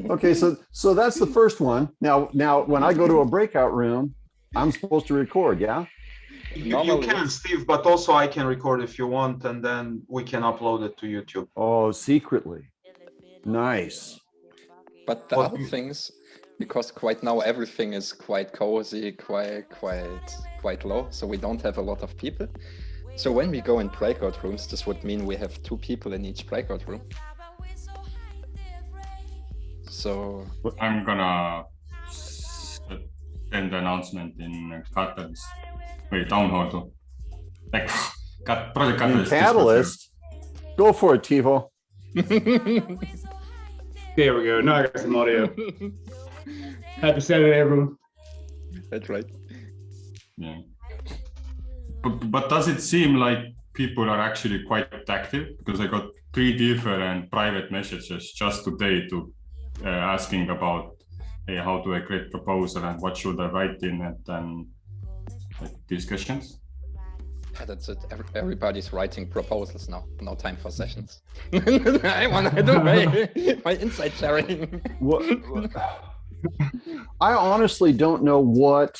Okay, so that's the first one. Now when I go to a breakout room, I'm supposed to record, yeah? You can, Steve, but also I can record if you want, and then we can upload it to YouTube. Oh, secretly. Nice. But the other things, because quite now everything is quite cozy, quite low, so we don't have a lot of people. So when we go in breakout rooms, this would mean we have 2 people in each breakout room. So I'm gonna send the announcement in Cardanos. Wait, town hall too. Like, Project Catalyst. Catalyst. Go for it, Tivo. There we go. Now I got some audio. Happy Saturday, everyone. That's right. Yeah. But does it seem like people are actually quite active? Because I got 3 different private messages just today to asking about, hey, how do I create proposal and what should I write in it, and like discussions. Yeah, that's it. Everybody's writing proposals now. No time for sessions. I want to do my insight sharing. I honestly don't know what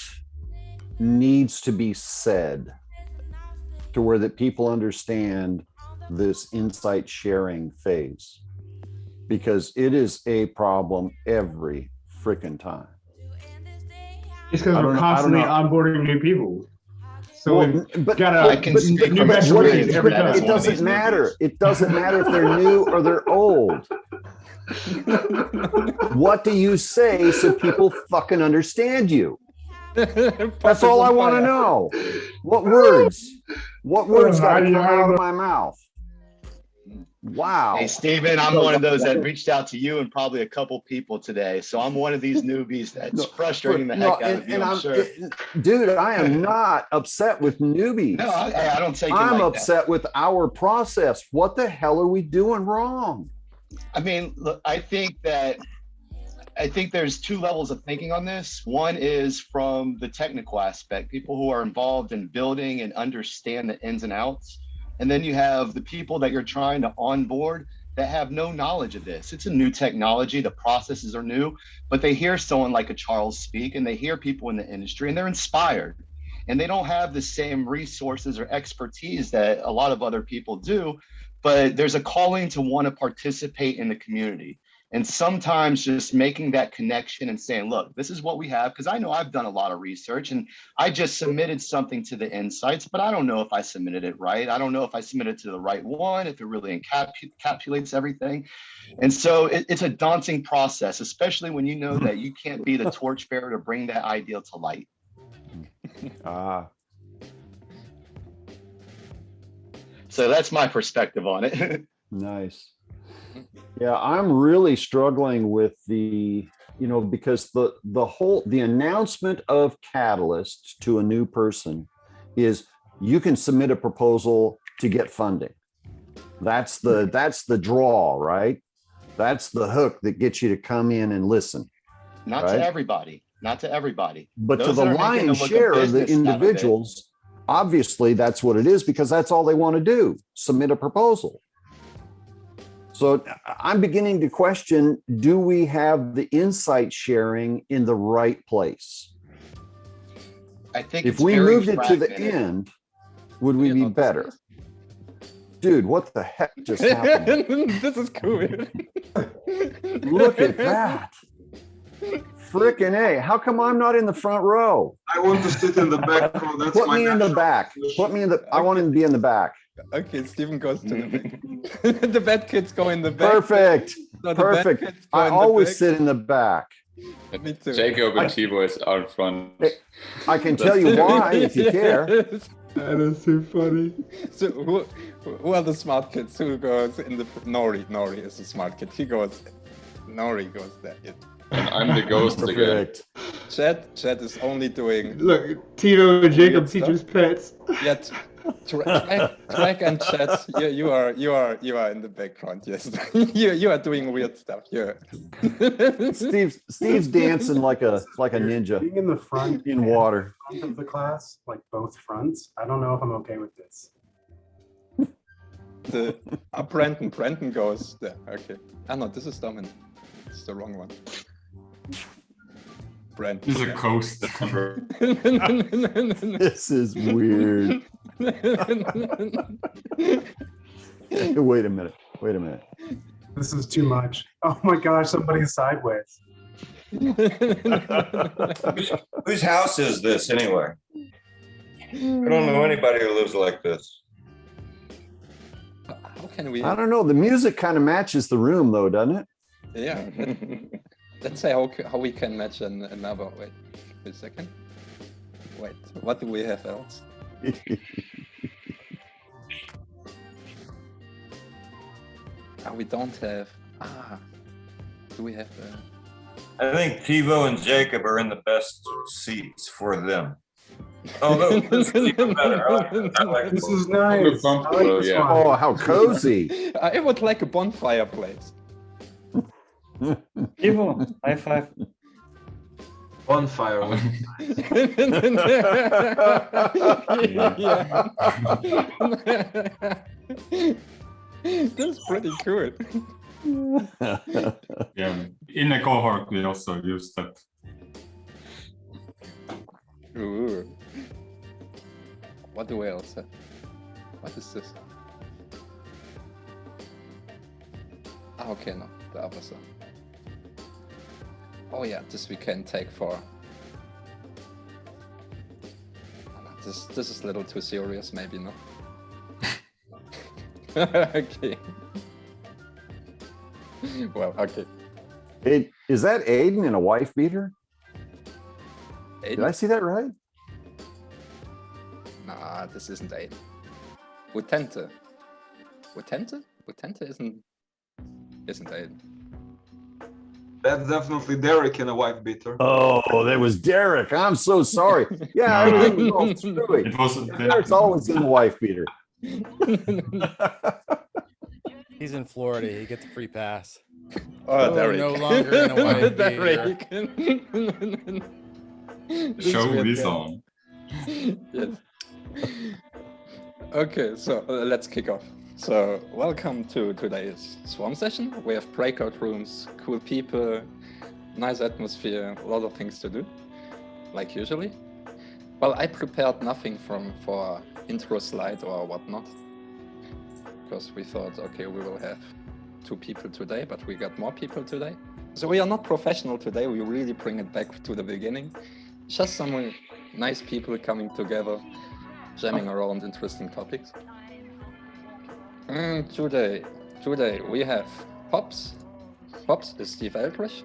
needs to be said to where that people understand this insight sharing phase, because it is a problem every freaking time. It's because we're constantly onboarding new people. So but it doesn't matter. It doesn't matter if they're new or they're old. What do you say so people fucking understand you? That's all I want to know. What words? What words got to come out of my mouth? Wow. Hey, Steven, I'm one of those that reached out to you and probably a couple people today. So I'm one of these newbies that's frustrating the heck out of you, I'm sure. Dude, I am not upset with newbies. No, I don't take it I'm like upset with our process. What the hell are we doing wrong? I mean, look, I think there's 2 levels of thinking on this. One is from the technical aspect, people who are involved in building and understand the ins and outs. And then you have the people that you're trying to onboard that have no knowledge of this. It's a new technology, the processes are new, but they hear someone like a Charles speak, and they hear people in the industry, and they're inspired. And they don't have the same resources or expertise that a lot of other people do, but there's a calling to want to participate in the community. And sometimes just making that connection and saying, look, this is what we have, because I know I've done a lot of research and I just submitted something to the insights, but I don't know if I submitted it right. I don't know if I submitted to the right one, if it really encapsulates everything. And so it's a daunting process, especially when you know that you can't be the torchbearer to bring that idea to light. So that's my perspective on it. Nice. Yeah, I'm really struggling with the, because the announcement of Catalyst to a new person is you can submit a proposal to get funding. That's the draw, right? That's the hook that gets you to come in and listen. Not to everybody. But to the lion's share of the individuals, obviously that's what it is, because that's all they want to do, submit a proposal. So I'm beginning to question, do we have the insight sharing in the right place? I think if we moved it to the end, would we be better? Dude, what the heck just happened? This is cool. Look at that. Frickin' A. How come I'm not in the front row? I want to sit in the back row. That's Put me in the back. Put me in the, I want him to be in the back. Okay, Stephen goes to the back. The bad kids go in the back. Perfect. So Perfect. I always sit in the back. Me too. Jacob and Thibaut is out front. I can tell you why if you care. That is too funny. So who are the smart kids? Who goes in the Nori is a smart kid. Nori goes there. And I'm the ghost again. Chad is only doing. Look, Tito and Jacob teachers pets. Yeah, Track and Chad. You are in the background. Yes, you are doing weird stuff. Yeah. Steve's dancing like a ninja. Being in the front in water. Front of the class, like both fronts. I don't know if I'm okay with this. Brandon goes there. Okay. Ah no, this is Domin. It's the wrong one. Brandon. This is a coast. This is weird. Wait a minute. This is too much. Oh my gosh, somebody's sideways. Whose house is this anyway? I don't know anybody who lives like this. How can we? I don't know. The music kind of matches the room, though, doesn't it? Yeah. Let's say how we can match another. Wait a second. Wait, what do we have else? We don't have. Do we have? I think Tivo and Jacob are in the best seats for them. Oh, no, this is even better. I like This this. is nice. I like this Yeah. one. Oh, how cozy. It would like a bonfire place. Tivo, high five. Bonfire. That's pretty cool. Yeah, in a cohort we also use that. Ooh. What do we else have? What is this? Okay, no, the other side. Oh yeah, this we can take for. This is a little too serious, maybe no. Okay. Well, okay. Hey, is that Aiden in a wife beater? Aiden? Did I see that right? Nah, this isn't Aiden. Utente isn't Aiden. That's definitely Derek in a wife beater. Oh, that was Derek. I'm so sorry. Yeah, everything was all screwy. It was Derek's always in a wife beater. He's in Florida. He gets a free pass. Oh, Derek. No longer in a wife beater. show this on. Yes. Okay, so let's kick off. So welcome to today's Swarm session. We have breakout rooms, cool people, nice atmosphere, a lot of things to do, like usually. Well, I prepared nothing for intro slide or whatnot, because we thought, okay, we will have 2 people today, but we got more people today. So we are not professional today. We really bring it back to the beginning. Just some nice people coming together, jamming around interesting topics. And today we have Pops. Pops is Steve Eldridge.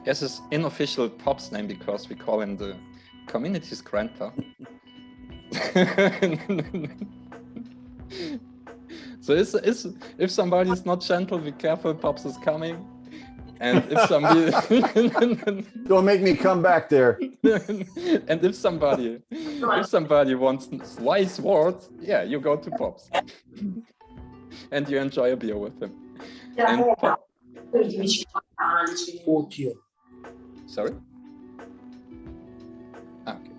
He has his unofficial Pops name because we call him the community's grandpa. So if somebody is not gentle, be careful, Pops is coming. And if somebody Don't make me come back there. and if somebody wants wise words, yeah, you go to Pops. And you enjoy a beer with him. And sorry? Okay.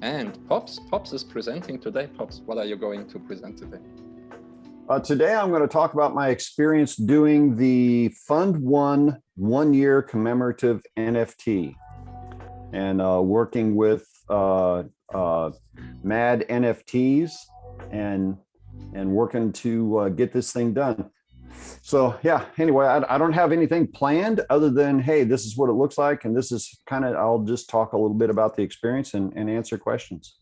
And Pops is presenting today. Pops, what are you going to present today? Today, I'm going to talk about my experience doing the Fund 1 one-year commemorative NFT and working with Mad NFTs and working to get this thing done. So yeah, anyway, I don't have anything planned other than, hey, this is what it looks like. And this is I'll just talk a little bit about the experience and answer questions.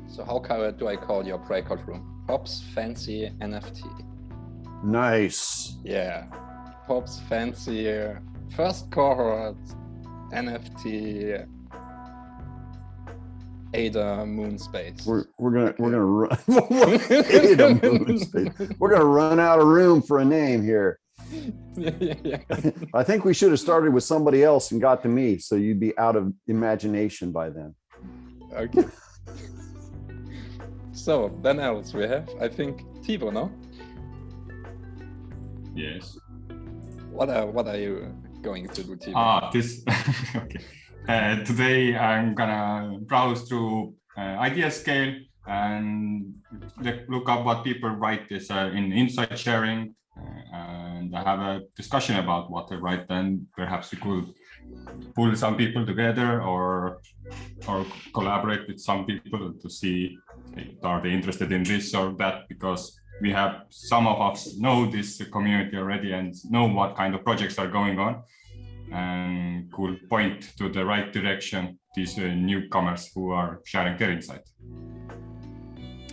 So how do I call your breakout room? Pops Fancy NFT. Nice. Yeah. Pops Fancy first cohort NFT Ada Moon Space. We're gonna run Ada Moon Space. We're gonna run out of room for a name here. Yeah. I think we should have started with somebody else and got to me, so you'd be out of imagination by then. Okay. So then else we have, I think, Tivo, no? Yes. What are you going to do, Tivo? This. Okay. Today I'm gonna browse through idea scale and look up what people write is in insight sharing, and have a discussion about what they write. Then perhaps we could pull some people together or collaborate with some people to see are they interested in this or that, because we have some of us know this community already and know what kind of projects are going on and could point to the right direction these newcomers who are sharing their insight.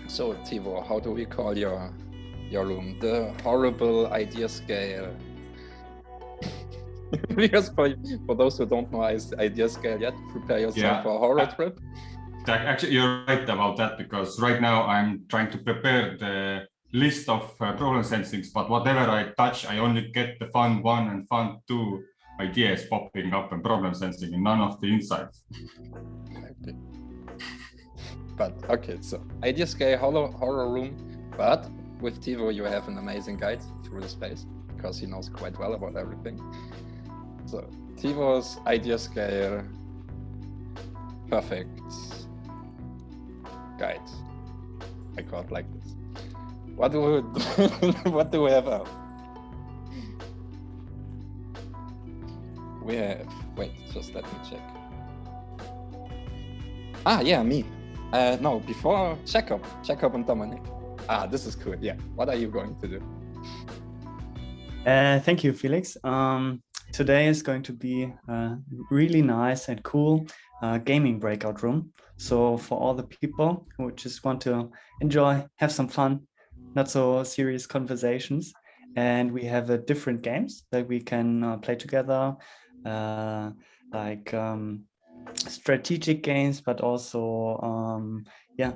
So Tivo, how do we call your room? The horrible idea scale. Because for those who don't know idea scale yet, prepare yourself for a horror trip. Actually, you're right about that, because right now I'm trying to prepare the list of problem sensings, but whatever I touch, I only get the fun 1 and fun 2 ideas popping up and problem sensing, and none of the insights. Okay. But okay, so idea scale horror room, but with Tivo you have an amazing guide through the space because he knows quite well about everything. So Tivo's idea scale perfect guide. I call it like this. What do we have up? We have, wait, just let me check. Ah, yeah, me. No, before Jacob and Dominic. Ah, this is cool. Yeah, what are you going to do? Thank you, Felix. Today is going to be a really nice and cool gaming breakout room. So for all the people who just want to enjoy, have some fun, not so serious conversations. And we have different games that we can play together, like strategic games, but also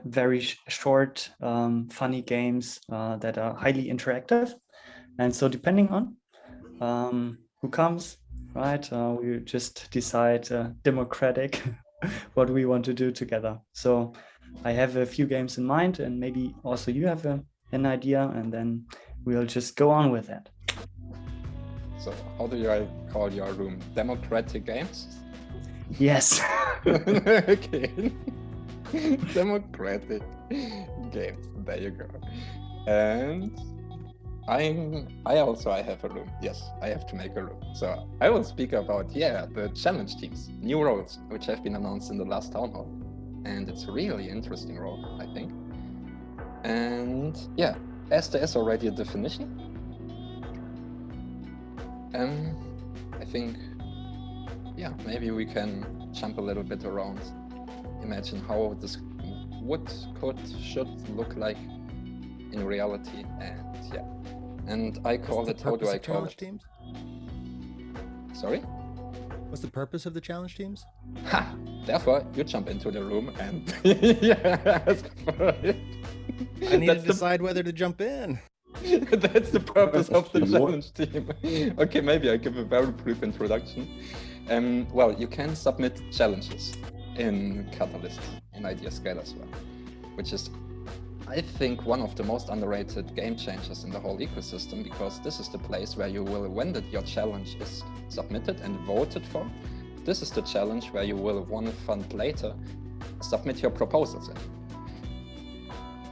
very short, funny games that are highly interactive. And so depending on who comes, right, we just decide democratic what we want to do together. So I have a few games in mind, and maybe also you have an idea, and then we'll just go on with that. So how do you call your room? Democratic games? Yes. Okay. Democratic games. There you go. And I also have a room. Yes, I have to make a room. So I will speak about the challenge teams, new roles which have been announced in the last town hall, and it's a really interesting role, I think. And yeah, as there is already a definition, I think maybe we can jump a little bit around, imagine how this should look like in reality, and I call it, how do I call it? Teams? Sorry? What's the purpose of the challenge teams? Ha! Therefore, you jump into the room and ask for it. I need to decide whether to jump in. That's the purpose of the challenge team. Okay, maybe I give a very brief introduction. Well, you can submit challenges in Catalyst, in Idea Scale as well, which is, I think, one of the most underrated game changers in the whole ecosystem, because this is the place where you will, when your challenge is submitted and voted for, this is the challenge where you will 1 fund later submit your proposals in.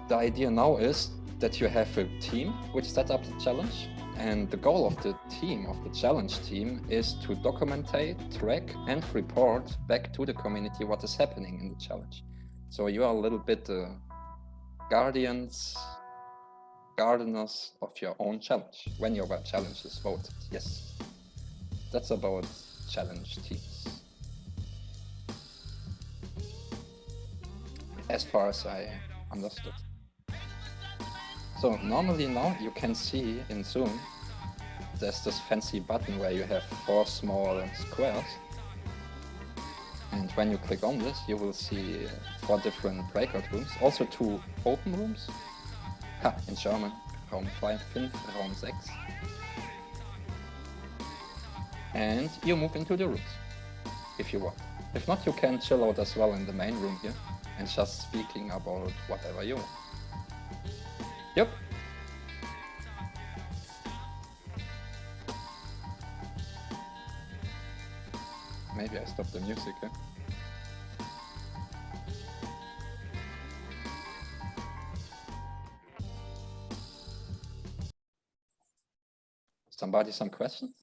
The idea now is that you have a team which set up the challenge, and the goal of the team, of the challenge team, is to documentate, track, and report back to the community what is happening in the challenge. So you are a little bit Cardanos of your own challenge when your challenge is voted. Yes, that's about challenge teams. As far as I understood. So normally now you can see in Zoom, there's this fancy button where you have 4 small squares. And when you click on this, you will see 4 different breakout rooms, also 2 open rooms. In German, Raum 5, Raum 6. And you move into the rooms, if you want. If not, you can chill out as well in the main room here, and just speaking about whatever you want. Yep. Maybe I stop the music, eh? Somebody, some questions?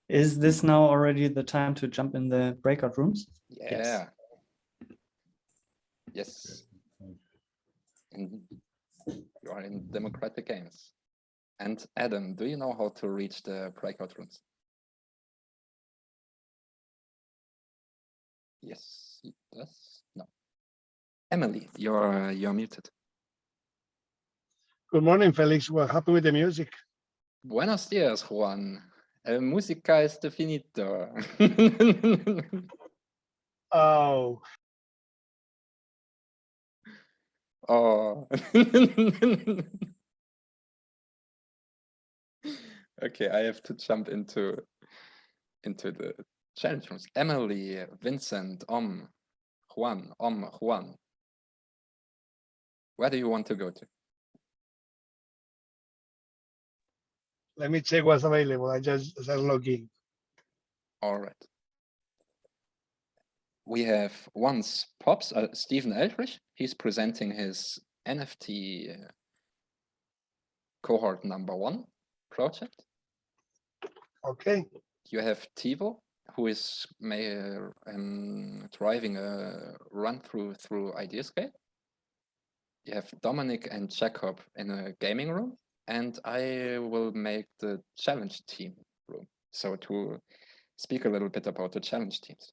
Is this now already the time to jump in the breakout rooms? Yeah. Yes. And you are in democratic games. And Adam, do you know how to reach the breakout rooms? Yes, he does. No. Emily, you're muted. Good morning, Felix. Well, happy with the music. Buenos días, Juan. El música es definito. Oh. Oh. Okay, I have to jump into the challenge rooms. Emily, Vincent, Juan, Juan. Where do you want to go to? Let me check what's available. I just log in. All right. We have once Pops, Stephen Eldridge. He's presenting his NFT cohort #1 project. Okay. You have Tivo, who is driving a run through Ideascape. You have Dominic and Jacob in a gaming room, and I will make the challenge team room. So to speak a little bit about the challenge teams.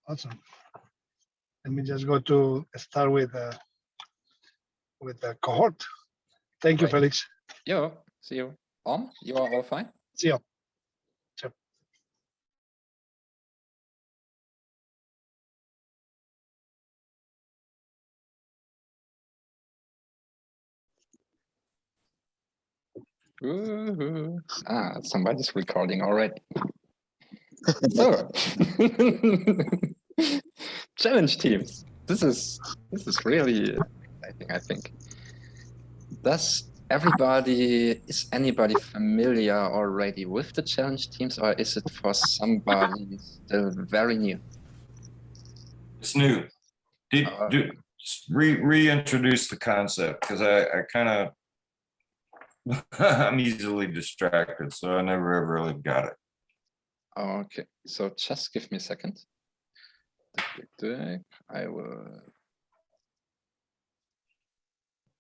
Awesome. Let me just go to start with the cohort. Thank you, Felix. Yo, see you. You are all fine? See you. Sure. Somebody's recording already. So, challenge teams. This is really exciting, I think. Is anybody familiar already with the challenge teams, or is it for somebody still very new? It's new. Reintroduce the concept, because I kind of I'm easily distracted, so I never ever really got it. Okay, so just give me a second. I will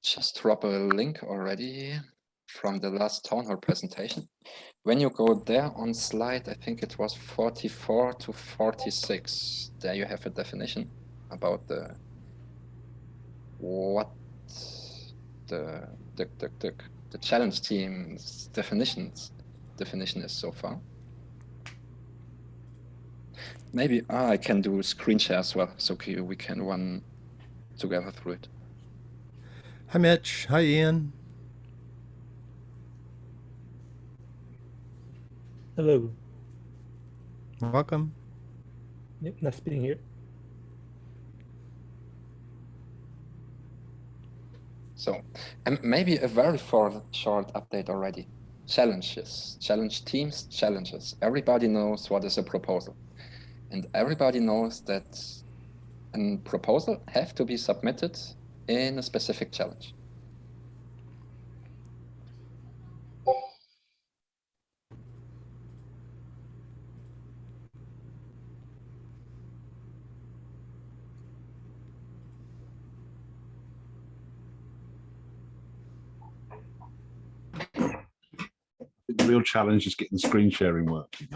just drop a link already from the last town hall presentation. When you go there on slide, I think it was 44 to 46. There you have a definition about what the challenge team's definition is so far. Maybe I can do screen share as well, so we can run together through it. Hi, Mitch. Hi, Ian. Hello. Welcome. Yep, nice being here. So, and maybe a very short update already. Challenges, challenge teams, challenges. Everybody knows what is a proposal. And everybody knows that a proposal have to be submitted in a specific challenge. The real challenge is getting screen sharing working.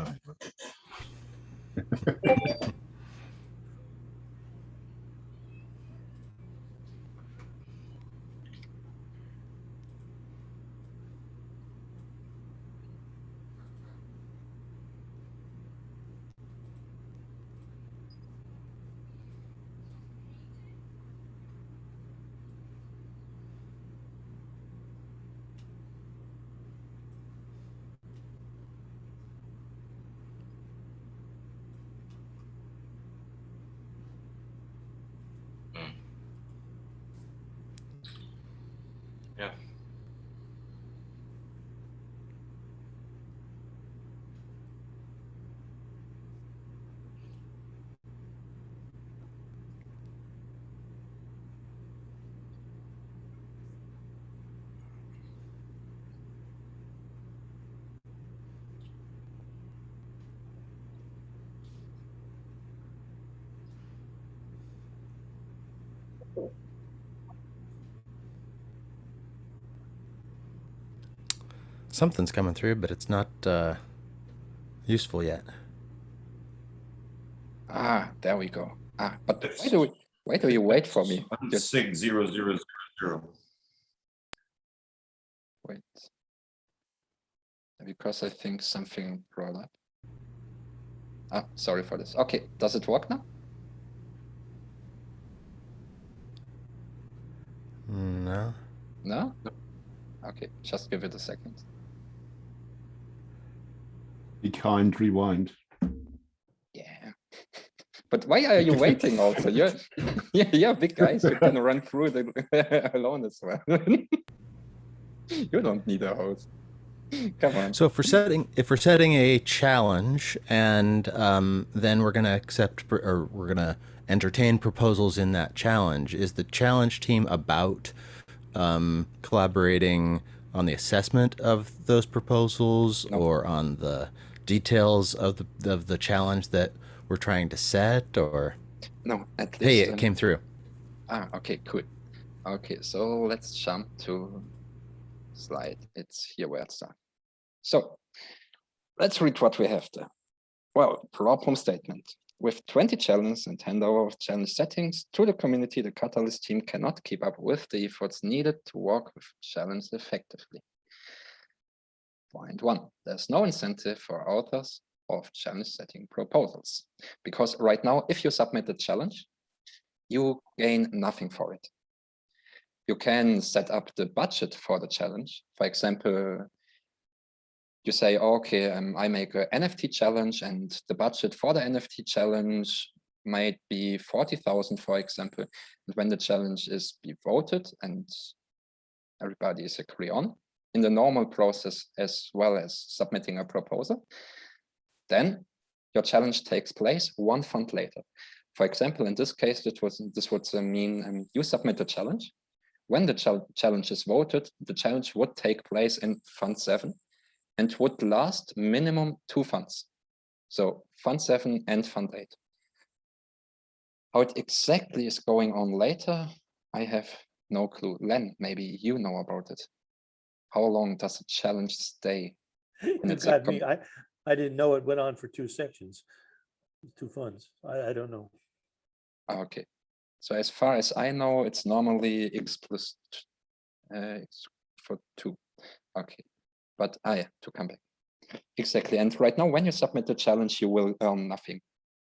Something's coming through, but it's not useful yet. Ah, there we go. Ah, but why do you wait for me? Sig 0000. Wait. Because I think something brought up. Ah, sorry for this. Okay, does it work now? No. No? Okay, just give it a second. Be kind, rewind. Yeah. But why are you waiting also? You're big guys, you can run through it alone as well. You don't need a host. Come on. So if we're setting a challenge, and then we're going to accept or we're going to entertain proposals in that challenge, is the challenge team about collaborating on the assessment of those proposals or on the details of the challenge that we're trying to set? Or no, at least, hey, it came through. Ah, okay, cool. Okay, so let's jump to slide. It's here where it starts. So let's read what we have there. Well, problem statement. With 20 challenges and handover of challenge settings to the community, the Catalyst team cannot keep up with the efforts needed to work with challenge effectively. Point 1, there's no incentive for authors of challenge setting proposals, because right now, if you submit a challenge, you gain nothing for it. You can set up the budget for the challenge. For example, you say, okay, I make an NFT challenge and the budget for the NFT challenge might be 40,000, for example. And when the challenge is be voted and everybody is agree on in the normal process, as well as submitting a proposal, then your challenge takes place 1 fund later. For example, in this case, this would mean you submit a challenge. When the challenge is voted, the challenge would take place in Fund 7 and would last minimum 2 funds. So Fund 7 and Fund 8. How it exactly is going on later, I have no clue. Len, maybe you know about it. How long does a challenge stay? You got me. I didn't know it went on for 2 sections, 2 funds. I don't know. Okay. So as far as I know, it's normally X plus for 2. Okay. But yeah, to come back. Exactly. And right now, when you submit the challenge, you will earn nothing.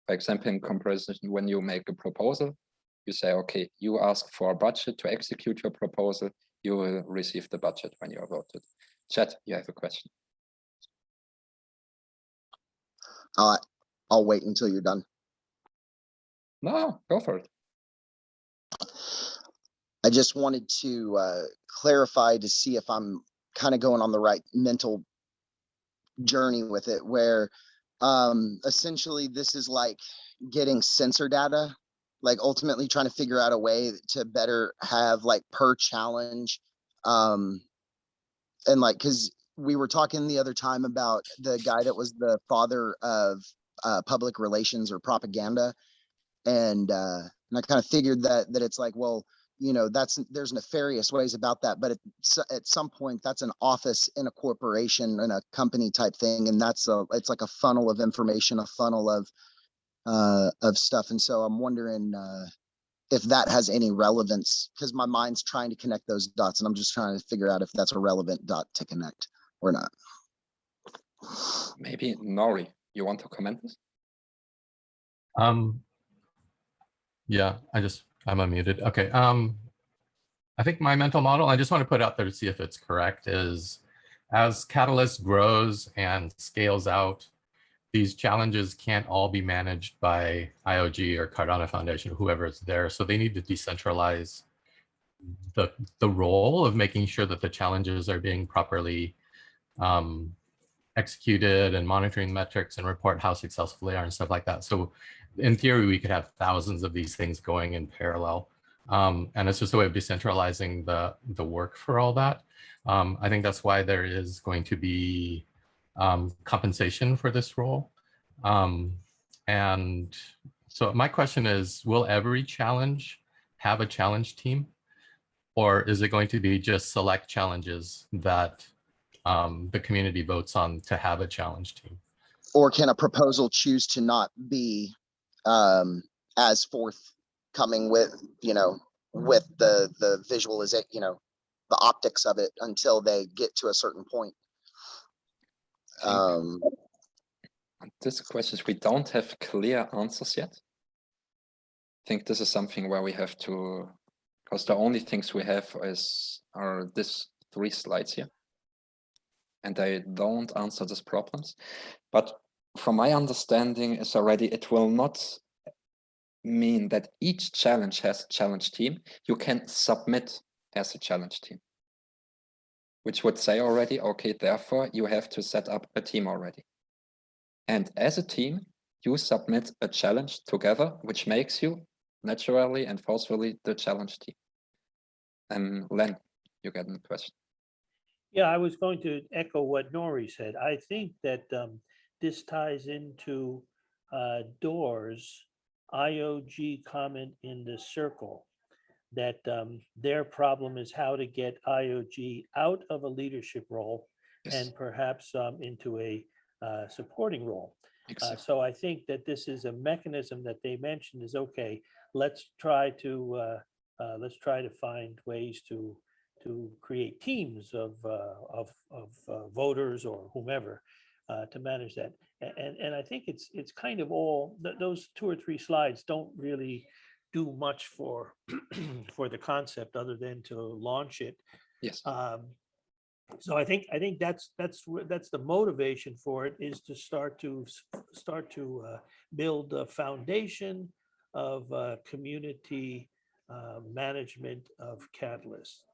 For example, in comparison, when you make a proposal, you say, okay, you ask for a budget to execute your proposal, you will receive the budget when you are voted. Chat, you have a question. I'll wait until you're done. No, go for it. I just wanted to clarify to see if I'm kind of going on the right mental journey with it, where essentially this is like getting sensor data, like ultimately trying to figure out a way to better have like per challenge. And like, because we were talking the other time about the guy that was the father of public relations or propaganda. And I kind of figured that it's like, well, you know, there's nefarious ways about that, but at some point that's an office in a corporation and a company type thing, and it's like a funnel of information, a funnel of stuff. And so I'm wondering if that has any relevance, because my mind's trying to connect those dots, and I'm just trying to figure out if that's a relevant dot to connect or not. Maybe Nori, you want to comment this? Yeah, I'm unmuted. Okay. I think my mental model, I just want to put out there to see if it's correct, is as Catalyst grows and scales out, these challenges can't all be managed by IOG or Cardano Foundation, or whoever is there. So they need to decentralize the role of making sure that the challenges are being properly executed and monitoring metrics and report how successful they are and stuff like that. So in theory, we could have thousands of these things going in parallel. And it's just a way of decentralizing the work for all that. I think that's why there is going to be compensation for this role. And so my question is, will every challenge have a challenge team? Or is it going to be just select challenges that the community votes on to have a challenge team? Or can a proposal choose to not be as forthcoming with, with the visualization, the optics of it until they get to a certain point? This question, we don't have clear answers yet. I think this is something where we have to, because the only things we have are this 3 slides here, and they don't answer these problems. But from my understanding is already, it will not mean that each challenge has a challenge team. You can submit as a challenge team, which would say already, okay, therefore you have to set up a team already. And as a team, you submit a challenge together, which makes you naturally and forcefully the challenge team. Len, you get the question. Yeah, I was going to echo what Nori said. I think that this ties into Door's IOG comment in the circle, that their problem is how to get IOG out of a leadership role and perhaps into a supporting role. So I think that this is a mechanism that they mentioned is, okay, let's try to find ways to create teams of voters or whomever to manage that. And I think it's kind of all, those 2 or 3 slides don't really do much for for the concept other than to launch it. Yes. So I think that's the motivation for it, is to start to build a foundation of community management of Catalyst.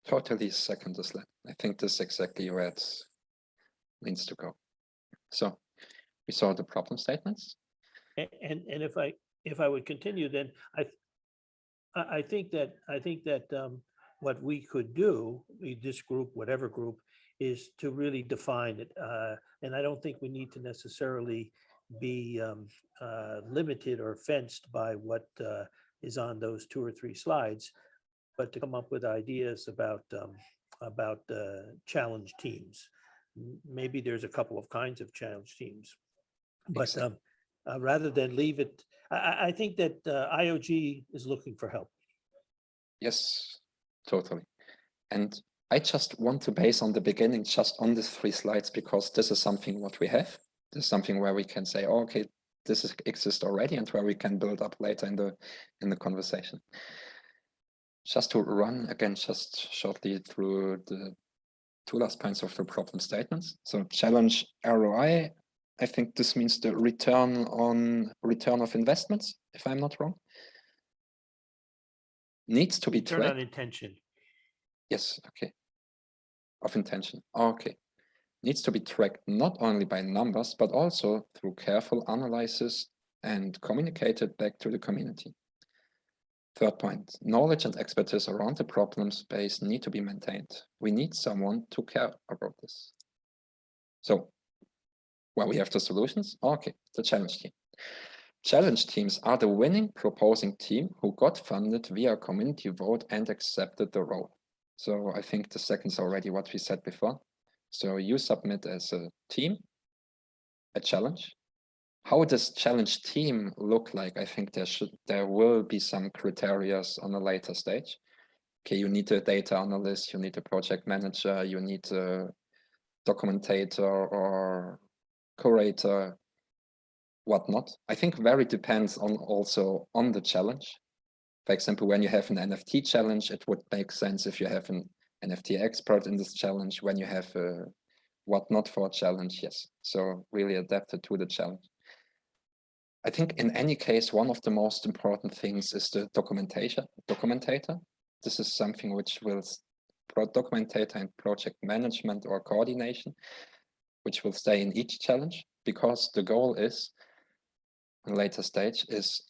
Totally second this line. I think this is exactly where it needs to go. So we saw the problem statements. And if I would continue, then I think that what we could do, this group, whatever group, is to really define it. And I don't think we need to necessarily be limited or fenced by what is on those 2 or 3 slides, but to come up with ideas about challenge teams. Maybe there's a couple of kinds of challenge teams, but rather than leave it, I think that IOG is looking for help. Yes, totally. And I just want to base on the beginning, just on these 3 slides, because this is something what we have. This is something where we can say, oh, okay, this exists already, and where we can build up later in the conversation. Just to run again, just shortly through the 2 last points of the problem statements. So challenge ROI, I think this means the return of investments, if I'm not wrong. Needs to be Return tracked. on intention. Yes, okay. Of intention, okay. Needs to be tracked not only by numbers, but also through careful analysis and communicated back to the community. 3rd point, knowledge and expertise around the problem space need to be maintained. We need someone to care about this. So, well, we have the solutions. Okay, the challenge team. Challenge teams are the winning proposing team who got funded via community vote and accepted the role. So I think the second is already what we said before. So you submit as a team, a challenge. How does challenge team look like? I think there will be some criteria on a later stage. Okay, you need a data analyst, you need a project manager, you need a documentator or curator, whatnot. I think very depends on also on the challenge. For example, when you have an NFT challenge, it would make sense if you have an NFT expert in this challenge. When you have a whatnot for a challenge, yes. So really adapted to the challenge. I think in any case, one of the most important things is the documentator. This is something which will documentator and project management or coordination, which will stay in each challenge, because the goal is, a later stage, is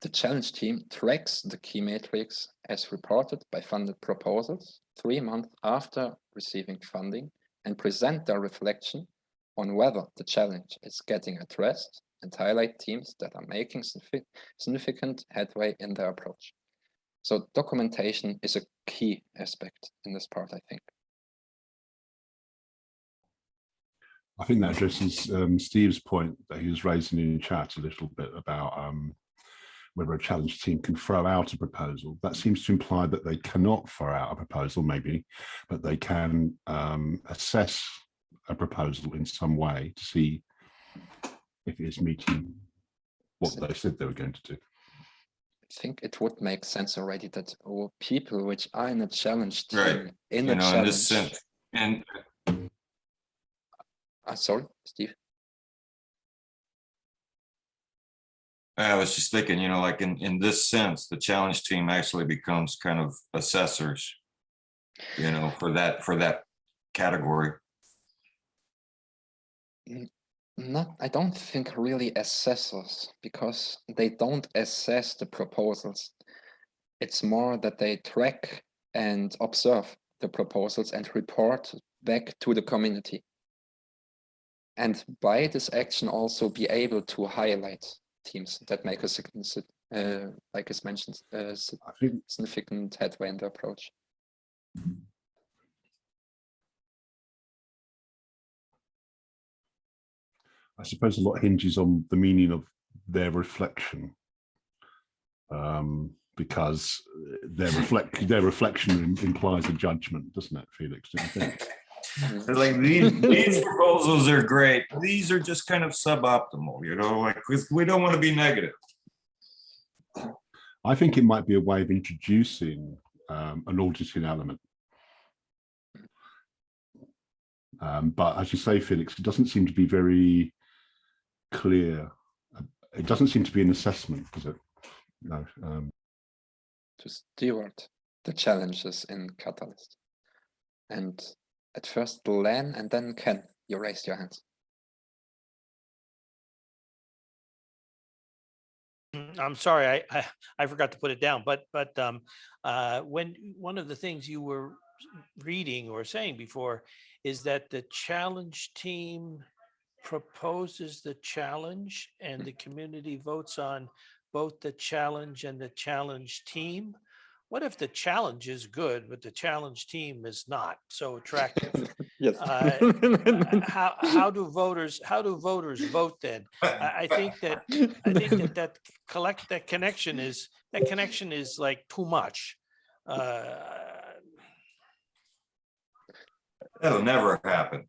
the challenge team tracks the key metrics as reported by funded proposals 3 months after receiving funding and present their reflection on whether the challenge is getting addressed and highlight teams that are making significant headway in their approach. So documentation is a key aspect in this part, I think. I think that addresses Steve's point that he was raising in chat a little bit about whether a challenge team can throw out a proposal. That seems to imply that they cannot throw out a proposal, maybe, but they can assess a proposal in some way to see if it is meeting what they said they were going to do. I think it would make sense already that all people which are in a challenge team, Right. in You a know, challenge. in this sense, and Sorry, Steve. I was just thinking, you know, like in this sense, the challenge team actually becomes kind of assessors, you know, for that category. Not, I don't think really assessors, because they don't assess the proposals. It's more that they track and observe the proposals and report back to the community. And by this action also be able to highlight teams that make a significant, like as mentioned, significant headway in the approach. I suppose a lot hinges on the meaning of their reflection, because their reflection implies a judgment, doesn't it, Felix? Don't you think? They're like, these proposals are great. These are just kind of suboptimal, you know, like we don't want to be negative. I think it might be a way of introducing an auditing element. But as you say, Felix, it doesn't seem to be very clear. It doesn't seem to be an assessment, does it? No. To steward the challenges in Catalyst. And at first Len and then Ken, you raised your hands. I'm sorry, I forgot to put it down, but when one of the things you were reading or saying before is that the challenge team proposes the challenge and the community votes on both the challenge and the challenge team. What if the challenge is good, but the challenge team is not so attractive? Yes. How do voters vote then? I think that connection is like too much. That'll never happen.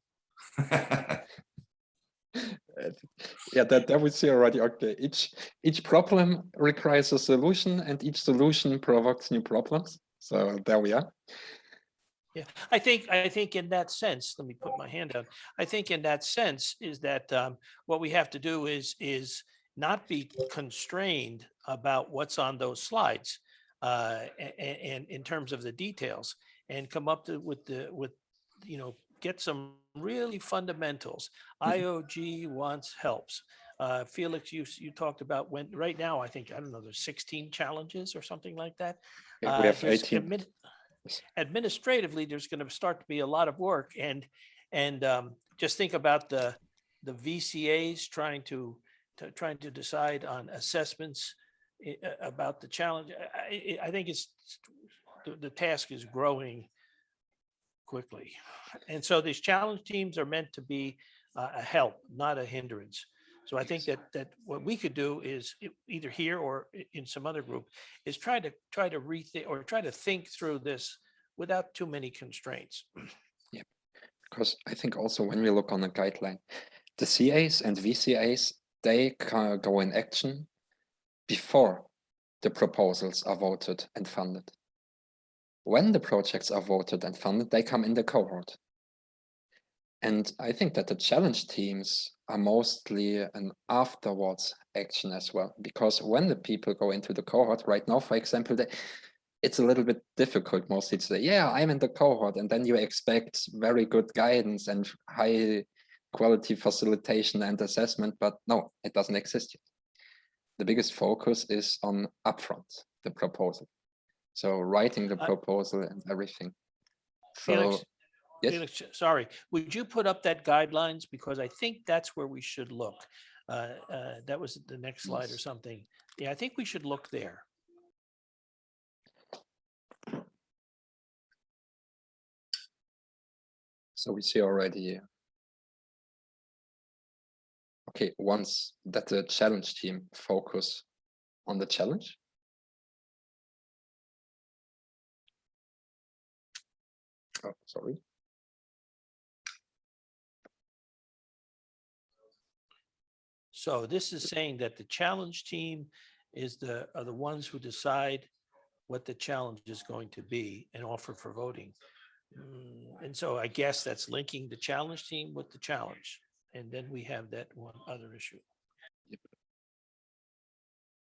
Yeah, that would say already. Okay, each problem requires a solution, and each solution provokes new problems. So there we are. Yeah, I think in that sense, let me put my hand down. I think in that sense is that what we have to do is not be constrained about what's on those slides, and in terms of the details, and come up with get some really fundamentals. IOG wants helps. Felix, you talked about when right now, I don't know, there's 16 challenges or something like that. We have 18. Administratively, there's going to start to be a lot of work, and just think about the VCAs trying to decide on assessments about the challenge. I think it's the task is growing quickly, and so these challenge teams are meant to be a help, not a hindrance. So I think that what we could do is either here or in some other group is try to rethink or try to think through this without too many constraints. Yeah, because I think also when we look on a guideline, the CAs and VCAs, they go in action before the proposals are voted and funded. When the projects are voted and funded, they come in the cohort. And I think that the challenge teams are mostly an afterwards action as well, because when the people go into the cohort right now, for example, it's a little bit difficult mostly to say, yeah, I'm in the cohort, and then you expect very good guidance and high quality facilitation and assessment, but no, it doesn't exist yet. The biggest focus is on upfront, the proposal. So writing the proposal and everything. So Felix, Yes. Felix, sorry, would you put up that guidelines? Because I think that's where we should look. That was the next slide or something. Yeah, I think we should look there. So we see already. Okay, once that the challenge team focus on the challenge. Oh, sorry. So this is saying that the challenge team are the ones who decide what the challenge is going to be and offer for voting. And so I guess that's linking the challenge team with the challenge. And then we have that one other issue. Yep.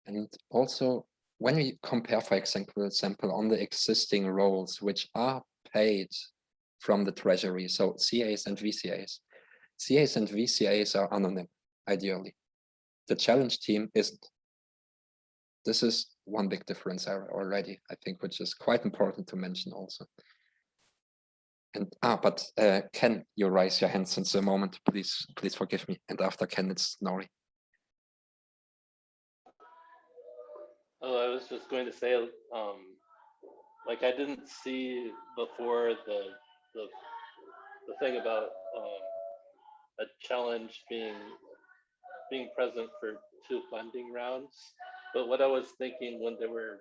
And also when we compare, for example, on the existing roles which are paid from the treasury, so CAs and VCAs. CAs and VCAs are anonym, ideally. The challenge team isn't. This is one big difference already, I think, which is quite important to mention also. And but Ken, you raise your hand since a moment. Please forgive me. And after Ken, it's Nori. Oh, I was just going to say, like I didn't see before the thing about a challenge being present for 2 funding rounds. But what I was thinking when they were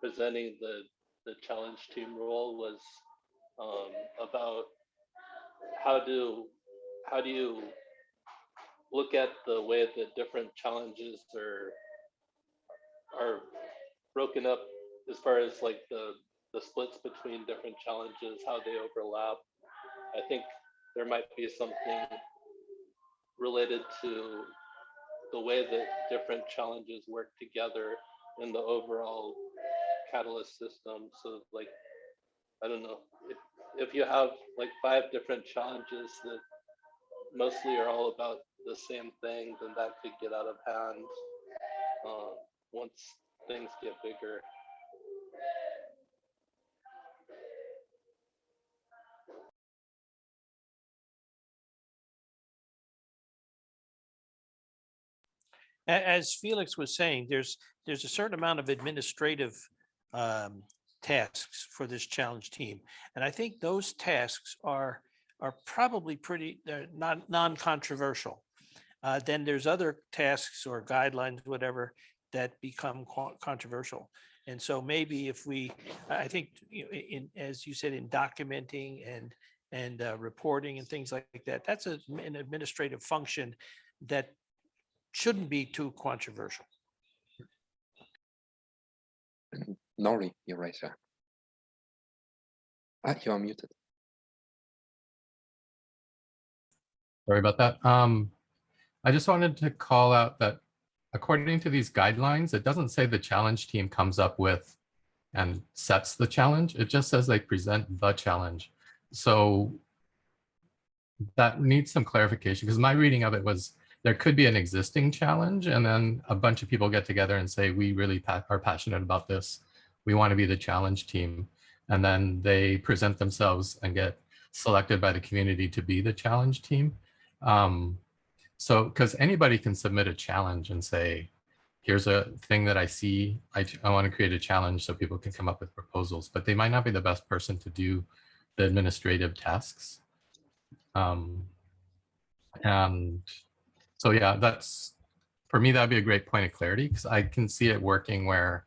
presenting the challenge team role was about how do you look at the way that different challenges are broken up as far as like the splits between different challenges, how they overlap. I think there might be something related to the way that different challenges work together in the overall Catalyst system. So like, I don't know, if you have like 5 different challenges that mostly are all about the same thing, then that could get out of hand once things get bigger. As Felix was saying, there's a certain amount of administrative tasks for this challenge team. And I think those tasks are probably they're not non-controversial. Then there's other tasks or guidelines, whatever, that become controversial. And so maybe if I think, as you said, in documenting and reporting and things like that, that's an administrative function that shouldn't be too controversial. Nori, you raise your hand. You are muted. Sorry about that. I just wanted to call out that according to these guidelines, it doesn't say the challenge team comes up with and sets the challenge. It just says they present the challenge. So that needs some clarification, because my reading of it was there could be an existing challenge and then a bunch of people get together and say, we really are passionate about this. We want to be the challenge team. And then they present themselves and get selected by the community to be the challenge team. So, because anybody can submit a challenge and say, here's a thing that I see, I want to create a challenge so people can come up with proposals, but they might not be the best person to do the administrative tasks. And so, yeah, that's, for me, that'd be a great point of clarity, because I can see it working where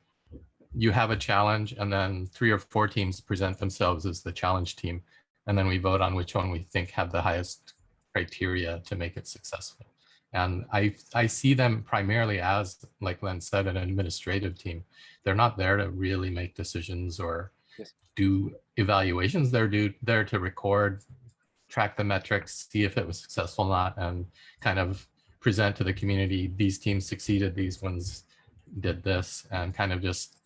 you have a challenge and then 3 or 4 teams present themselves as the challenge team. And then we vote on which one we think have the highest criteria to make it successful. And I see them primarily as, like Len said, an administrative team. They're not there to really make decisions or do evaluations. They're there to record, track the metrics, see if it was successful or not, and kind of present to the community, these teams succeeded, these ones did this, and kind of just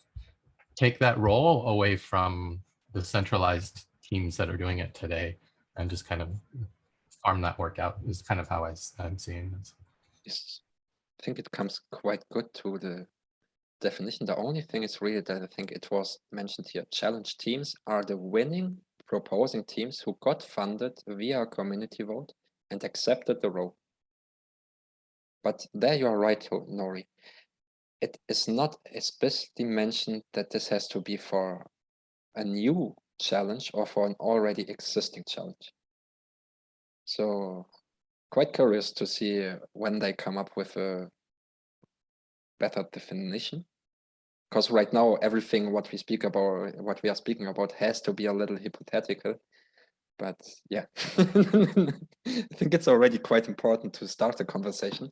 take that role away from the centralized teams that are doing it today and just kind of farm that work out is kind of how I'm seeing this. Yes, I think it comes quite good to the definition. The only thing is really that I think it was mentioned here, challenge teams are the winning proposing teams who got funded via a community vote and accepted the role. But there you are right, Nori. It is not especially mentioned that this has to be for a new challenge or for an already existing challenge. So quite curious to see when they come up with a better definition. Because right now, everything what we are speaking about has to be a little hypothetical. But yeah, I think it's already quite important to start the conversation.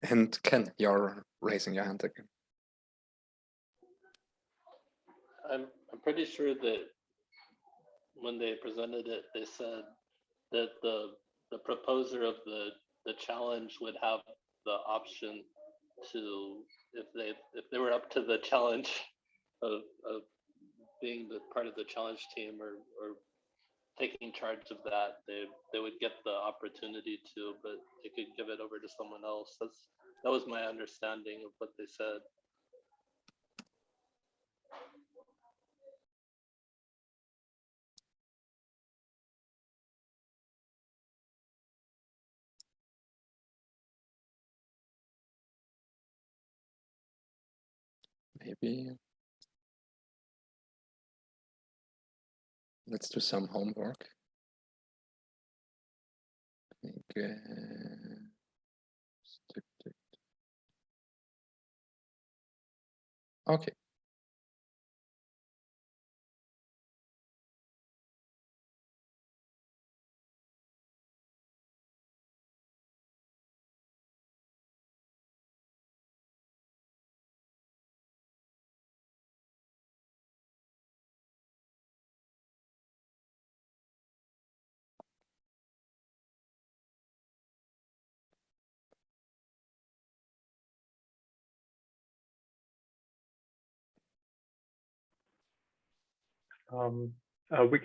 And Ken, you're raising your hand again. I'm pretty sure that when they presented it, they said that the proposer of the challenge would have the option to, if they were up to the challenge of being the part of the challenge team or taking charge of that, they would get the opportunity to, but they could give it over to someone else. That was my understanding of what they said. Maybe let's do some homework. Okay.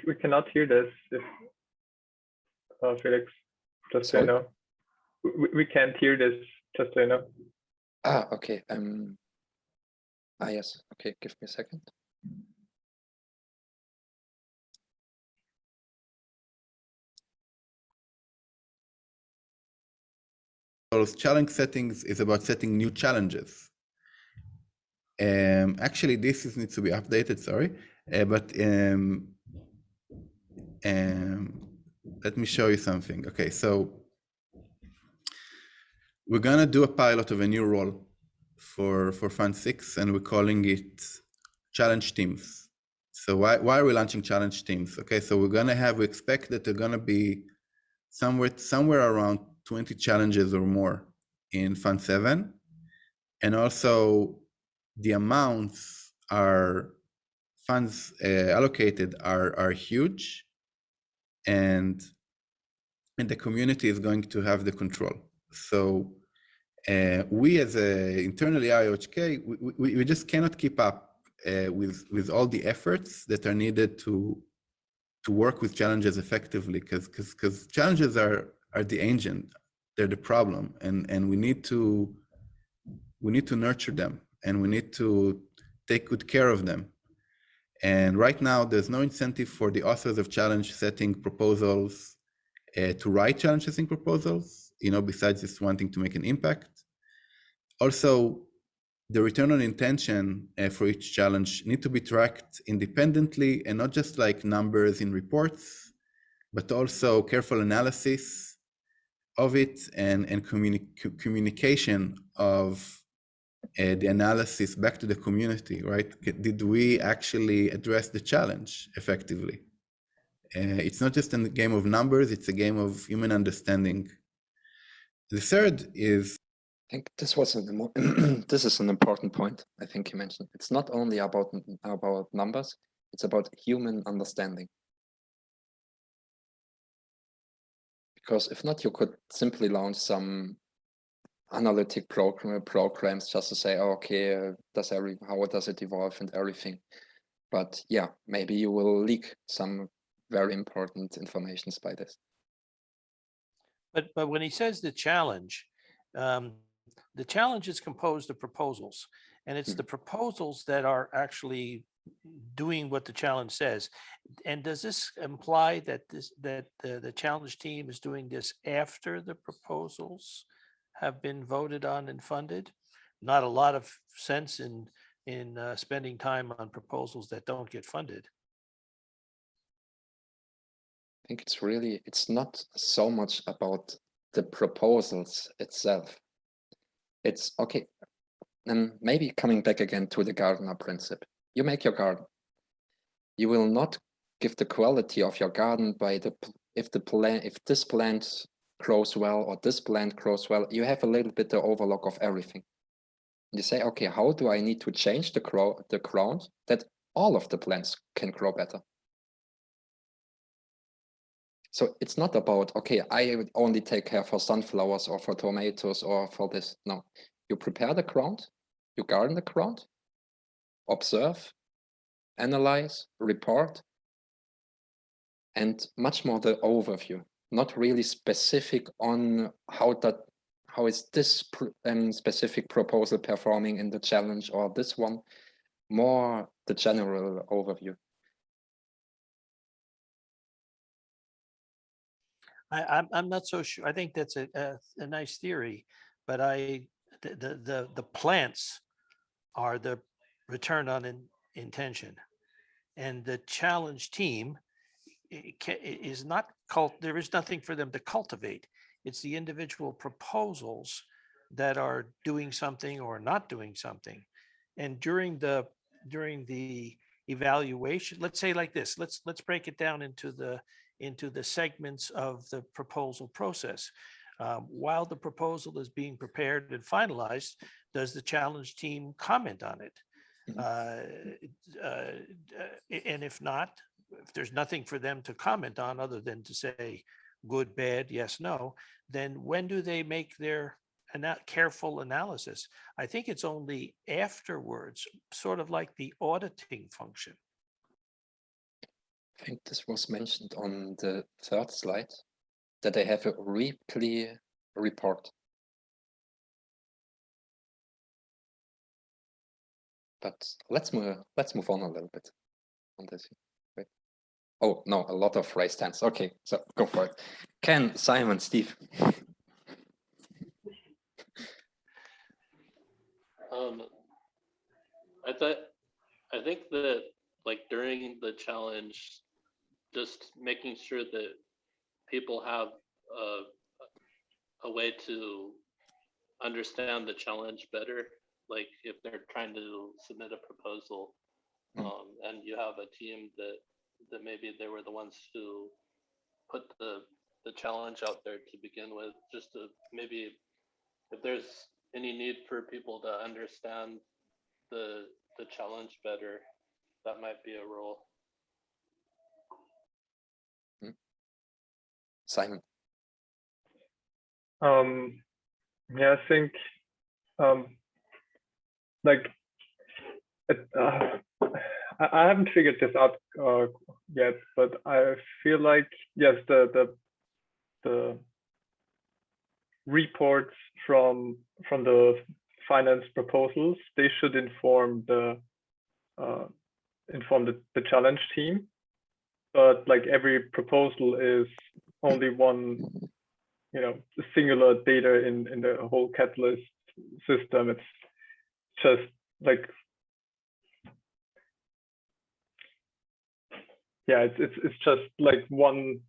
We cannot hear this. If Felix, just so you know, we can't hear this. Just so you know. Ah, okay. Yes. Okay, give me a second. Challenge settings is about setting new challenges. Actually, this needs to be updated. Sorry, but let me show you something. Okay, so we're gonna do a pilot of a new role for Fund 6, and we're calling it challenge teams. So why are we launching challenge teams? Okay, so we expect that there are gonna be somewhere around 20 challenges or more in Fund 7, and also the amounts funds allocated are huge, and the community is going to have the control. So we as internally IOHK, we just cannot keep up with all the efforts that are needed to work with challenges effectively, because challenges are the engine, they're the problem, and we need to nurture them, and we need to take good care of them. And right now, there's no incentive for the authors of challenge setting proposals to write challenge setting proposals, besides just wanting to make an impact. Also, the return on intention for each challenge need to be tracked independently, and not just like numbers in reports, but also careful analysis of it and communication of the analysis back to the community, right? Did we actually address the challenge effectively? It's not just a game of numbers, it's a game of human understanding. The third is, I think this was this is an important point. I think you mentioned it's not only about numbers; it's about human understanding. Because if not, you could simply launch some analytic programs just to say, oh, okay, how does it evolve and everything. But yeah, maybe you will leak some very important informations by this. But when he says the challenge is composed of proposals, and it's the proposals that are actually doing what the challenge says. And does this imply that the challenge team is doing this after the proposals have been voted on and funded? Not a lot of sense in spending time on proposals that don't get funded. I think it's not so much about the proposals itself. It's okay. And maybe coming back again to the gardener principle. You make your garden. You will not give the quality of your garden by if this plant grows well or this plant grows well. You have a little bit the overlook of everything. You say, okay, how do I need to change the ground that all of the plants can grow better? So it's not about, okay, I would only take care for sunflowers or for tomatoes or for this. No, you prepare the ground, you garden the ground, observe, analyze, report, and much more the overview, not really specific on how is this specific proposal performing in the challenge or this one, more the general overview. I'm not so sure. I think that's a nice theory, but the plants are the return on intention, and the challenge team is not there is nothing for them to cultivate. It's the individual proposals that are doing something or not doing something. And during the evaluation, let's say like this, let's break it down into the segments of the proposal process. While the proposal is being prepared and finalized, does the challenge team comment on it? And if not, if there's nothing for them to comment on other than to say good, bad, yes, no, then when do they make their careful analysis? I think it's only afterwards, sort of like the auditing function. I think this was mentioned on the third slide, that they have a weekly report. But let's move on a little bit on this. Wait. Oh no, a lot of raised hands. Okay, so go for it. Ken, Simon, Steve. I think that like during the challenge, just making sure that people have a way to understand the challenge better. Like if they're trying to submit a proposal, and you have a team that maybe they were the ones who put the challenge out there to begin with, just to maybe if there's any need for people to understand the challenge better, that might be a role. Simon. Yeah, I think like I haven't figured this out yet, but I feel like yes, the reports from the finance proposals, they should inform the challenge team, but like every proposal is only one, singular data in the whole Catalyst system. It's just like, yeah, it's just like one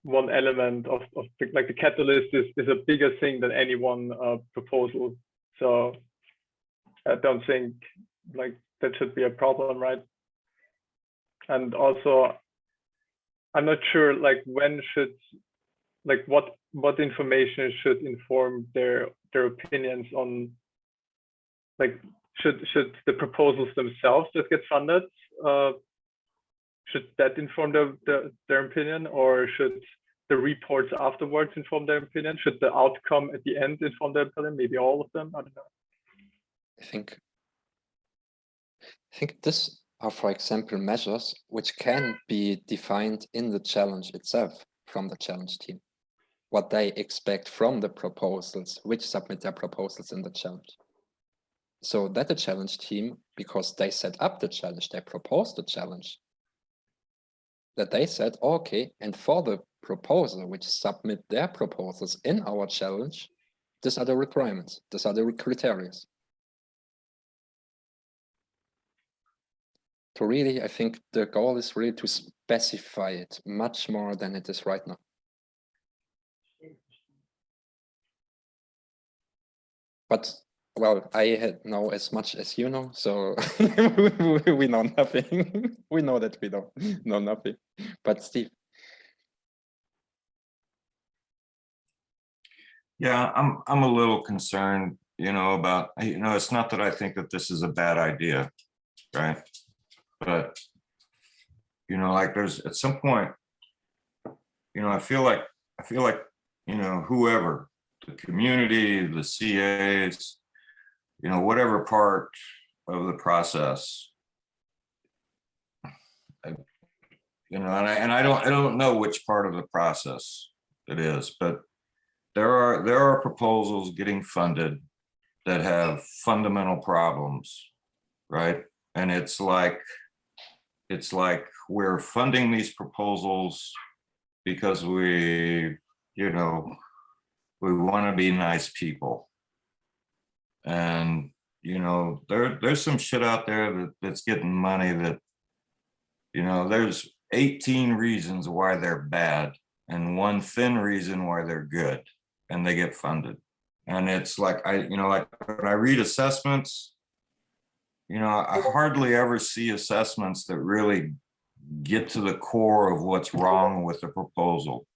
element of like the Catalyst is a bigger thing than any one proposal. So I don't think like that should be a problem, right? And also, I'm not sure like when should, like what information should inform their opinions on, like should the proposals themselves that get funded, should that inform their opinion, or should the reports afterwards inform their opinion? Should the outcome at the end inform their opinion? Maybe all of them, I don't know. I think this are, for example, measures which can be defined in the challenge itself from the challenge team. What they expect from the proposals, which submit their proposals in the challenge. So that the challenge team, because they set up the challenge, they proposed the challenge, that they said, okay, and for the proposer which submit their proposals in our challenge, these are the requirements, these are the criteria. To really, I think the goal is really to specify it much more than it is right now. But well, I know as much as you know, so we know nothing. We know that we don't know nothing. But Steve. Yeah, I'm a little concerned, about, it's not that I think that this is a bad idea, right? But, like there's at some point, I feel like, whoever, the community, the CAs, whatever part of the process, and I don't know which part of the process it is, but there are proposals getting funded that have fundamental problems, right? And it's like we're funding these proposals because we want to be nice people. And there's some shit out there that's getting money that there's 18 reasons why they're bad and one thin reason why they're good, and they get funded. And it's like like when I read assessments, I hardly ever see assessments that really get to the core of what's wrong with the proposal.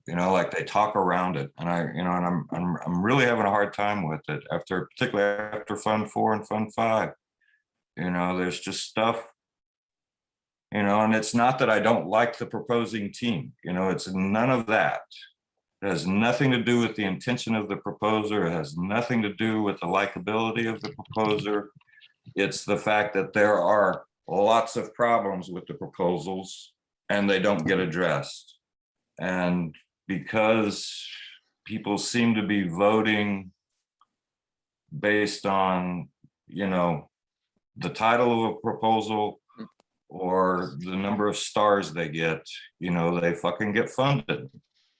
Like they talk around it, and I'm really having a hard time with it particularly after Fund 4 and Fund 5. There's just stuff, and it's not that I don't like the proposing team. It's none of that. It has nothing to do with the intention of the proposer. It has nothing to do with the likability of the proposer. It's the fact that there are lots of problems with the proposals and they don't get addressed. And because people seem to be voting based on, the title of a proposal or the number of stars they get, they fucking get funded.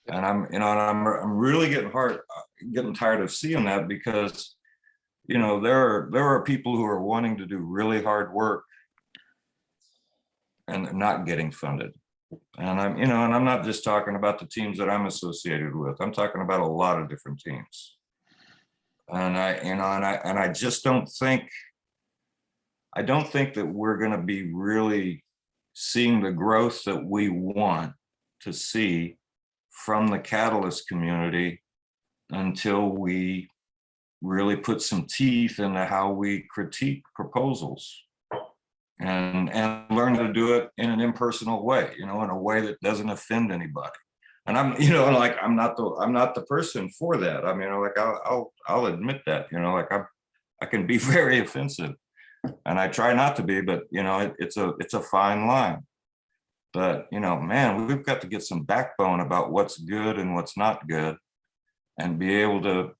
And I'm really getting tired of seeing that, because there are people who are wanting to do really hard work and not getting funded. And I'm not just talking about the teams that I'm associated with. I'm talking about a lot of different teams. And I just don't think that we're going to be really seeing the growth that we want to see from the Catalyst community until we really put some teeth into how we critique proposals and learn to do it in an impersonal way, in a way that doesn't offend anybody. And I'm not the person for that. I'll admit that, I can be very offensive, and I try not to be, but it's a fine line. But man, we've got to get some backbone about what's good and what's not good, and be able to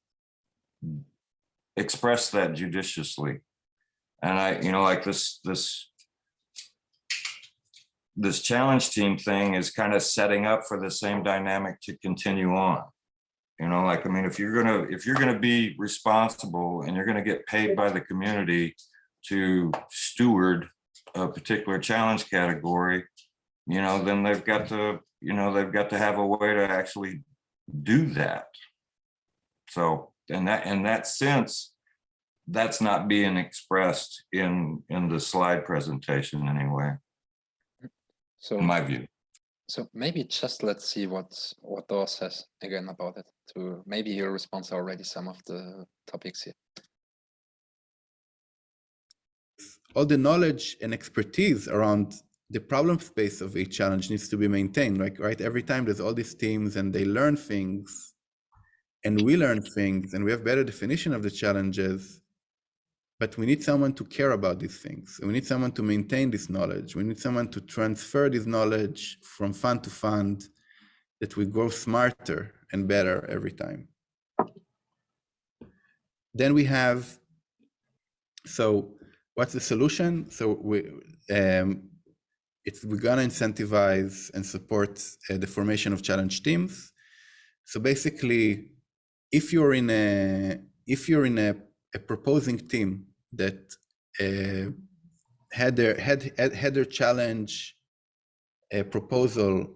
express that judiciously. And this challenge team thing is kind of setting up for the same dynamic to continue on. If you're gonna be responsible and you're gonna get paid by the community to steward a particular challenge category, then they've got to have a way to actually do that. So in that sense, that's not being expressed in the slide presentation anyway. So in my view. So maybe just let's see what Thor says again about it. To maybe your response already some of the topics here. All the knowledge and expertise around the problem space of a challenge needs to be maintained. Right? Every time there's all these teams and they learn things, and we learn things, and we have better definition of the challenges. But we need someone to care about these things. We need someone to maintain this knowledge. We need someone to transfer this knowledge from fund to fund, that we grow smarter and better every time. Then we have So what's the solution? So we're gonna incentivize and support the formation of challenge teams. So basically, if you're in a proposing team that had their challenge proposal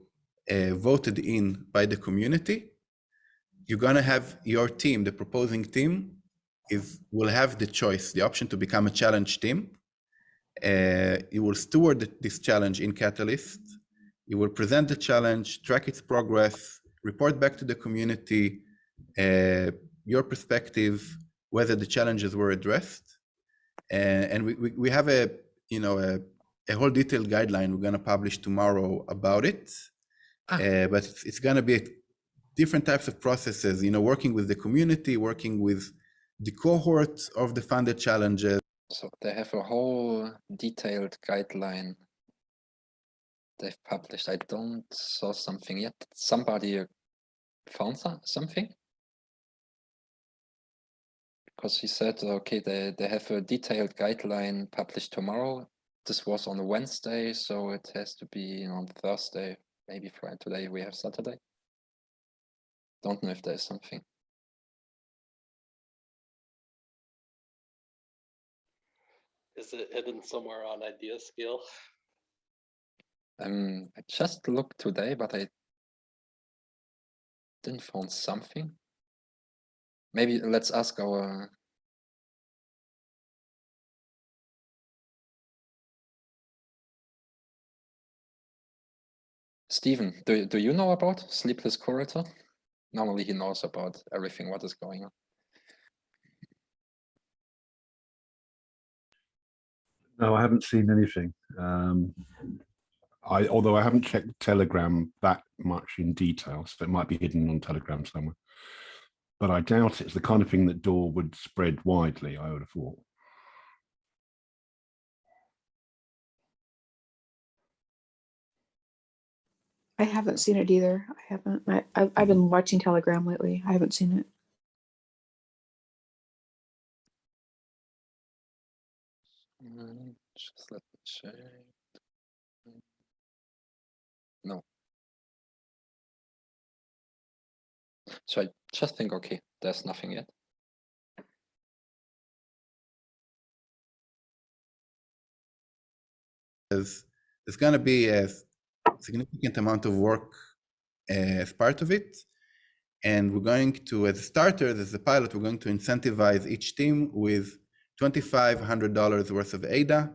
voted in by the community, you're gonna have your team, the proposing team, will have the choice, the option to become a challenge team. You will steward this challenge in Catalyst. You will present the challenge, track its progress, report back to the community, your perspective, whether the challenges were addressed. And we have a whole detailed guideline we're going to publish tomorrow about it. But it's going to be different types of processes, working with the community, working with the cohort of the funded challenges. So they have a whole detailed guideline they've published. I don't saw something yet. Somebody found something? Because he said, okay, they have a detailed guideline published tomorrow. This was on Wednesday, so it has to be on Thursday, maybe Friday. Today we have Saturday. Don't know if there's something. Is it hidden somewhere on idea scale? I just looked today, but I didn't find something. Maybe let's ask our Stephen, do you know about Sleepless Corridor? Normally he knows about everything what is going on. No, I haven't seen anything. Although I haven't checked Telegram that much in detail, so it might be hidden on Telegram somewhere. But I doubt it's the kind of thing that Door would spread widely, I would have thought. I haven't seen it either. I haven't. I've been watching Telegram lately. I haven't seen it. Just let me check. No. So I just think, okay, there's nothing yet. There's going to be a significant amount of work as part of it. And we're going to, as a starter, as a pilot, we're going to incentivize each team with $2,500 worth of ADA,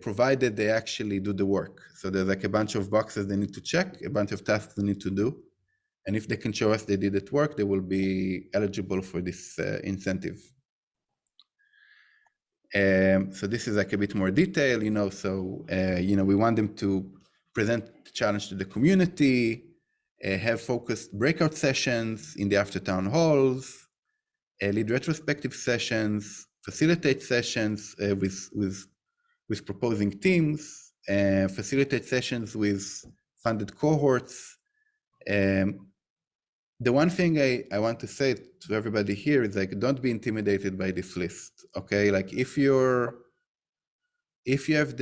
provided they actually do the work. So there's like a bunch of boxes they need to check, a bunch of tasks they need to do. And if they can show us they did it work, they will be eligible for this incentive. So this is like a bit more detail, so, we want them to present the challenge to the community, have focused breakout sessions in the after town halls, lead retrospective sessions, facilitate sessions with proposing teams, facilitate sessions with funded cohorts. The one thing I want to say to everybody here is like, don't be intimidated by this list, okay? Like if you have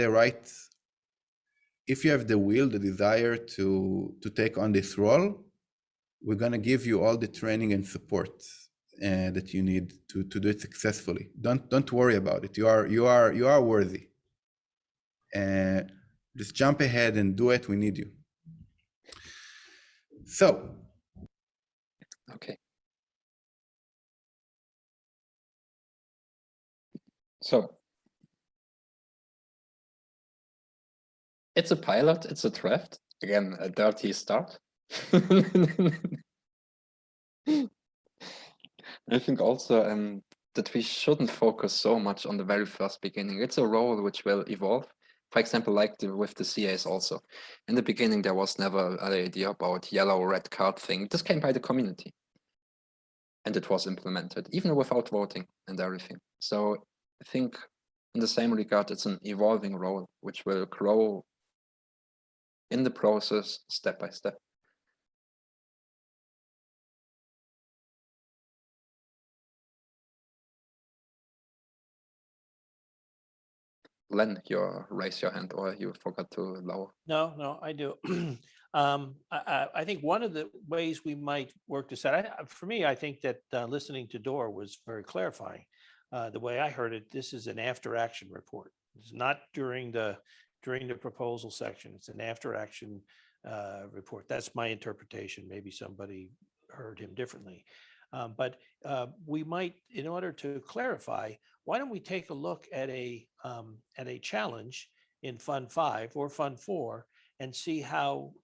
the will, the desire to take on this role, we're gonna give you all the training and support that you need to do it successfully. Don't worry about it. You are worthy. Just jump ahead and do it. We need you. So. Okay. So it's a pilot, it's a draft. Again, a dirty start. I think also that we shouldn't focus so much on the very first beginning. It's a role which will evolve. For example, like with the CAs also. In the beginning, there was never an idea about yellow, red card thing. This came by the community. And it was implemented, even without voting and everything. So I think in the same regard, it's an evolving role, which will grow in the process step by step. Len, you raise your hand, or you forgot to lower. No, I do. I think one of the ways we might work this out, for me, I think that listening to Dor was very clarifying. The way I heard it, this is an after action report. It's not during the proposal section. It's an after action report. That's my interpretation. Maybe somebody heard him differently. But we might, in order to clarify, why don't we take a look at a challenge in Fund 5 or Fund 4 and see how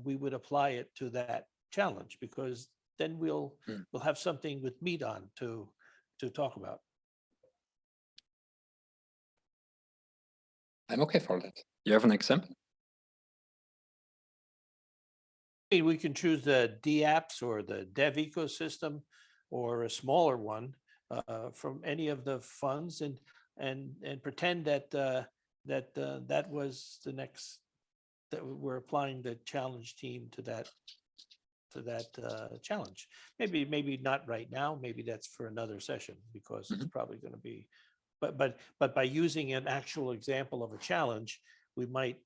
we would apply it to that challenge, because then we'll have something with meat on to talk about. I'm okay for that. You have an example? We can choose the DApps or the dev ecosystem or a smaller one from any of the funds, and pretend that that was the next, that we're applying the challenge team to that challenge. Maybe not right now. Maybe that's for another session, because it's probably going to be. But by using an actual example of a challenge, we might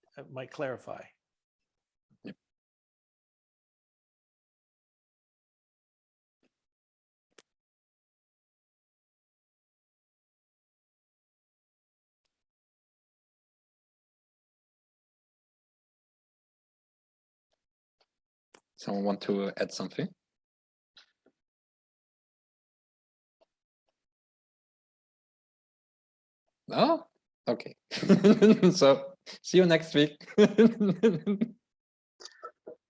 clarify. Someone want to add something? No? Okay. So see you next week.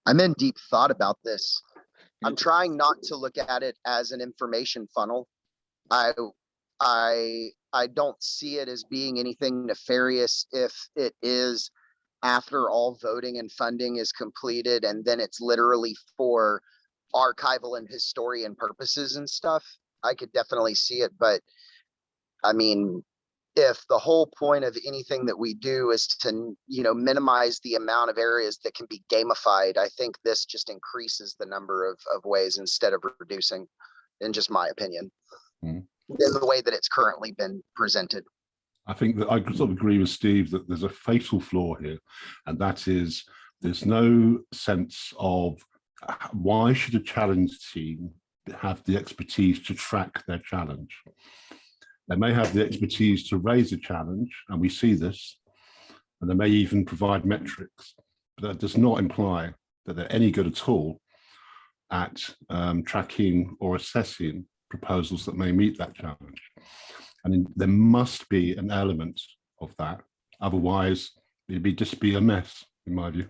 I'm in deep thought about this. I'm trying not to look at it as an information funnel. I don't see it as being anything nefarious if it is after all voting and funding is completed, and then it's literally for archival and historian purposes and stuff. I could definitely see it, but I mean, if the whole point of anything that we do is to, minimize the amount of areas that can be gamified, I think this just increases the number of ways instead of reducing, in just my opinion, in the way that it's currently been presented. I think that I sort of agree with Steve that there's a fatal flaw here, and that is there's no sense of why should a challenge team have the expertise to track their challenge. They may have the expertise to raise a challenge, and we see this, and they may even provide metrics, but that does not imply that they're any good at all at tracking or assessing proposals that may meet that challenge. And there must be an element of that. Otherwise, it'd just be a mess, in my view.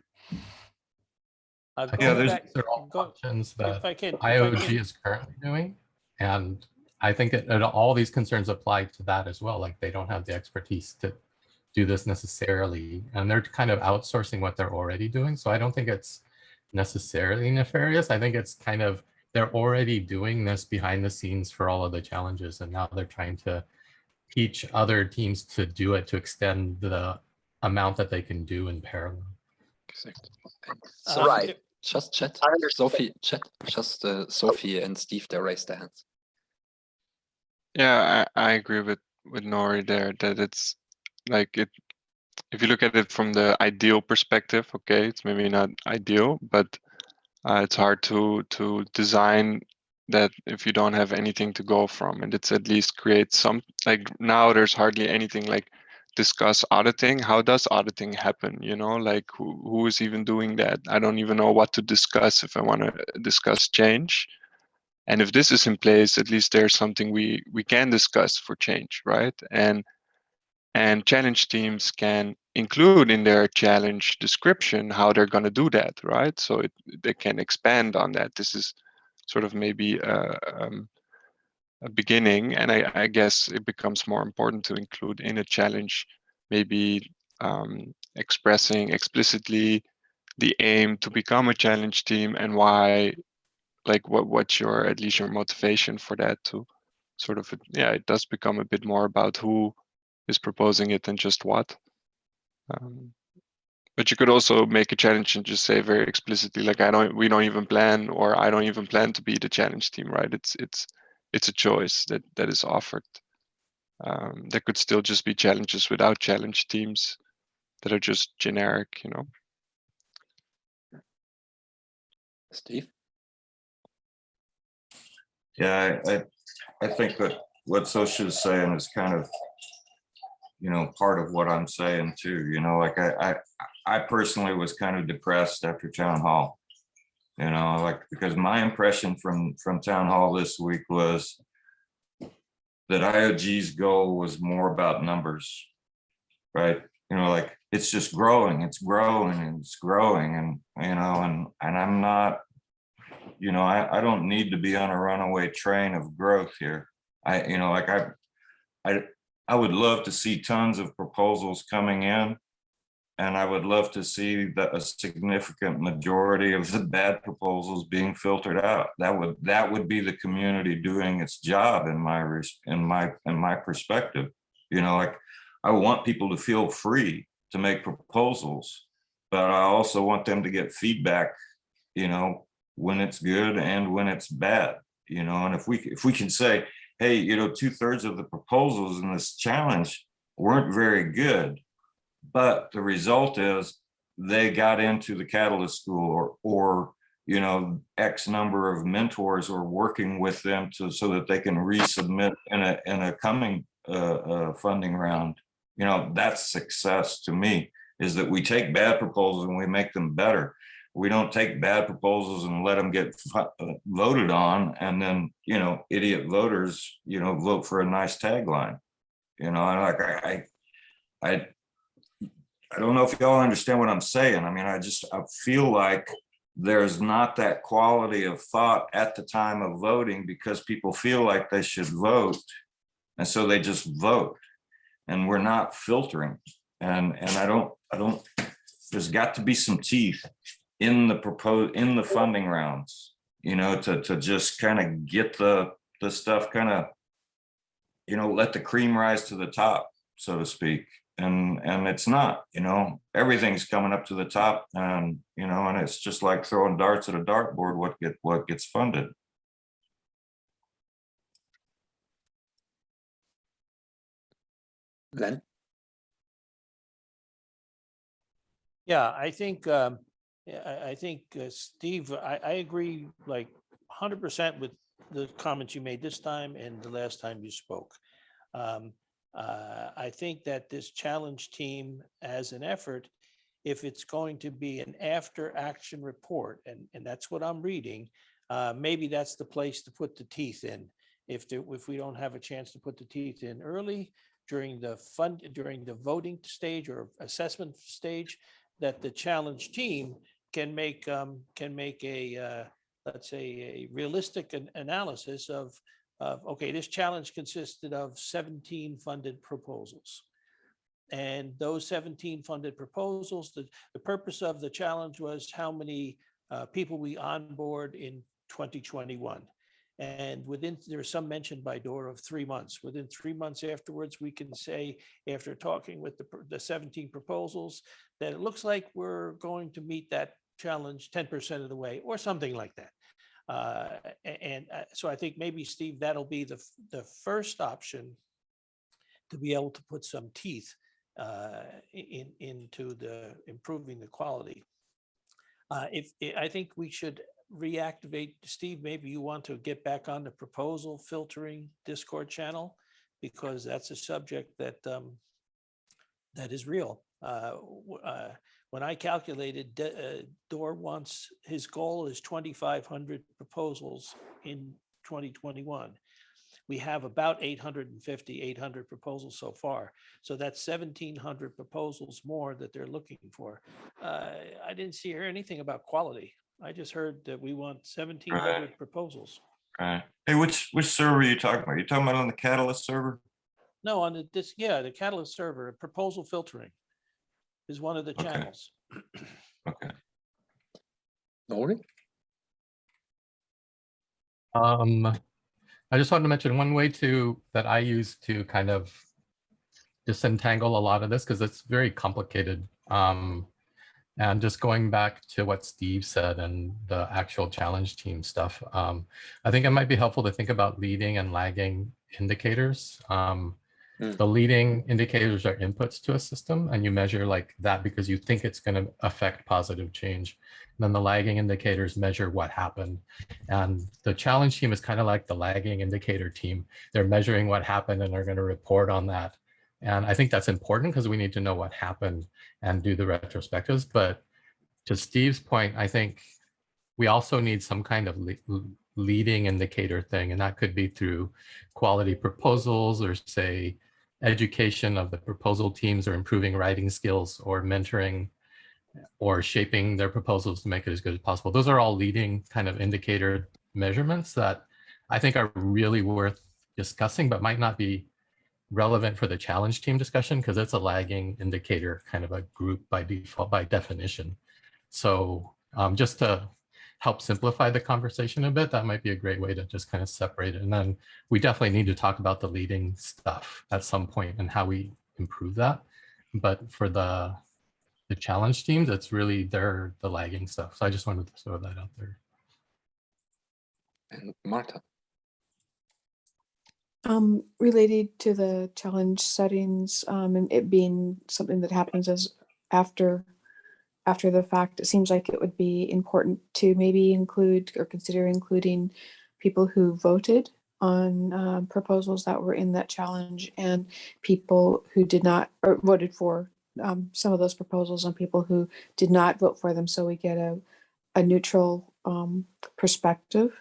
They're all functions that IOG is currently doing. And I think that all these concerns apply to that as well. Like, they don't have the expertise to do this necessarily, and they're kind of outsourcing what they're already doing. So I don't think it's necessarily nefarious. I think it's kind of, they're already doing this behind the scenes for all of the challenges, and now they're trying to teach other teams to do it, to extend the amount that they can do in parallel. Exactly. Right. Just chat. Sophie, chat. Just Sophie and Steve, they raised their hands. Yeah, I agree with Nori there, that it's like if you look at it from the ideal perspective, okay, it's maybe not ideal, but it's hard to design that if you don't have anything to go from, and it's at least create some, like now there's hardly anything like discuss auditing. How does auditing happen? Like who is even doing that? I don't even know what to discuss if I want to discuss change. And if this is in place, at least there's something we can discuss for change, right? And challenge teams can include in their challenge description how they're going to do that, right? So they can expand on that. This is sort of maybe a beginning, and I guess it becomes more important to include in a challenge, maybe expressing explicitly the aim to become a challenge team and why, like what's your, at least your motivation for that, to sort of, yeah, it does become a bit more about who is proposing it than just what. But you could also make a challenge and just say very explicitly, like we don't even plan, or I don't even plan to be the challenge team, right? It's a choice that is offered. There could still just be challenges without challenge teams that are just generic, you know. Steve? Yeah, I think that what Sosha is saying is kind of, you know, part of what I'm saying too. You know, like I personally was kind of depressed after town hall. You know, like, because my impression from town hall this week was that IOG's goal was more about numbers, right? You know, like, it's just growing, it's growing, and it's growing, and you know, and I'm not, you know, I don't need to be on a runaway train of growth here. You know, like I would love to see tons of proposals coming in, and I would love to see that a significant majority of the bad proposals being filtered out. That would be the community doing its job in my perspective. You know, like, I want people to feel free to make proposals, but I also want them to get feedback, you know, when it's good and when it's bad, you know. And if we can say, hey, you know, 2/3 of the proposals in this challenge weren't very good, but the result is they got into the Catalyst School, or you know, X number of mentors are working with them so that they can resubmit in a coming funding round. You know, that's success to me, is that we take bad proposals and we make them better. We don't take bad proposals and let them get voted on, and then, you know, idiot voters, you know, vote for a nice tagline. You know, and like I don't know if y'all understand what I'm saying. I mean, I feel like there's not that quality of thought at the time of voting, because people feel like they should vote, and so they just vote, and we're not filtering. And I don't. There's got to be some teeth in the funding rounds, you know, to just kind of get the stuff kind of, you know, let the cream rise to the top, so to speak. And it's not, you know, everything's coming up to the top, and you know, and it's just like throwing darts at a dartboard. What gets funded? Len? Yeah, I think Steve, I agree like 100% with the comments you made this time and the last time you spoke. I think that this challenge team as an effort, if it's going to be an after action report, and that's what I'm reading, maybe that's the place to put the teeth in. If we don't have a chance to put the teeth in early during the voting stage or assessment stage, that the challenge team can make a let's say a realistic analysis of okay, this challenge consisted of 17 funded proposals. And those 17 funded proposals, the purpose of the challenge was how many people we onboard in 2021. And there's some mention by Dora of 3 months. Within 3 months afterwards, we can say, after talking with the 17 proposals, that it looks like we're going to meet that challenge 10% of the way, or something like that. So I think maybe, Steve, that'll be the first option to be able to put some teeth into the improving the quality. I think we should reactivate. Steve, maybe you want to get back on the proposal filtering Discord channel, because that's a subject that that is real. When I calculated, Dor wants, his goal is 2,500 proposals in 2021. We have about 800 proposals so far. So that's 1,700 proposals more that they're looking for. I didn't hear anything about quality. I just heard that we want 1,700 proposals. Right. Hey, which server are you talking about? Are you talking about on the Catalyst server? No, on the Catalyst server. Proposal filtering is one of the channels. Okay. Nori? I just wanted to mention one way that I use to kind of disentangle a lot of this, because it's very complicated. And just going back to what Steve said and the actual challenge team stuff, I think it might be helpful to think about leading and lagging indicators. The leading indicators are inputs to a system, and you measure like that because you think it's going to affect positive change. And then the lagging indicators measure what happened. And the challenge team is kind of like the lagging indicator team. They're measuring what happened and are going to report on that. And I think that's important because we need to know what happened and do the retrospectives. But to Steve's point, I think we also need some kind of leading indicator thing, and that could be through quality proposals or say education of the proposal teams or improving writing skills or mentoring or shaping their proposals to make it as good as possible. Those are all leading kind of indicator measurements that I think are really worth discussing, but might not be relevant for the challenge team discussion because it's a lagging indicator kind of a group by default, by definition. So just to help simplify the conversation a bit, that might be a great way to just kind of separate it. And then we definitely need to talk about the leading stuff at some point and how we improve that. But for the challenge teams, it's really the lagging stuff. So I just wanted to throw that out there. And Marta. Related to the challenge settings and it being something that happens as after the fact, it seems like it would be important to maybe include or consider including people who voted on proposals that were in that challenge and people who did not or voted for some of those proposals and people who did not vote for them, so we get a neutral perspective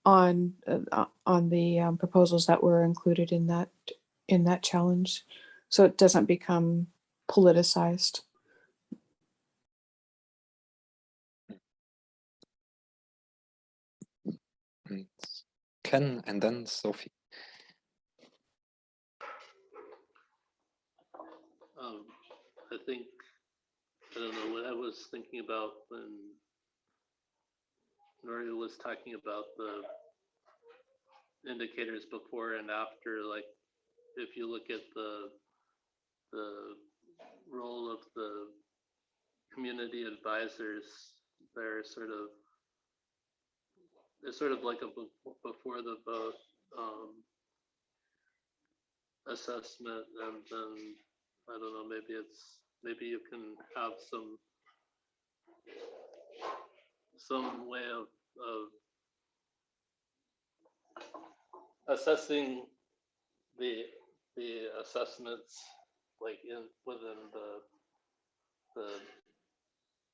on the proposals that were included in that challenge, so it doesn't become politicized. Ken and then Sophie. I think, I don't know, what I was thinking about when Nori was talking about the indicators before and after, like if you look at the role of the community advisors, they're sort of like a before the vote assessment, and then I don't know, maybe you can have some way of assessing the assessments like within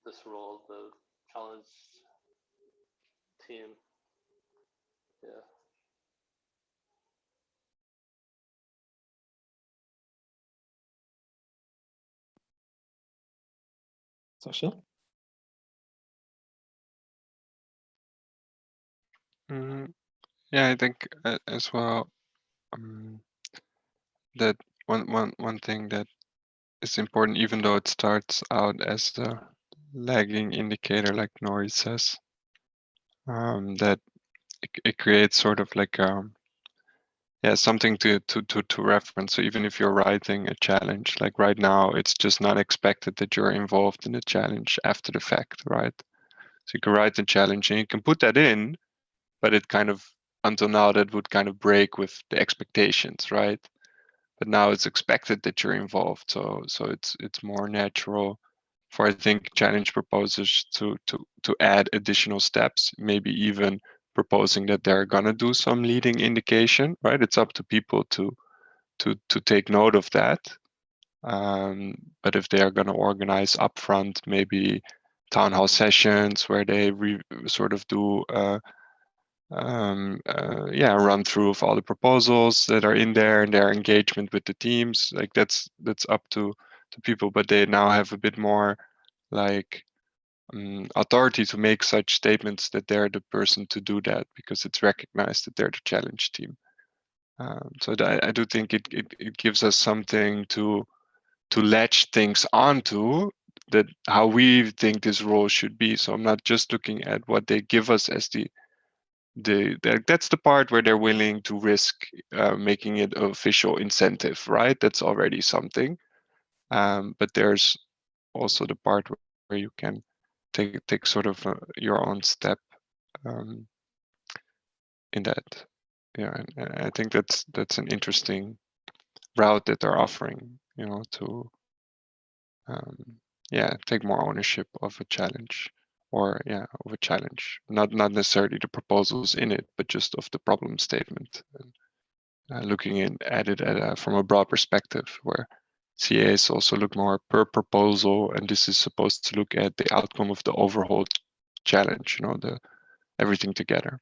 this role, the challenge team. Yeah. Sasha? Yeah, I think as well that one thing that is important, even though it starts out as a lagging indicator, like Nori says, that it creates sort of like something to reference. So even if you're writing a challenge, like right now, it's just not expected that you're involved in the challenge after the fact, right? So you can write the challenge and you can put that in, but it kind of, until now, that would kind of break with the expectations, right? But now it's expected that you're involved. So it's more natural for, I think, challenge proposers to add additional steps, maybe even proposing that they're gonna do some leading indication, right? It's up to people to take note of that. But if they are gonna organize upfront, maybe town hall sessions where they sort of do run through of all the proposals that are in there and their engagement with the teams, like that's up to people, but they now have a bit more like authority to make such statements that they're the person to do that because it's recognized that they're the challenge team. So I do think it gives us something to latch things onto, that how we think this role should be. So I'm not just looking at what they give us as that's the part where they're willing to risk making it an official incentive, right? That's already something. But there's also the part where you can take sort of your own step in that. Yeah, and I think that's an interesting route that they're offering, you know, to yeah, take more ownership of a challenge, or yeah, of a challenge, not necessarily the proposals in it, but just of the problem statement, and looking at it from a broad perspective, where CAs also look more per proposal, and this is supposed to look at the outcome of the overall challenge, you know, the everything together.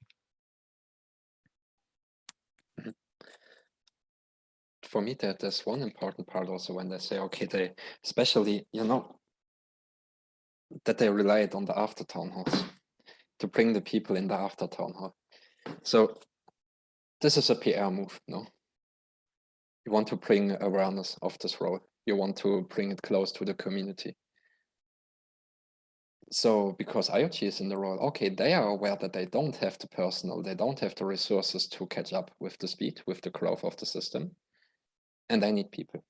For me, there's one important part also when they say, okay, they especially, you know, that they relied on the after town halls to bring the people in the after town hall. So this is a PR move, no? You want to bring awareness of this role. You want to bring it close to the community. So because IoT is in the role, okay, they are aware that they don't have the personnel, they don't have the resources to catch up with the speed, with the growth of the system, and they need people.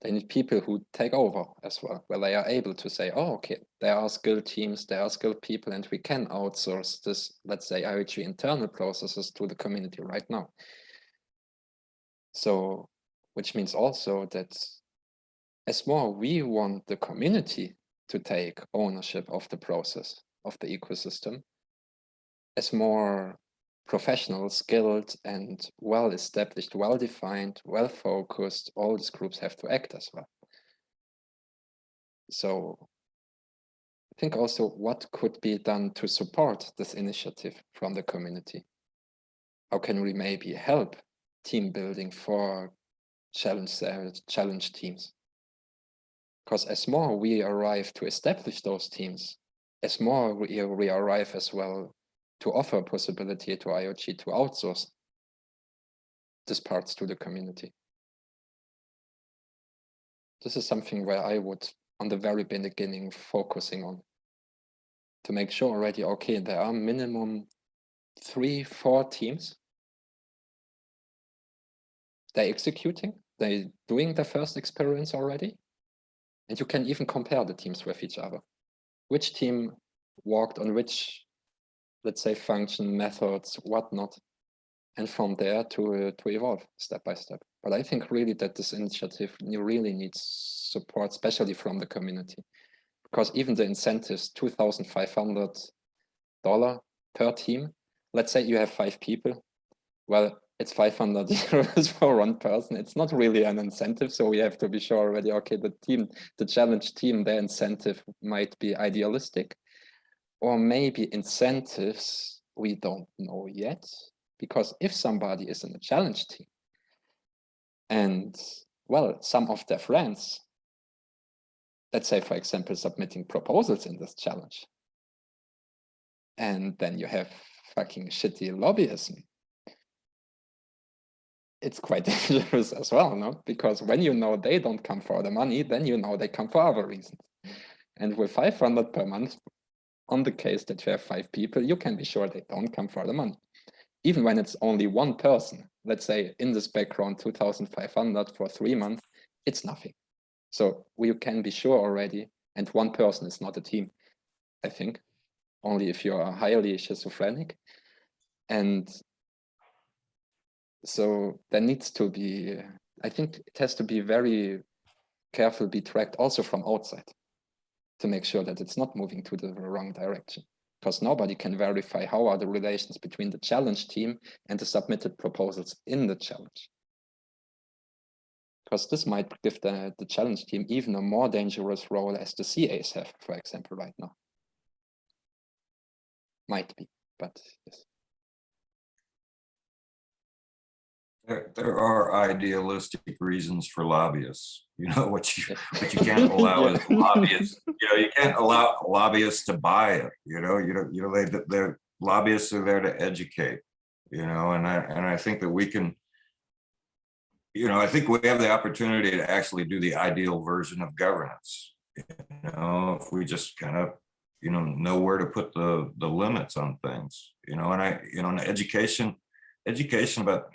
They need people who take over as well, where they are able to say, oh, okay, there are skilled teams, there are skilled people, and we can outsource this, let's say, IoT internal processes to the community right now. So, which means also that as more we want the community to take ownership of the process, of the ecosystem, as more professional, skilled, and well-established, well-defined, well-focused, all these groups have to act as well. So I think also what could be done to support this initiative from the community? How can we maybe help team building for challenge teams? Because as more we arrive to establish those teams, as more we arrive as well to offer a possibility to IoT to outsource these parts to the community. This is something where I would, on the very beginning, focusing on to make sure already, okay, there are minimum 3-4 teams. They're executing, they're doing the first experience already. And you can even compare the teams with each other. Which team worked on which, let's say, function, methods, whatnot, and from there to evolve step by step. But I think really that this initiative really needs support, especially from the community, because even the incentives, $2,500 per team. Let's say you have 5 people. Well, it's 500 euros for one person. It's not really an incentive, so we have to be sure already, okay, the challenge team, their incentive might be idealistic, or maybe incentives we don't know yet, because if somebody is in a challenge team and, well, some of their friends, let's say, for example, submitting proposals in this challenge, and then you have fucking shitty lobbyism, it's quite dangerous as well, no? Because when you know they don't come for the money, then you know they come for other reasons. And with 500 per month, on the case that you have 5 people, you can be sure they don't come for the money. Even when it's only one person, let's say in this background, 2,500 for 3 months, it's nothing. So we can be sure already, and one person is not a team, I think, only if you are highly schizophrenic. And so there needs to be, I think it has to be very careful, be tracked also from outside to make sure that it's not moving to the wrong direction, because nobody can verify how are the relations between the challenge team and the submitted proposals in the challenge. Because this might give the challenge team even a more dangerous role as the CAs have, for example, right now. Might be, but yes. There are idealistic reasons for lobbyists. You know, what you can't allow is lobbyists. You know, you can't allow lobbyists to buy it. They're lobbyists are there to educate. You know, and I think that we can. You know, I think we have the opportunity to actually do the ideal version of governance. You know, if we just kind of, know where to put the limits on things. You know, and in education about,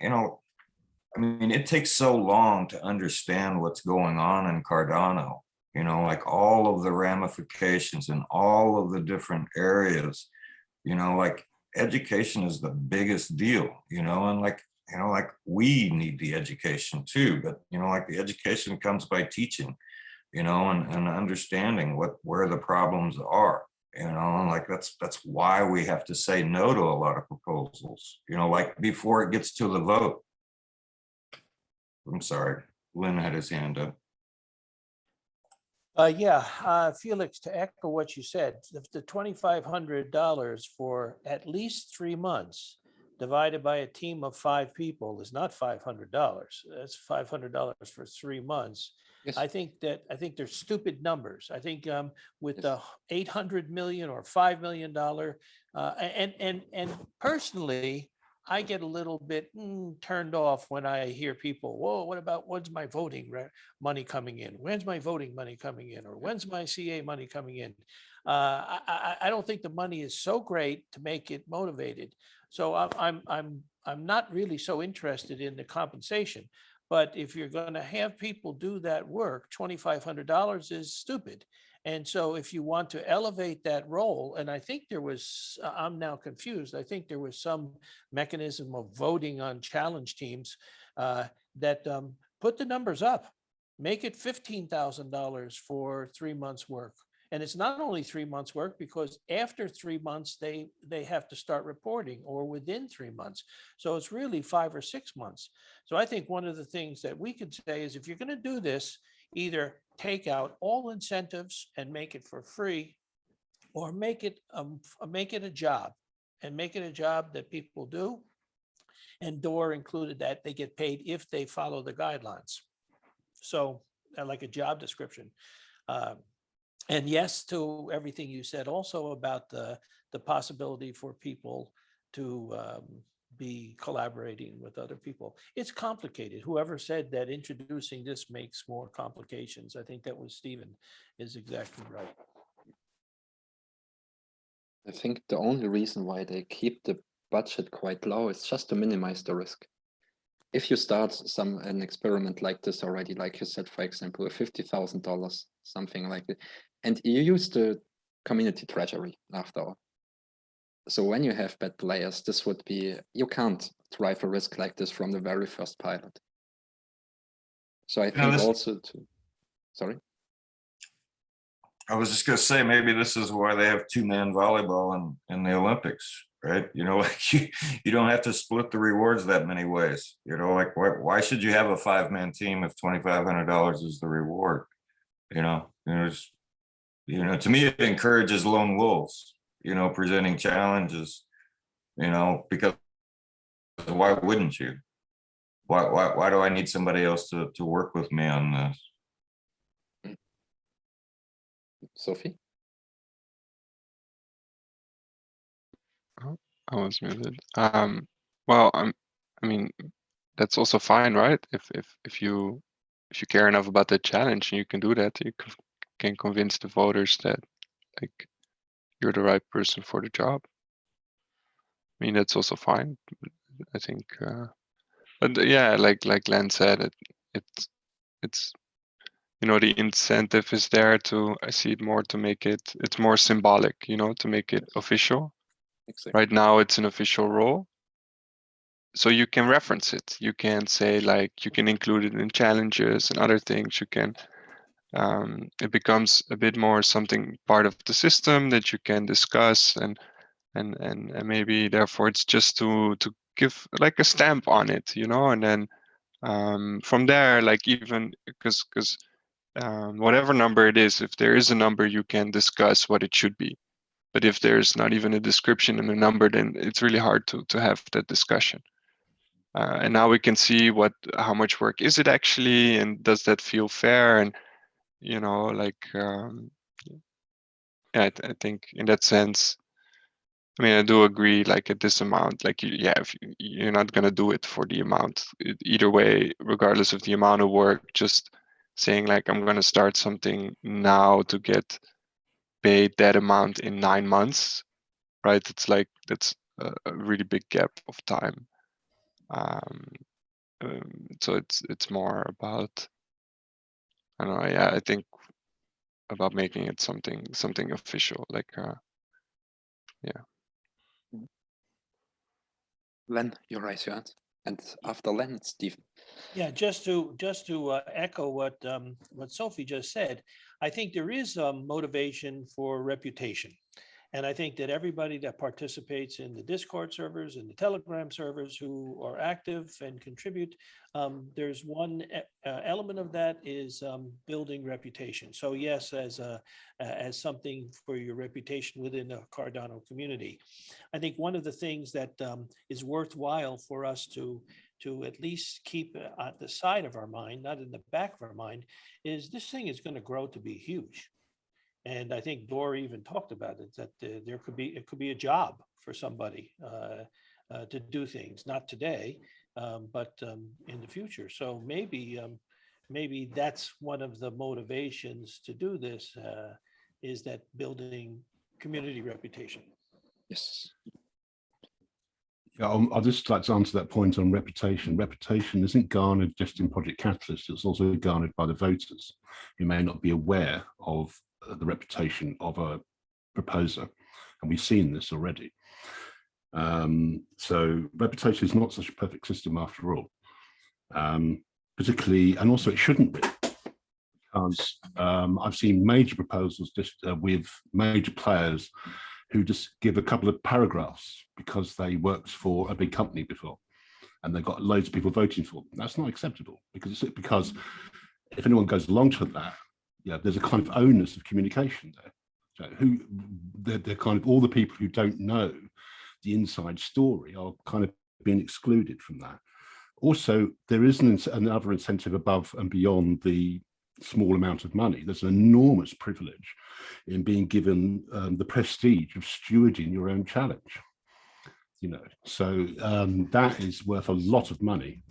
I mean, it takes so long to understand what's going on in Cardano, like all of the ramifications and all of the different areas, like education is the biggest deal, and like you know, like we need the education too, but you know, like the education comes by teaching, you know, and understanding where the problems are, you know, and like that's why we have to say no to a lot of proposals, you know, like before it gets to the vote. I'm sorry, Lynn had his hand up. Felix, to echo what you said, the $2,500 for at least 3 months divided by a team of 5 people is not $500. That's $500 for 3 months. Yes. I think they're stupid numbers. I think with the $800 million or $5 million, and personally, I get a little bit turned off when I hear people, whoa, when's my voting money coming in? When's my voting money coming in? Or when's my CA money coming in? I don't think the money is so great to make it motivated. So I'm not really so interested in the compensation. But if you're going to have people do that work, $2,500 is stupid. And so if you want to elevate that role, and I think there was, I'm now confused, I think there was some mechanism of voting on challenge teams that put the numbers up, make it $15,000 for 3 months work. And it's not only 3 months work, because after 3 months, they have to start reporting, or within 3 months. So it's really 5 or 6 months. So I think one of the things that we could say is, if you're going to do this, either take out all incentives and make it for free, or make it a job, and make it a job that people do. And DOOR included that they get paid if they follow the guidelines. So like a job description. And yes to everything you said also about the possibility for people to be collaborating with other people. It's complicated. Whoever said that introducing this makes more complications, I think that was Stephen, is exactly right. I think the only reason why they keep the budget quite low is just to minimize the risk. If you start an experiment like this already, like you said, for example, with $50,000, something like that, and you use the community treasury after all. So when you have bad players, this would be, you can't drive a risk like this from the very first pilot. So I think also sorry? I was just going to say, maybe this is why they have 2-man volleyball in the Olympics, right? You know, like you don't have to split the rewards that many ways. You know, like why should you have a 5-man team if $2,500 is the reward? You know, to me, it encourages lone wolves, you know, presenting challenges, you know, because why wouldn't you? Why do I need somebody else to work with me on this? Sophie? Oh, I was muted. Well, I mean, that's also fine, right? If you care enough about the challenge, you can do that. You can convince the voters that like you're the right person for the job. I mean, that's also fine. I think, but yeah, like Len said, it's you know, the incentive is there to, I see it more to make it's more symbolic, you know, to make it official. Exactly. Right now it's an official role. So you can reference it. You can say, like, you can include it in challenges and other things. You can, it becomes a bit more something part of the system that you can discuss, and maybe therefore it's just to give like a stamp on it, you know, and then from there, like, even because whatever number it is, if there is a number, you can discuss what it should be. But if there's not even a description in a number, then it's really hard to have that discussion. And now we can see how much work is it actually, and does that feel fair? And, you know, like, yeah, I think in that sense, I mean, I do agree, like, at this amount, like, if you're not going to do it for the amount, either way, regardless of the amount of work, just saying, like, I'm going to start something now to get paid that amount in 9 months, right? It's like, that's a really big gap of time. So it's more about, I don't know, yeah, I think about making it something official, like, yeah. Len, you raise your hand. And after Len, Steve. Yeah, just to echo what Sophie just said, I think there is motivation for reputation. And I think that everybody that participates in the Discord servers and the Telegram servers who are active and contribute, there's one element of that is building reputation. So yes, as something for your reputation within the Cardano community. I think one of the things that is worthwhile for us to at least keep at the side of our mind, not in the back of our mind, is this thing is going to grow to be huge. And I think Dora even talked about it, that it could be a job for somebody to do things, not today, but in the future. So maybe that's one of the motivations to do this, is that building community reputation. Yes. Yeah, I'll just like to answer that point on reputation. Reputation isn't garnered just in Project Catalyst, it's also garnered by the voters who may not be aware of the reputation of a proposer. And we've seen this already. So reputation is not such a perfect system after all. Particularly, and also it shouldn't be, because I've seen major proposals just with major players who just give a couple of paragraphs because they worked for a big company before and they've got loads of people voting for them. That's not acceptable, because if anyone goes along to that, yeah, there's a kind of onus of communication there. So they're kind of all the people who don't know the inside story are kind of being excluded from that. Also, there is another incentive above and beyond the small amount of money. There's an enormous privilege in being given the prestige of stewarding your own challenge. You know, so that is worth a lot of money.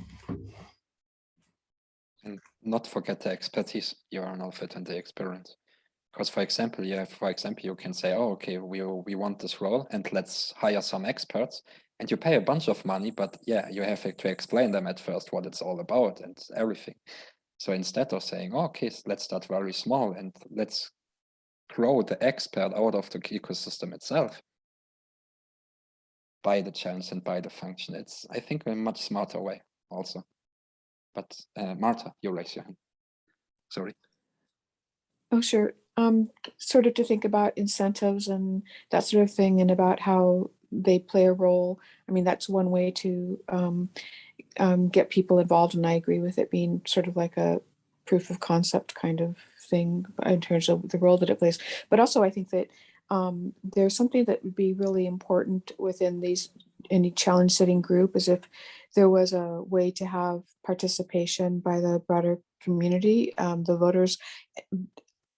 And not forget the expertise you are now fit in the experience. Because for example, you can say, oh, okay, we want this role and let's hire some experts, and you pay a bunch of money, but yeah, you have to explain them at first what it's all about and everything. So instead of saying, oh, okay, let's start very small and let's grow the expert out of the ecosystem itself, by the challenge and by the function, it's, I think, a much smarter way also. But Marta, you raise your hand. Sorry. Oh, sure. Sort of to think about incentives and that sort of thing, and about how they play a role. I mean, that's one way to get people involved, and I agree with it being sort of like a proof of concept kind of thing in terms of the role that it plays. But also, I think that there's something that would be really important within any challenge setting group, is if there was a way to have participation by the broader community, the voters,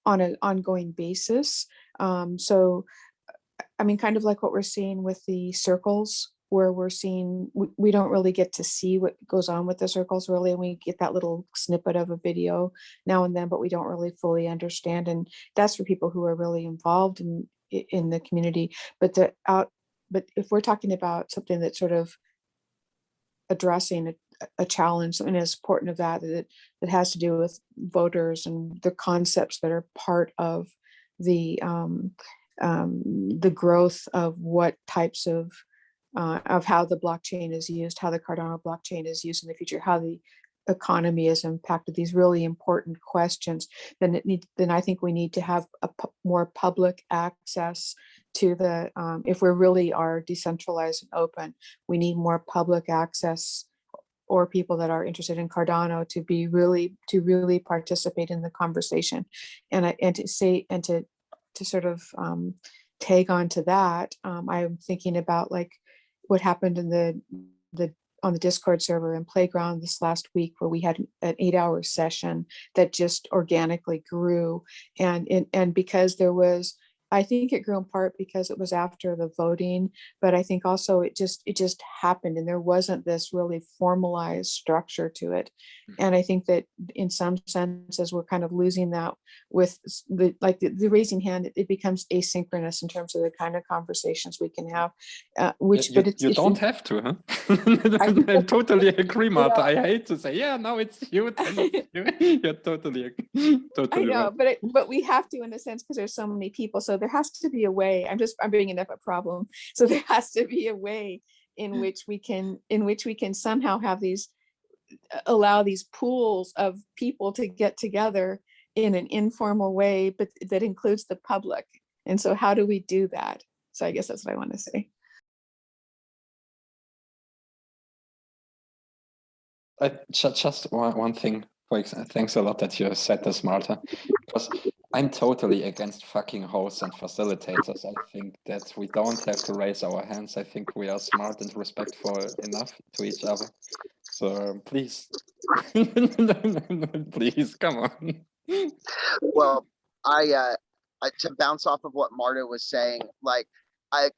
on an ongoing basis. So, I mean, kind of like what we're seeing with the circles, where we're seeing, we don't really get to see what goes on with the circles really, and we get that little snippet of a video now and then, but we don't really fully understand. And that's for people who are really involved in the community. But if we're talking about something that's sort of addressing a challenge, something as important of that has to do with voters and the concepts that are part of the growth of what types of how the blockchain is used, how the Cardano blockchain is used in the future, how the economy is impacted, these really important questions, then I think we need to have more public access to the, if we really are decentralized and open, we need more public access, or people that are interested in Cardano to really participate in the conversation, and to sort of tag on to that. I'm thinking about like what happened in on the Discord server and Playground this last week, where we had an 8-hour session that just organically grew, and because there was, I think it grew in part because it was after the voting, but I think also it just happened, and there wasn't this really formalized structure to it. And I think that in some senses we're kind of losing that with the raising hand. It becomes asynchronous in terms of the kind of conversations we can have, which you don't have to, huh? I totally agree, Marta. I hate to say, yeah, now it's you. You're totally I know, right. but we have to, in a sense, because there's so many people. So there has to be a way. I'm bringing up a problem. So there has to be a way in which we can somehow have these, allow these pools of people to get together in an informal way, but that includes the public. And so how do we do that? So I guess that's what I want to say. Just one thing. Thanks a lot that you said this, Marta, because I'm totally against fucking hosts and facilitators. I think that we don't have to raise our hands. I think we are smart and respectful enough to each other. So please, please come on. Well, to bounce off of what Marta was saying, like I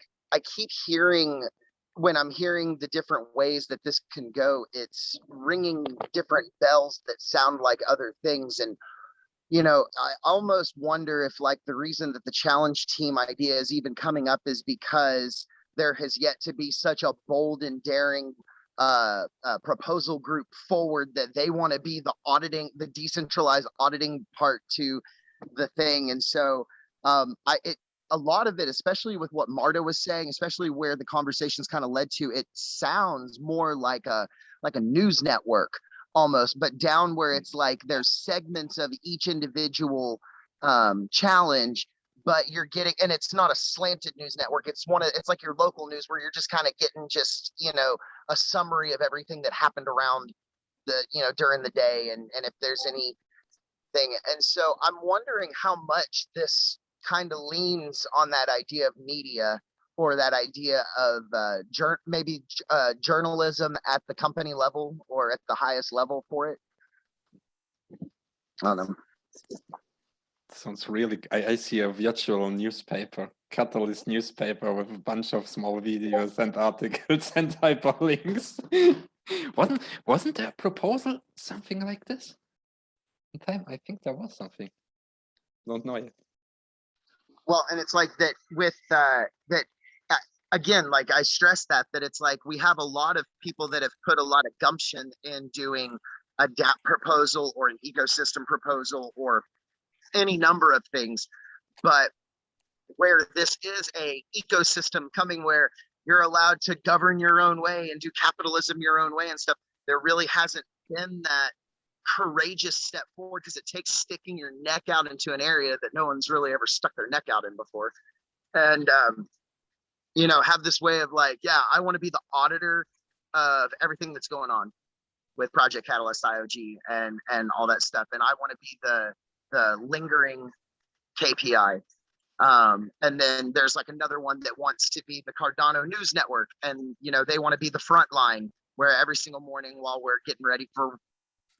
keep hearing, when I'm hearing the different ways that this can go, it's ringing different bells that sound like other things. And, you know, I almost wonder if like the reason that the challenge team idea is even coming up is because there has yet to be such a bold and daring proposal group forward that they want to be the auditing, the decentralized auditing part to the thing. And so a lot of it, especially with what Marta was saying, especially where the conversations kind of led to, it sounds more like a news network almost, but down where it's like there's segments of each individual challenge, but you're getting, and it's not a slanted news network. It's like your local news where you're just kind of getting just, you know, a summary of everything that happened around the, you know, during the day, and if there's anything. And so I'm wondering how much this kind of leans on that idea of media, or that idea of maybe journalism at the company level or at the highest level for it. I don't know. Sounds really, I see a virtual newspaper, Catalyst newspaper with a bunch of small videos and articles and hyperlinks. Wasn't there a proposal, something like this? I think there was something. Don't know yet. Well, and it's like that with that again, like I stress that it's like we have a lot of people that have put a lot of gumption in doing a DApp proposal or an ecosystem proposal or any number of things, but where this is a ecosystem coming where you're allowed to govern your own way and do capitalism your own way and stuff, there really hasn't been that courageous step forward, because it takes sticking your neck out into an area that no one's really ever stuck their neck out in before, and you know, have this way of like, yeah, I want to be the auditor of everything that's going on with Project Catalyst IOG and all that stuff, and I want to be the lingering KPI. And then there's like another one that wants to be the Cardano news network, and you know, they want to be the front line where every single morning while we're getting ready for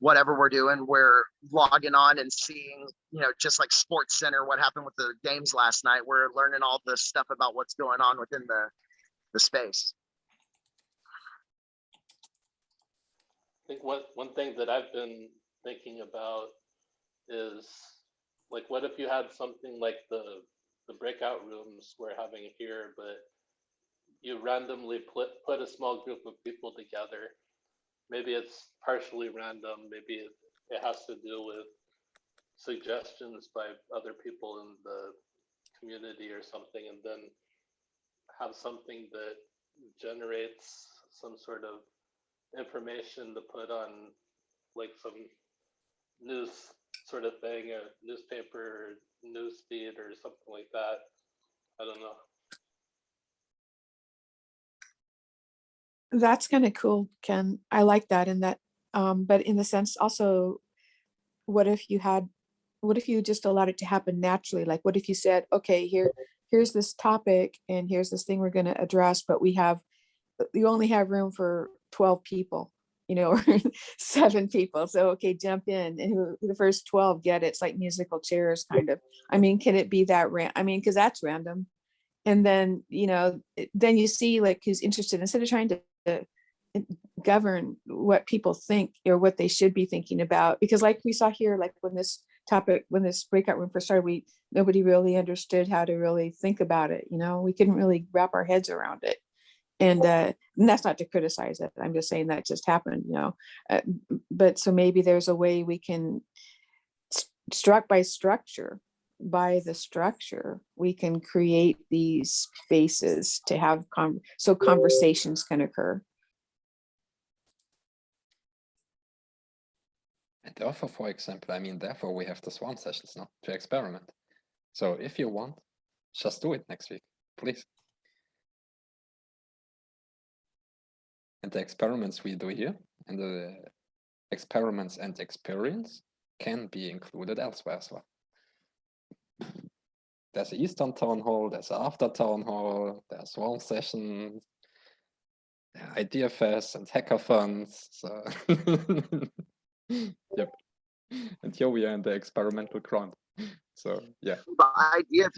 whatever we're doing, we're logging on and seeing, you know, just like Sports Center, what happened with the games last night. We're learning all the stuff about what's going on within the space. I think one thing that I've been thinking about is like, what if you had something like the breakout rooms we're having here, but you randomly put a small group of people together. Maybe it's partially random, maybe it has to do with suggestions by other people in the community or something, and then have something that generates some sort of information to put on like some news sort of thing, a newspaper, news feed or something like that. I don't know. That's kind of cool, Ken. I like that. And that, but in the sense also, what if you just allowed it to happen naturally? Like, what if you said, okay, here's this topic and here's this thing we're going to address, but you only have room for 12 people, you know, or 7 people. So, okay, jump in, and who the first 12 get it. It's like musical chairs kind of. I mean, can it be that because that's random. And then, you know, then you see like who's interested, instead of trying to govern what people think or what they should be thinking about. Because like we saw here, like when this breakout room first started, nobody really understood how to really think about it. You know, we couldn't really wrap our heads around it. And that's not to criticize it. I'm just saying that just happened, you know. But so maybe there's a way we can, struck by structure, by the structure, we can create these spaces to have so conversations can occur. And therefore, for example, I mean, therefore we have the swarm sessions now to experiment. So if you want, just do it next week, please. And the experiments we do here and the experiments and experience can be included elsewhere as well. There's an Eastern Town Hall, there's an After Town Hall, there's swarm sessions, idea fests and hackathons. So yep. And here we are in the experimental ground. So yeah. The idea,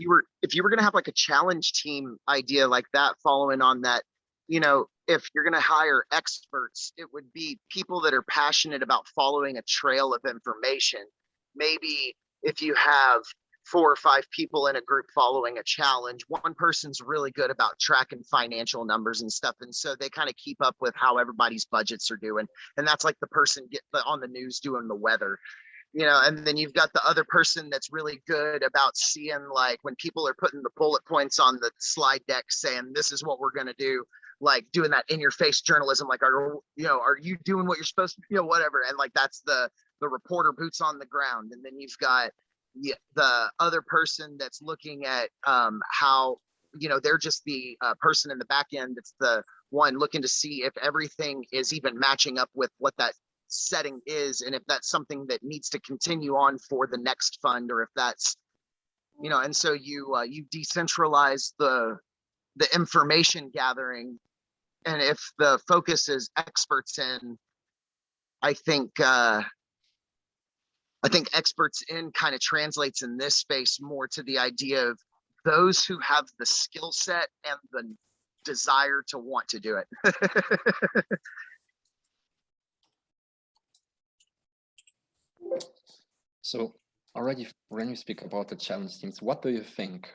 if you were gonna have like a challenge team idea like that, following on that, you know, if you're gonna hire experts, it would be people that are passionate about following a trail of information. Maybe if you have 4 or 5 people in a group following a challenge, one person's really good about tracking financial numbers and stuff, and so they kind of keep up with how everybody's budgets are doing, and that's like the person on the news doing the weather, you know. And then you've got the other person that's really good about seeing, like, when people are putting the bullet points on the slide deck saying this is what we're going to do, like doing that in your face journalism, like, are you doing what you're supposed to, whatever. And like, that's the reporter boots on the ground. And then you've got the other person that's looking at how, they're just the person in the back end. It's the one looking to see if everything is even matching up with what that setting is, and if that's something that needs to continue on for the next fund, or if that's, and so you decentralize the information gathering. And if the focus is experts in, I think experts in kind of translates in this space more to the idea of those who have the skill set and the desire to want to do it. So already when you speak about the challenge teams, what do you think?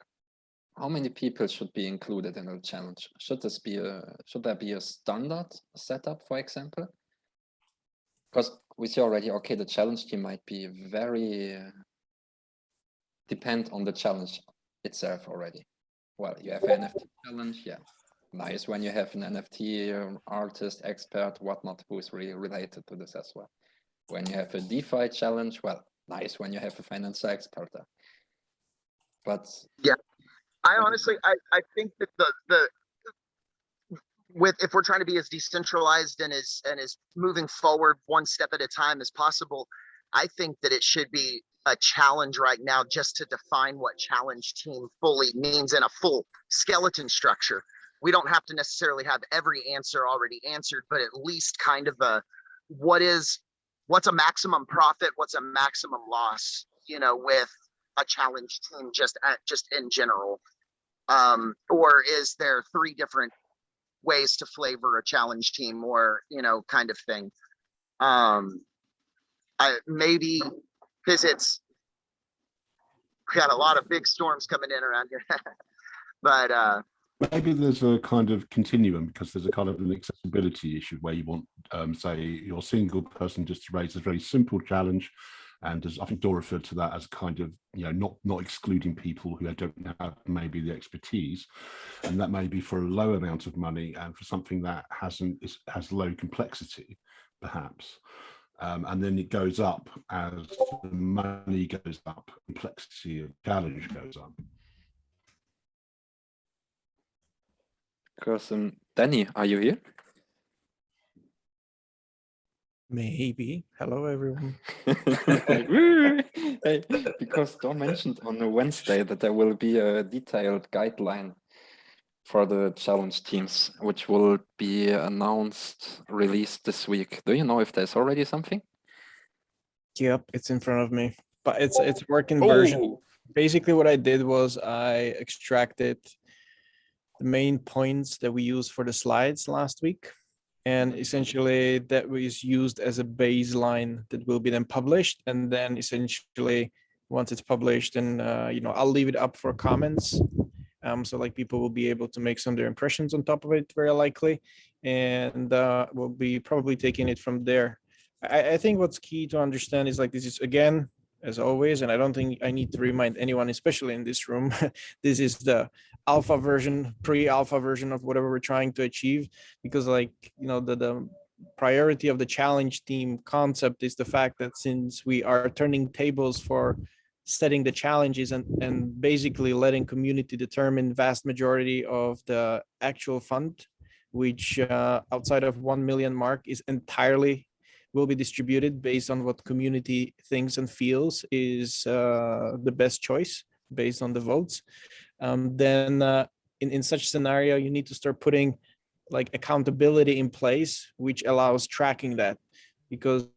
How many people should be included in a challenge? Should there be a standard setup, for example? Because we see already, okay, the challenge team might be very depend on the challenge itself already. Well, you have an NFT challenge, yeah. Nice when you have an NFT artist, expert, whatnot, who's really related to this as well. When you have a DeFi challenge, well, nice when you have a financial expert there. But yeah, I honestly, I think that if we're trying to be as decentralized and as moving forward one step at a time as possible, I think that it should be a challenge right now just to define what challenge team fully means in a full skeleton structure. We don't have to necessarily have every answer already answered, but at least kind of what's a maximum profit, what's a maximum loss, with a challenge team just in general. Or is there 3 different ways to flavor a challenge team, or kind of thing? Maybe because we got a lot of big storms coming in around here. But maybe there's a kind of continuum, because there's a kind of an accessibility issue where you want, say, your single person just to raise a very simple challenge. And as I think Dora referred to that as kind of, not excluding people who don't have maybe the expertise, and that may be for a low amount of money and for something that has low complexity, perhaps. And then it goes up as the money goes up, complexity of challenge goes up. because Danny, are you here? Maybe. Hello, everyone. Hey, because Don mentioned on a Wednesday that there will be a detailed guideline for the challenge teams, which will be released this week. Do you know if there's already something? Yep, it's in front of me, but it's working version. Basically, what I did was I extracted the main points that we used for the slides last week. And essentially that was used as a baseline that will be then published. And then essentially once it's published, then, I'll leave it up for comments. So like people will be able to make some of their impressions on top of it, very likely. And we'll be probably taking it from there. I think what's key to understand is like, this is again, as always, and I don't think I need to remind anyone, especially in this room, this is the alpha version, pre-alpha version of whatever we're trying to achieve, because like, you know, the priority of the challenge team concept is the fact that since we are turning tables for setting the challenges and basically letting community determine vast majority of the actual fund, which outside of 1 million mark is entirely will be distributed based on what community thinks and feels is the best choice based on the votes. Then in such scenario, you need to start putting like accountability in place, which allows tracking that, because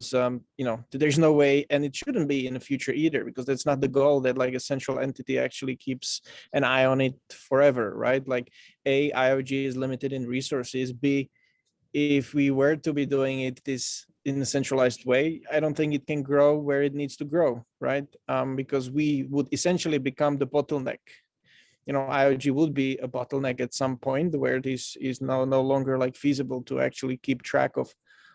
you know, there's no way, and it shouldn't be in the future either, because that's not the goal, that like a central entity actually keeps an eye on it forever, right? Like A, IOG is limited in resources. B, if we were to be doing it this in a centralized way, I don't think it can grow where it needs to grow, right? Because we would essentially become the bottleneck. You know, IOG would be a bottleneck at some point where this is no longer like feasible to actually keep track of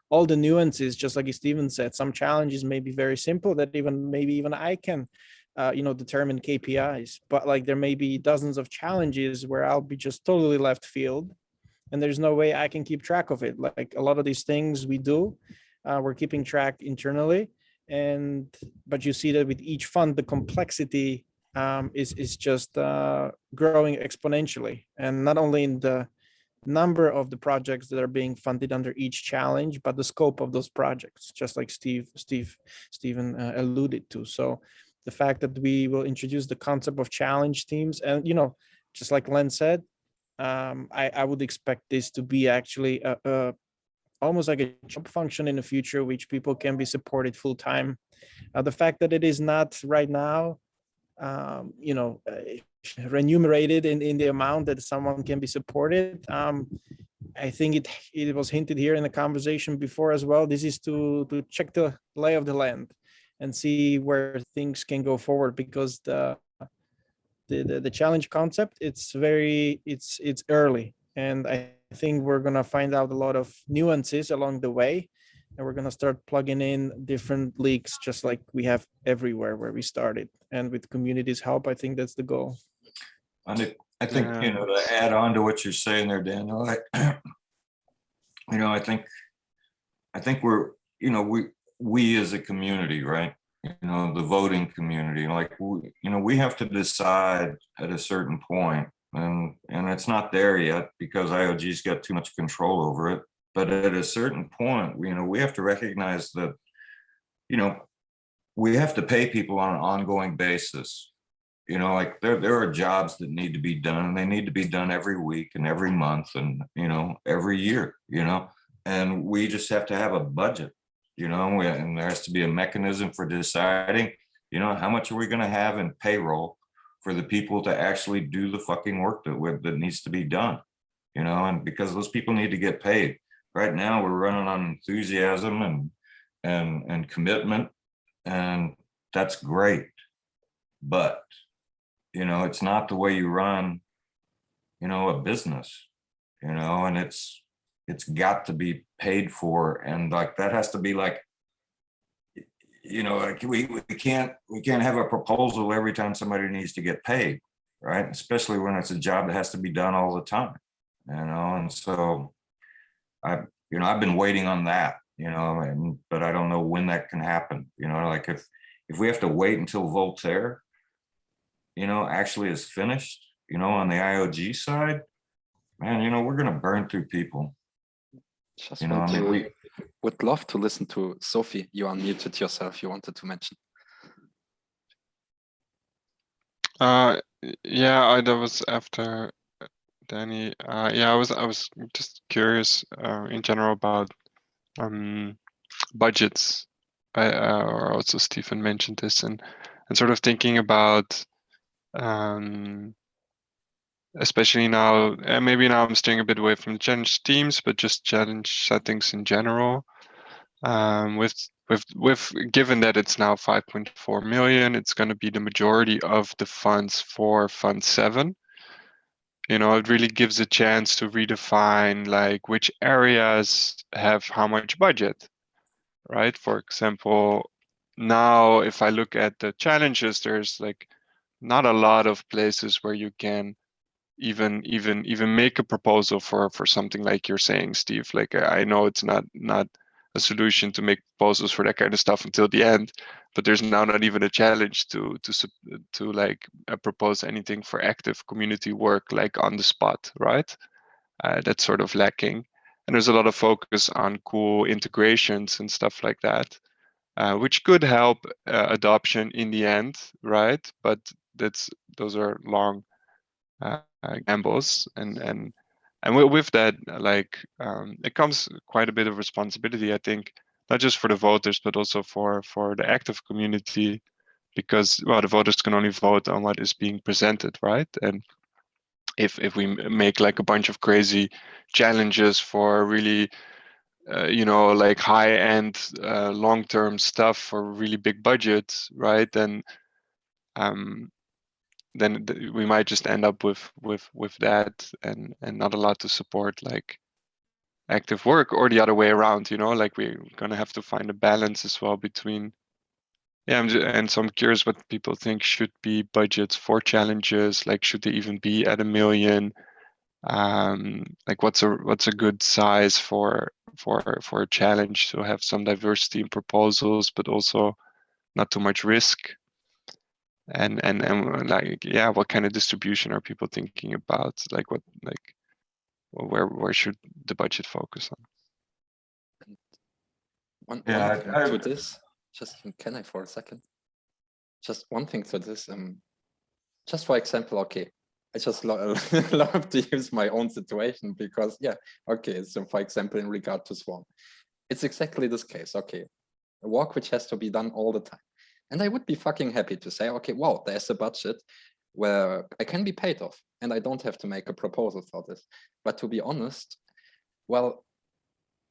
all the nuances. Just like Steven said, some challenges may be very simple that maybe even I can you know, determine KPIs, but like there may be dozens of challenges where I'll be just totally left field, and there's no way I can keep track of it. Like a lot of these things we do, we're keeping track internally, but you see that with each fund, the complexity is just growing exponentially, and not only in the number of the projects that are being funded under each challenge, but the scope of those projects, just like Steven alluded to. So the fact that we will introduce the concept of challenge teams, and you know, just like Len said, I would expect this to be actually almost like a job function in the future, which people can be supported full time. The fact that it is not right now, you know, remunerated in the amount that someone can be supported. I think it was hinted here in the conversation before as well. This is to check the lay of the land and see where things can go forward, because the challenge concept, it's early, and I think we're gonna find out a lot of nuances along the way, and we're gonna start plugging in different leaks just like we have everywhere where we started. And with community's help, I think that's the goal. And I think, you know, to add on to what you're saying there, Daniel, you know, I think we're, you know, we as a community, right? You know, the voting community, like, you know, we have to decide at a certain point, and it's not there yet because IOG's got too much control over it. But at a certain point, you know, we have to recognize that, you know, we have to pay people on an ongoing basis. You know, like there are jobs that need to be done, and they need to be done every week and every month and, you know, every year, you know, and we just have to have a budget, you know, and there has to be a mechanism for deciding, you know, how much are we going to have in payroll for the people to actually do the fucking work that needs to be done, you know, and because those people need to get paid. Right now, we're running on enthusiasm and commitment, and that's great, but you know, it's not the way you run, you know, a business, you know, and it's got to be paid for, and like that has to be like, you know, like we can't have a proposal every time somebody needs to get paid, right? Especially when it's a job that has to be done all the time, you know. And so I've been waiting on that, you know, but I don't know when that can happen, you know, like if we have to wait until Voltaire, you know, actually is finished, you know, on the IOG side, man, you know, we're going to burn through people. Just would love to listen to Sophie. You unmuted yourself. You wanted to mention. Yeah, that was after Danny. Yeah, I was just curious in general about budgets. Or also Stephen mentioned this, and sort of thinking about especially now, and maybe now I'm staying a bit away from challenge teams, but just challenge settings in general. With given that it's now 5.4 million, it's going to be the majority of the funds for Fund 7. You know, it really gives a chance to redefine like which areas have how much budget, right? For example, now if I look at the challenges, there's like not a lot of places where you can even make a proposal for something like you're saying, Steve. Like I know it's not a solution to make proposals for that kind of stuff until the end, but there's now not even a challenge to like propose anything for active community work like on the spot, right? That's sort of lacking. And there's a lot of focus on cool integrations and stuff like that, which could help adoption in the end, right? But those are long gambles, and with that, like it comes quite a bit of responsibility, I think, not just for the voters, but also for the active community, because well, the voters can only vote on what is being presented, right? And if we make like a bunch of crazy challenges for really like high-end long-term stuff for really big budgets, right, then we might just end up with that and not allowed to support like active work, or the other way around, like we're gonna have to find a balance as well between and so I'm curious what people think should be budgets for challenges. Like, should they even be at 1 million? Like what's a good size for a challenge to have some diversity in proposals but also not too much risk? And like, yeah, what kind of distribution are people thinking about? Like where should the budget focus on? One thing to this, just can I for a second? Just one thing to this. Just for example, okay, I just love to use my own situation because yeah, okay. So for example, in regard to Swarm, it's exactly this case. Okay, a walk which has to be done all the time. And I would be fucking happy to say, okay, wow, there's a budget where I can be paid off and I don't have to make a proposal for this. But to be honest, well,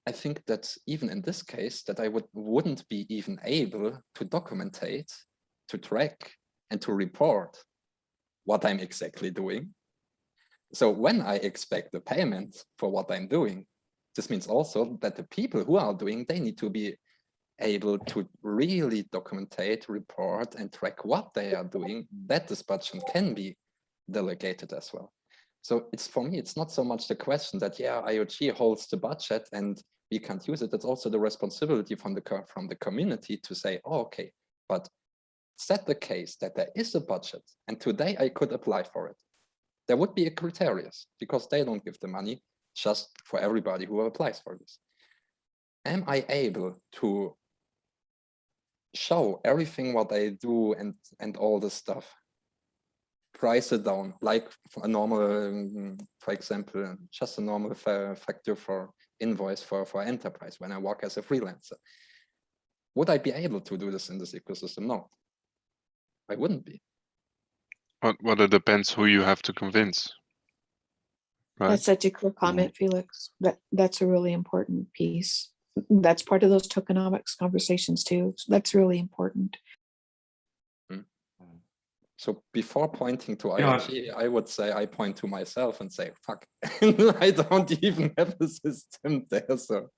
I think that even in this case, that I wouldn't be even able to documentate, to track, and to report what I'm exactly doing. So when I expect the payment for what I'm doing, this means also that the people who are doing, they need to be able to really documentate, report, and track what they are doing, that this budget can be delegated as well. So it's, for me, it's not so much the question that, yeah, IoT holds the budget and we can't use it. It's also the responsibility from the community to say, oh, okay, but set the case that there is a budget and today I could apply for it. There would be a criteria because they don't give the money just for everybody who applies for this. Am I able to show everything what I do and all this stuff? Price it down, like a normal, for example, just a normal factor for invoice for enterprise when I work as a freelancer. Would I be able to do this in this ecosystem? No, I wouldn't be. Well, it depends who you have to convince. Right? That's such a clear comment, Felix. That's a really important piece. That's part of those tokenomics conversations too. So that's really important. So before pointing to IoT, I would say I point to myself and say, fuck, I don't even have a system there. So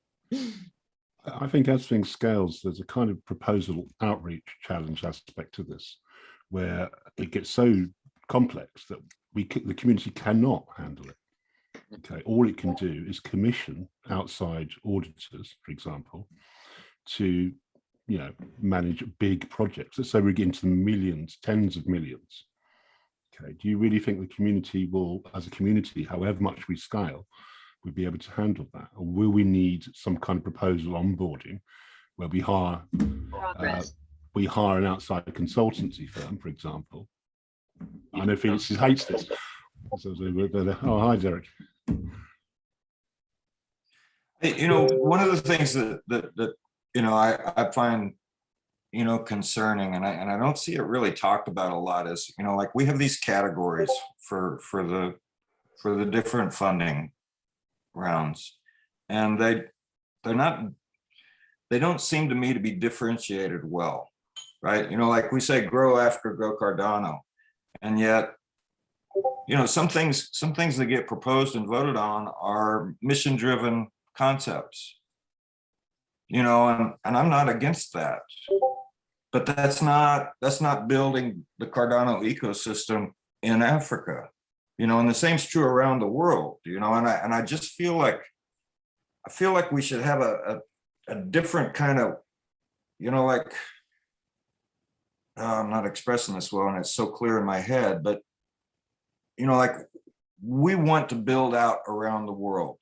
I think as things scales, there's a kind of proposal outreach challenge aspect to this, where it gets so complex that the community cannot handle it. Okay, all it can do is commission outside auditors, for example, to manage big projects. Let's say we get into the millions, tens of millions. Okay, do you really think the community will, as a community, however much we scale, we'll be able to handle that? Or will we need some kind of proposal onboarding where we hire an outside consultancy firm, for example? I know Felix hates this. Oh, hi, Derek. Hey, one of the things that I find concerning, and I don't see it really talked about a lot, is like we have these categories for the different funding rounds, and they don't seem to me to be differentiated well, right? Like we say, grow Africa, grow Cardano, and yet some things that get proposed and voted on are mission-driven concepts, and I'm not against that. but that's not building the Cardano ecosystem in Africa, you know, and the same's true around the world, you know, and I just feel like we should have a different kind of, you know, like, I'm not expressing this well and it's so clear in my head, but, you know, like we want to build out around the world.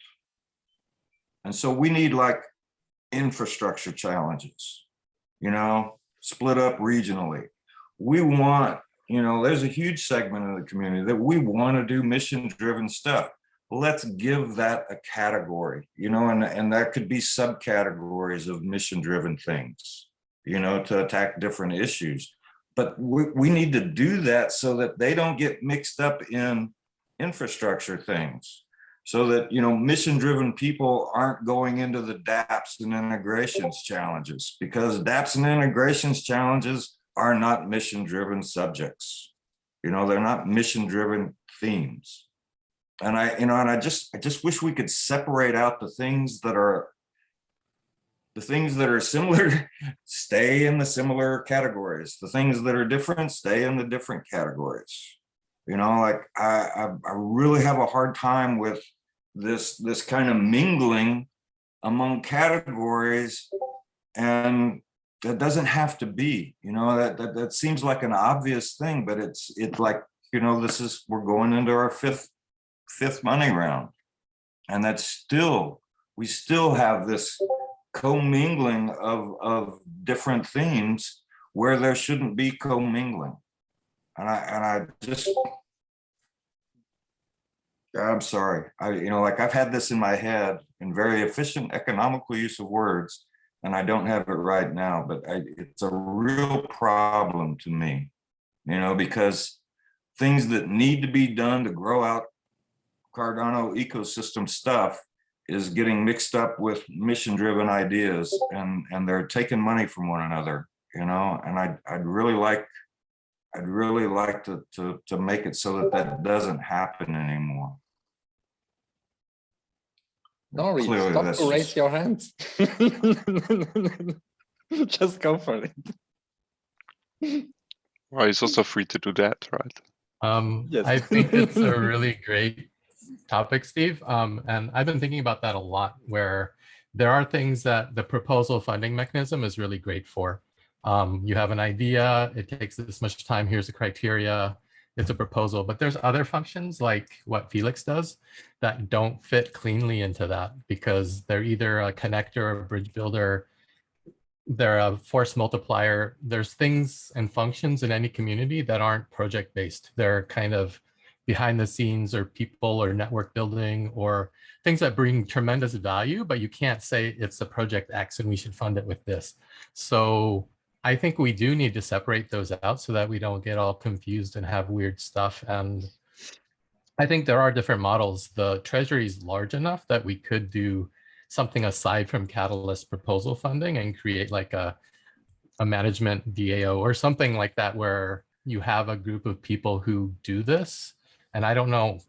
And so we need like infrastructure challenges, you know, split up regionally. We want, you know, there's a huge segment of the community that we want to do mission-driven stuff. Let's give that a category, you know, and that could be subcategories of mission-driven things, you know, to attack different issues. But we need to do that so that they don't get mixed up in infrastructure things, so that, you know, mission-driven people aren't going into the dApps and integrations challenges, because dApps and integrations challenges are not mission-driven subjects. You know, they're not mission-driven themes. And I just wish we could separate out the things that are similar, stay in the similar categories. The things that are different, stay in the different categories. You know, like I really have a hard time with this kind of mingling among categories, and that doesn't have to be, you know, that seems like an obvious thing, but it's like, you know, we're going into our fifth money round, and we still have this commingling of different themes where there shouldn't be commingling. And I just, I'm sorry. You know, like I've had this in my head in very efficient, economical use of words, and I don't have it right now, but it's a real problem to me, you know, because things that need to be done to grow out Cardano ecosystem stuff is getting mixed up with mission-driven ideas, and they're taking money from one another, you know, and I'd really like to make it so that doesn't happen anymore. Nori, Clearly, stop that's to raise just- your hands. Just go for it. Well, he's also free to do that, right? Yes. I think it's a really great topic, Steve. And I've been thinking about that a lot, where there are things that the proposal funding mechanism is really great for. You have an idea, it takes this much time, here's the criteria, it's a proposal, but there's other functions like what Felix does that don't fit cleanly into that, because they're either a connector or a bridge builder, they're a force multiplier. There's things and functions in any community that aren't project-based. They're kind of behind the scenes, or people, or network building, or things that bring tremendous value, but you can't say it's a project X and we should fund it with this. So I think we do need to separate those out so that we don't get all confused and have weird stuff. And I think there are different models. The treasury is large enough that we could do something aside from Catalyst proposal funding and create like a management DAO or something like that, where you have a group of people who do this. And I don't know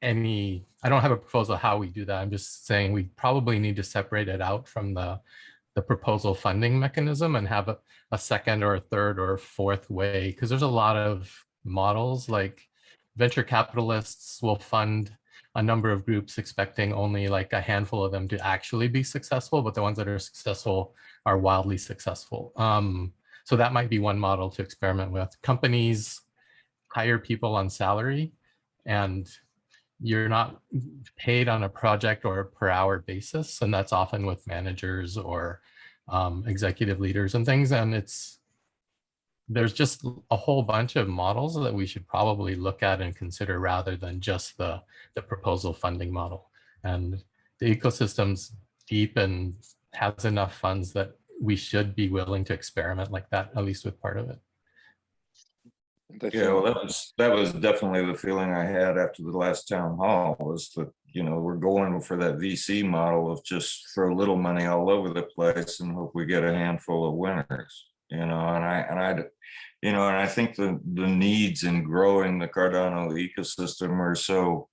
I don't have a proposal how we do that. I'm just saying we probably need to separate it out from the proposal funding mechanism and have a second or a third or a fourth way, because there's a lot of models. Like venture capitalists will fund a number of groups expecting only like a handful of them to actually be successful, but the ones that are successful are wildly successful. So that might be one model to experiment with. Companies hire people on salary, and you're not paid on a project or per hour basis. And that's often with managers or executive leaders and things. And there's just a whole bunch of models that we should probably look at and consider, rather than just the proposal funding model. And the ecosystem's deep and has enough funds that we should be willing to experiment like that, at least with part of it. Yeah, well, that was definitely the feeling I had after the last town hall, was that, you know, we're going for that VC model of just throw little money all over the place and hope we get a handful of winners, you know. And I think the needs in growing the Cardano ecosystem are so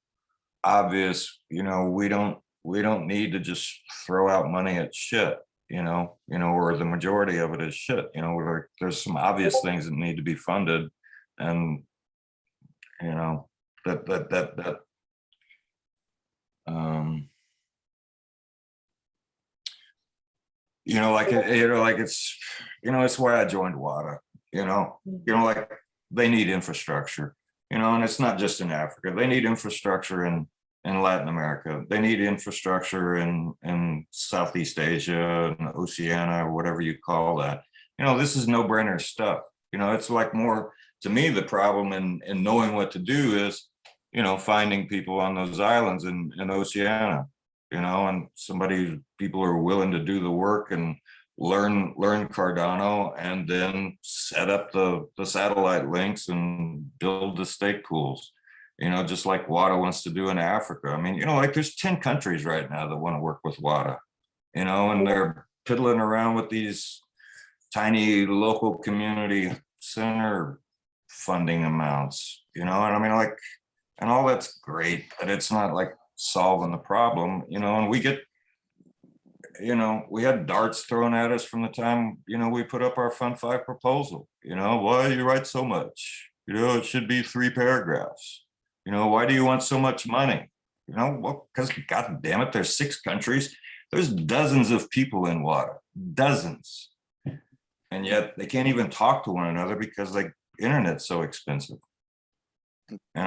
obvious. You know, we don't need to just throw out money at shit. or the majority of it is shit. Where there's some obvious things that need to be funded, and that it's why I joined WADA. Like they need infrastructure, and it's not just in Africa. They need infrastructure in Latin America. They need infrastructure in Southeast Asia and Oceania, or whatever you call that. This is no-brainer stuff. It's like more, to me, the problem in knowing what to do is, finding people on those islands in Oceania, and people are willing to do the work and learn Cardano, and then set up the satellite links and build the stake pools, just like WADA wants to do in Africa. I mean, like there's 10 countries right now that want to work with WADA, and they're piddling around with these tiny local community center funding amounts, and I mean, like, and all that's great, but it's not like solving the problem, and we get, we had darts thrown at us from the time, we put up our Fund 5 proposal. Why you write so much? It should be 3 paragraphs. Why do you want so much money? Well, because God damn it, there's 6 countries. There's dozens of people in WADA, dozens. And yet they can't even talk to one another because the internet's so expensive. It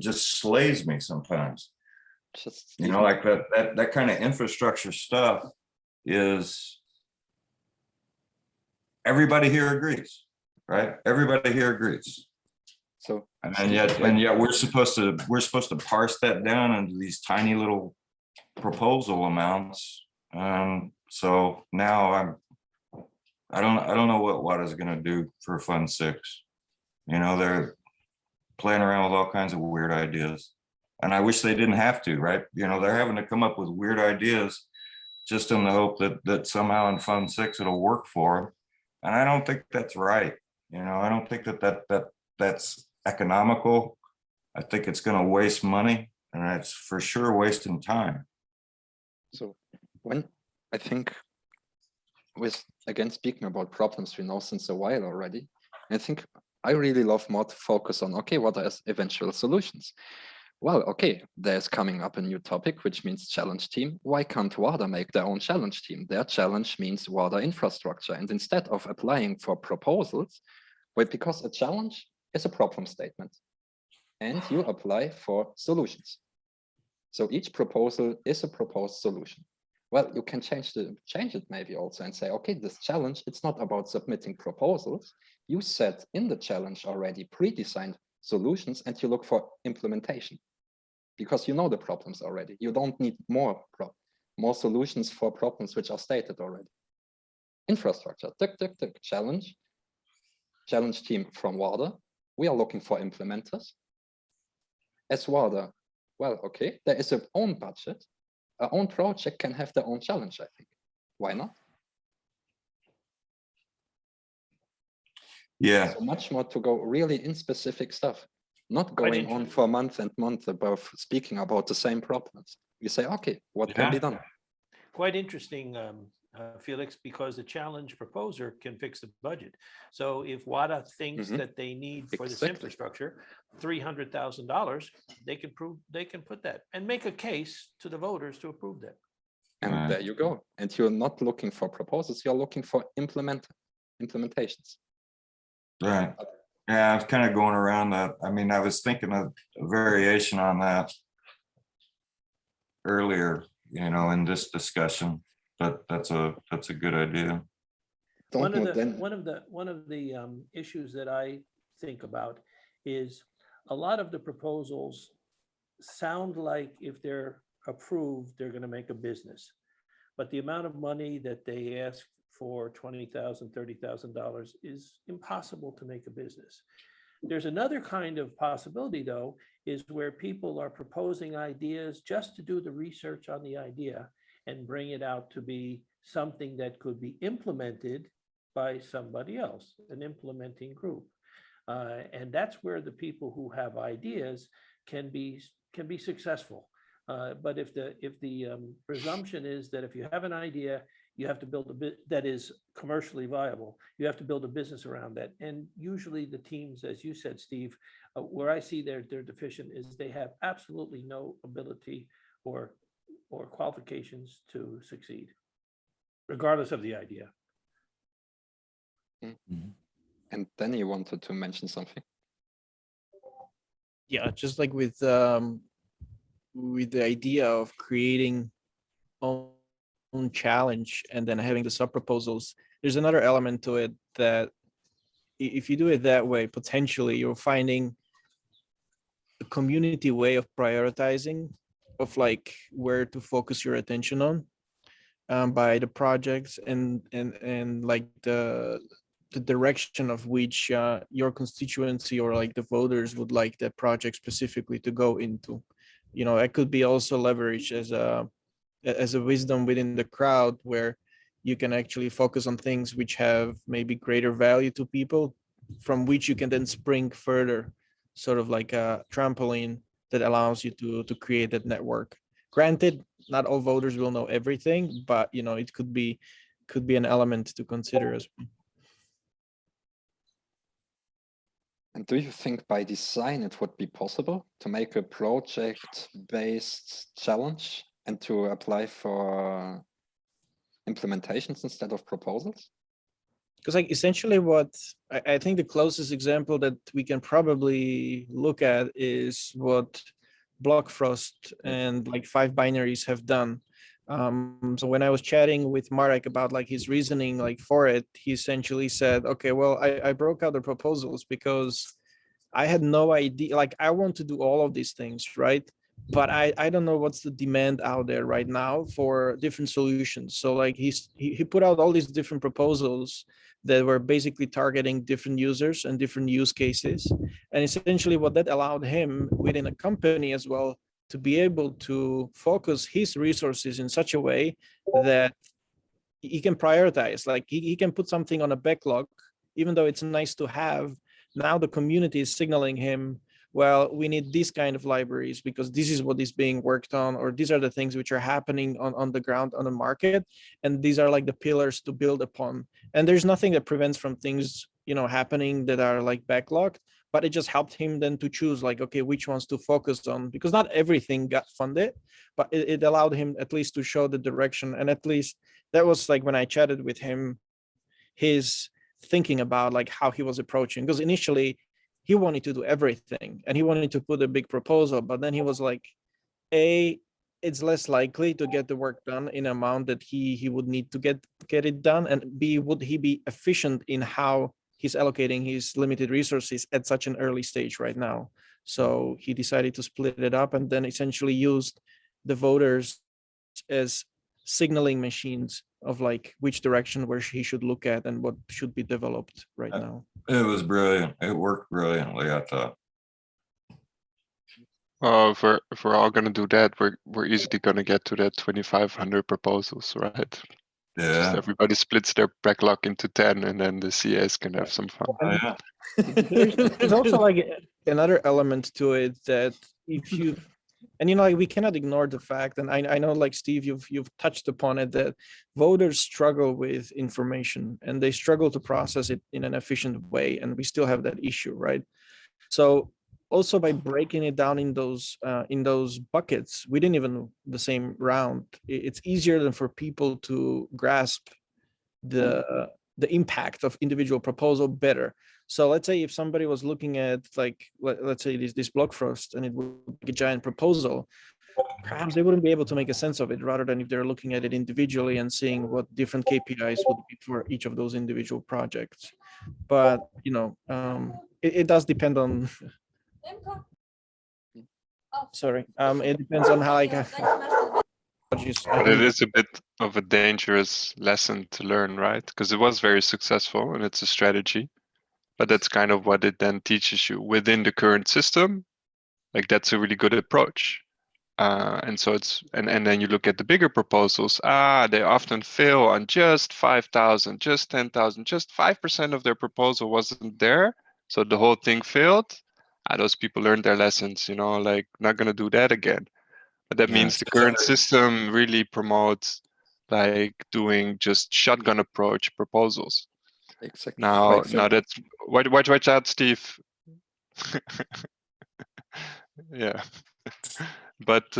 just slays me sometimes. Like that kind of infrastructure stuff is, everybody here agrees, right? Everybody here agrees. So and yet we're supposed to parse that down into these tiny little proposal amounts. So now I don't know what WADA is going to do for Fund 6. They're playing around with all kinds of weird ideas. And I wish they didn't have to, right? They're having to come up with weird ideas just in the hope that somehow in Fund 6 it'll work for them. And I don't think that's right. I don't think that's economical. I think it's going to waste money, and it's for sure wasting time. So I think again, speaking about problems we know since a while already, I think I really love more to focus on, okay, what are eventual solutions? Well, okay, there's coming up a new topic, which means challenge team. Why can't WADA make their own challenge team? Their challenge means WADA infrastructure. And instead of applying for proposals, because a challenge is a problem statement, and you apply for solutions. So each proposal is a proposed solution. Well, you can change it maybe also and say, okay, this challenge, it's not about submitting proposals. You set in the challenge already pre-designed solutions, and you look for implementation, because you know the problems already. You don't need more solutions for problems which are stated already. Infrastructure, challenge team from WADA. We are looking for implementers. As WADA, well, okay, there is an own budget. Our own project can have their own challenge, I think. Why not? Yeah. So much more to go really in specific stuff, not going on for months and months above speaking about the same problems. We say, okay, what can be done? Quite interesting, Felix, because the challenge proposer can fix the budget. So if WADA thinks that they need for this infrastructure $300,000, they can put that and make a case to the voters to approve that. And there you go. And you're not looking for proposals, you're looking for implementations. Right. Yeah, I was kind of going around that. I mean, I was thinking of a variation on that earlier, in this discussion, but that's a good idea. One of the issues that I think about is a lot of the proposals sound like if they're approved, they're going to make a business, but the amount of money that they ask for, $20,000, $30,000, is impossible to make a business. There's another kind of possibility, though, is where people are proposing ideas just to do the research on the idea and bring it out to be something that could be implemented by somebody else, an implementing group. And that's where the people who have ideas can be successful. But if the presumption is that if you have an idea, you have to build a bit that is commercially viable, you have to build a business around that. And usually the teams, as you said, Steve, where I see they're deficient is they have absolutely no ability or qualifications to succeed, regardless of the idea. And then you wanted to mention something. Yeah, just like with the idea of creating own challenge and then having the sub proposals, there's another element to it that if you do it that way, potentially you're finding a community way of prioritizing of like where to focus your attention on by the projects and like the direction of which your constituency or like the voters would like the project specifically to go into. You know, it could be also leveraged as a wisdom within the crowd where you can actually focus on things which have maybe greater value to people, from which you can then spring further, sort of like a trampoline that allows you to create that network. Granted, not all voters will know everything, but you know, it could be an element to consider as well. And do you think by design it would be possible to make a project-based challenge and to apply for implementations instead of proposals? Because like essentially what I think the closest example that we can probably look at is what Blockfrost and like 5 binaries have done. So when I was chatting with Marek about like his reasoning like for it, he essentially said, okay, well, I broke out the proposals because I had no idea, like I want to do all of these things, right? But I don't know what's the demand out there right now for different solutions. So like he put out all these different proposals that were basically targeting different users and different use cases. And essentially what that allowed him within a company as well to be able to focus his resources in such a way that he can prioritize, like he can put something on a backlog, even though it's nice to have. Now the community is signaling him, well, we need these kind of libraries because this is what is being worked on, or these are the things which are happening on the ground, on the market. And these are like the pillars to build upon. And there's nothing that prevents from things, you know, happening that are like backlogged, but it just helped him then to choose like, okay, which ones to focus on, because not everything got funded, but it allowed him at least to show the direction. And at least that was like when I chatted with him, his thinking about like how he was approaching, because initially he wanted to do everything and he wanted to put a big proposal, but then he was like, A, it's less likely to get the work done in an amount that he would need to get it done, and B, would he be efficient in how he's allocating his limited resources at such an early stage right now. So he decided to split it up and then essentially used the voters as signaling machines of like which direction where he should look at and what should be developed right now. It was brilliant. It worked brilliantly, I thought. If we're all gonna do that, we're easily gonna get to that 2,500 proposals, right? Yeah. Just everybody splits their backlog into 10, and then the CAs can have some fun. Oh, yeah. There's also like another element to it that if you, and you know, like, we cannot ignore the fact, and I know like Steve, you've touched upon it, that voters struggle with information and they struggle to process it in an efficient way, and we still have that issue, right? So also by breaking it down in those buckets within even the same round, it's easier than for people to grasp the impact of individual proposal better. So let's say if somebody was looking at like, let's say this Blockfrost and it would be a giant proposal, perhaps they wouldn't be able to make a sense of it, rather than if they're looking at it individually and seeing what different KPIs would be for each of those individual projects. But you know, it does depend on sorry, it depends on how like But it is a bit of a dangerous lesson to learn, right? Because it was very successful and it's a strategy, but that's kind of what it then teaches you within the current system. Like that's a really good approach. And so it's, and then you look at the bigger proposals, they often fail on just 5,000, just 10,000, just 5% of their proposal wasn't there. So the whole thing failed. Those people learned their lessons, you know, like not going to do that again. But that means the current system really promotes like doing just shotgun approach proposals. Exactly. Now that's watch out, Steve. Yeah. But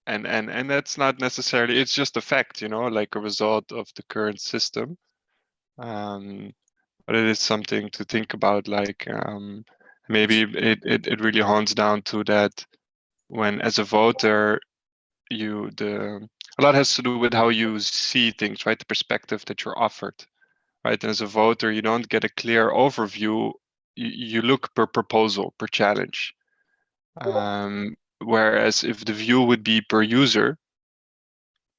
and that's not necessarily, it's just a fact, you know, like a result of the current system. But it is something to think about, like maybe it really hones down to that when as a voter a lot has to do with how you see things, right? The perspective that you're offered, right? And as a voter, you don't get a clear overview. You look per proposal, per challenge. Whereas if the view would be per user,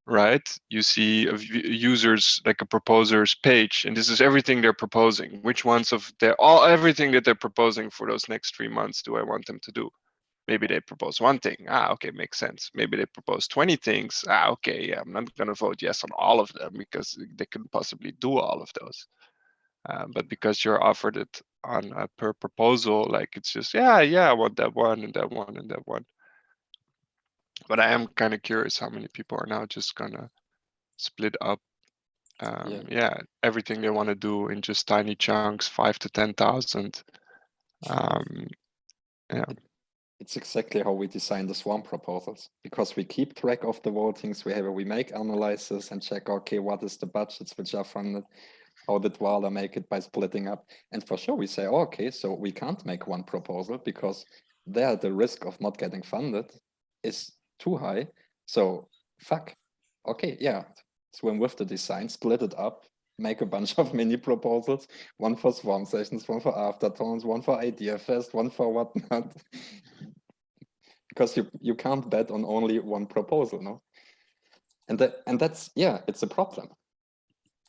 right? You see a user's, like a proposer's page, and this is everything they're proposing. Which ones of everything that they're proposing for those next 3 months do I want them to do? Maybe they propose one thing. Okay, makes sense. Maybe they propose 20 things. Okay, yeah, I'm not gonna vote yes on all of them because they couldn't possibly do all of those. But because you're offered it on a per proposal, like it's just, yeah, I want that one and that one and that one. But I am kind of curious how many people are now just gonna split up, everything they want to do in just tiny chunks, 5 to 10,000. Yeah. It's exactly how we design the swarm proposals, because we keep track of the votings. We make analysis and check, okay, what is the budgets which are funded? How did Wala make it by splitting up? And for sure we say, okay, so we can't make one proposal because there the risk of not getting funded is too high. So fuck, okay, yeah, swim with the design, split it up, make a bunch of mini proposals, one for swarm sessions, one for aftertones, one for idea fest, one for whatnot. Because you can't bet on only one proposal, no? And that's, yeah, it's a problem.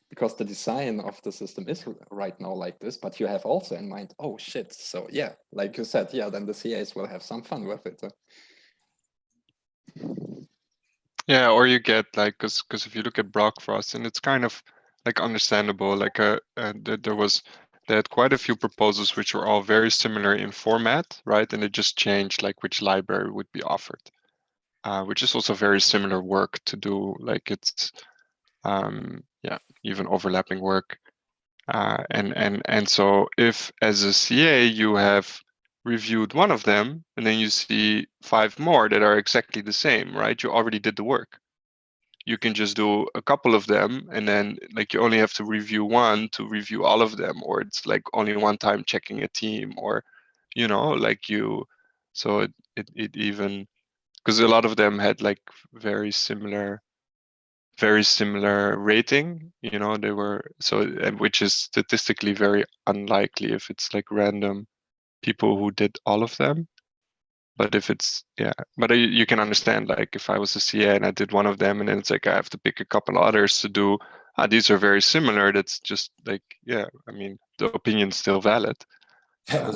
Because the design of the system is right now like this, but you have also in mind, oh shit, so yeah, like you said, yeah, then the CAs will have some fun with it. Yeah, or you get like, because if you look at Brockfrost, and it's kind of like understandable, like they had quite a few proposals which were all very similar in format, right? And it just changed like which library would be offered, which is also very similar work to do. Like it's, even overlapping work. And so if as a CA you have reviewed one of them and then you see 5 more that are exactly the same, right? You already did the work. You can just do a couple of them and then like you only have to review one to review all of them, or it's like only one time checking a team, or you know, like so it even, because a lot of them had like very similar rating, you know, they were, so, which is statistically very unlikely if it's like random people who did all of them. But if it's, but you can understand, like if I was a CA and I did one of them and then it's like I have to pick a couple others to do, these are very similar, that's just like, I mean, the opinion's still valid. That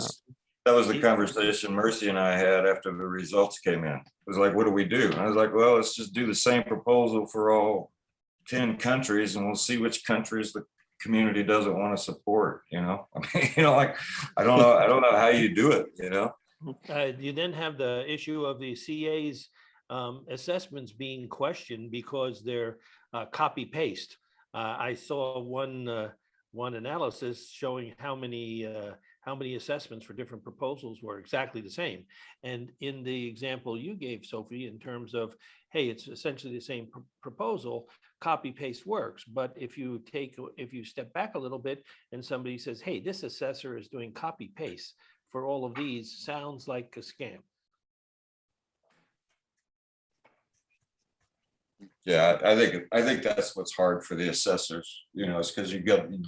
was the conversation Mercy and I had after the results came in. It was like, what do we do? And I was like, well, let's just do the same proposal for all 10 countries and we'll see which countries the community doesn't want to support, you know? I mean, you know, like, I don't know how you do it, you know? You then have the issue of the CA's assessments being questioned because they're copy paste. I saw one analysis showing how many assessments for different proposals were exactly the same. And in the example you gave, Sophie, in terms of, hey, it's essentially the same proposal, copy paste works. But if you step back a little bit and somebody says, hey, this assessor is doing copy paste for all of these, sounds like a scam. Yeah, I think that's what's hard for the assessors, you know, it's because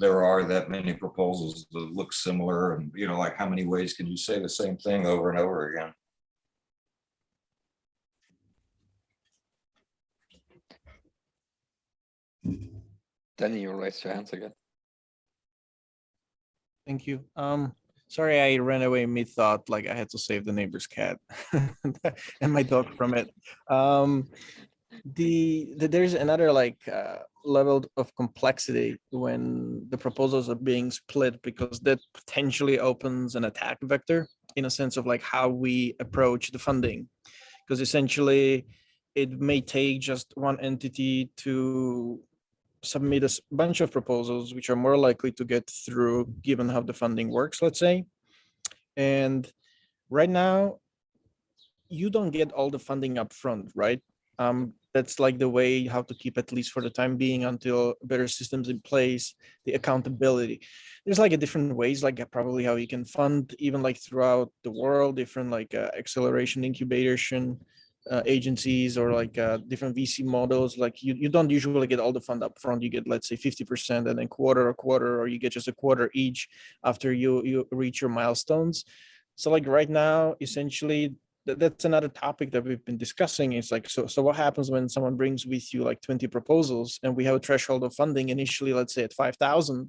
there are that many proposals that look similar, and you know, like how many ways can you say the same thing over and over again? Danny, you raised your hands again. Thank you. Sorry, I ran away mid-thought, like I had to save the neighbor's cat and my dog from it. There's another level of complexity when the proposals are being split, because that potentially opens an attack vector in a sense of like how we approach the funding. because essentially it may take just one entity to submit a bunch of proposals, which are more likely to get through given how the funding works, let's say. And right now, you don't get all the funding up front, right? That's like the way how to keep, at least for the time being, until better systems in place, the accountability. There's like a different ways, like probably how you can fund even like throughout the world, different like acceleration incubation agencies, or like different VC models. Like you don't usually get all the fund up front. You get, let's say 50% and then quarter, or you get just a quarter each after you reach your milestones. So like right now, essentially, that's another topic that we've been discussing. It's like, so what happens when someone brings with you like 20 proposals and we have a threshold of funding initially, let's say at 5,000.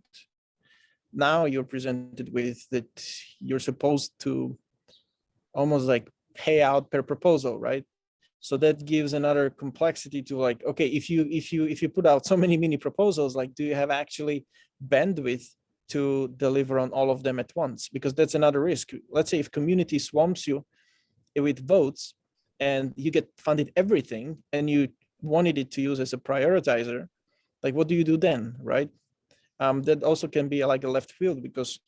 Now you're presented with that you're supposed to almost like pay out per proposal, right? So that gives another complexity to like, okay, if you put out so many mini proposals, like, do you have actually bandwidth to deliver on all of them at once? Because that's another risk. Let's say if community swamps you with votes and you get funded everything and you wanted it to use as a prioritizer, like what do you do then, right? That also can be like a left field, because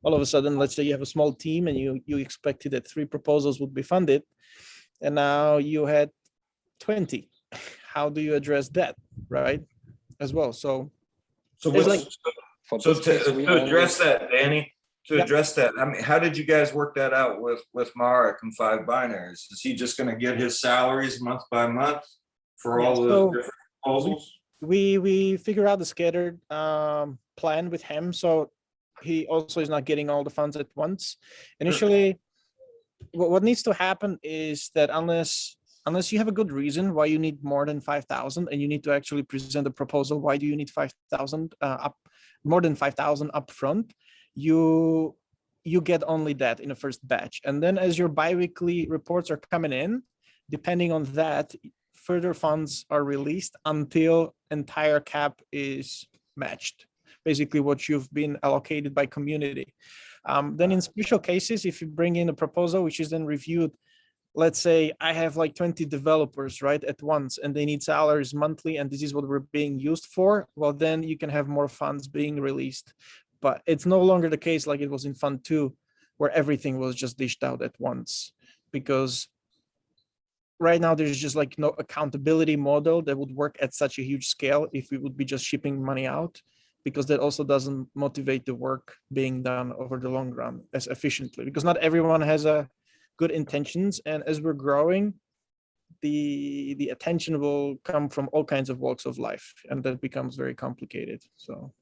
all of a sudden, let's say you have a small team and you expected that 3 proposals would be funded, and now you had 20. How do you address that, right? As well. So what's, like, so to address that, Danny, to address that, I mean, how did you guys work that out with Marek and 5 binaries? Is he just going to get his salaries month by month for all the different proposals? We figure out the scattered plan with him, so he also is not getting all the funds at once. Initially, what needs to happen is that unless you have a good reason why you need more than 5,000, and you need to actually present a proposal, why do you need 5,000 more than 5,000 up front, you get only that in the first batch. And then as your biweekly reports are coming in, depending on that, further funds are released until entire cap is matched, basically what you've been allocated by community. Then in special cases, if you bring in a proposal which is then reviewed, let's say I have like 20 developers right at once and they need salaries monthly and this is what we're being used for, well, then you can have more funds being released. But it's no longer the case like it was in Fund 2, where everything was just dished out at once, because right now there's just like no accountability model that would work at such a huge scale if we would be just shipping money out, because that also doesn't motivate the work being done over the long run as efficiently, because not everyone has a good intentions. And as we're growing, the attention will come from all kinds of walks of life, and that becomes very complicated. So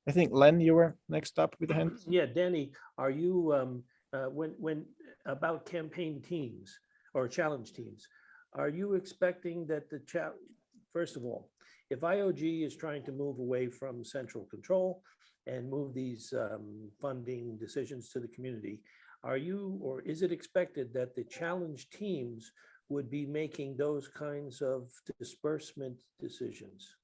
I think Len, you were next up with the hand. Yeah, Danny, are you when about campaign teams or challenge teams, are you expecting that first of all, if IOG is trying to move away from central control and move these funding decisions to the community, are you, or is it expected that the challenge teams would be making those kinds of disbursement decisions?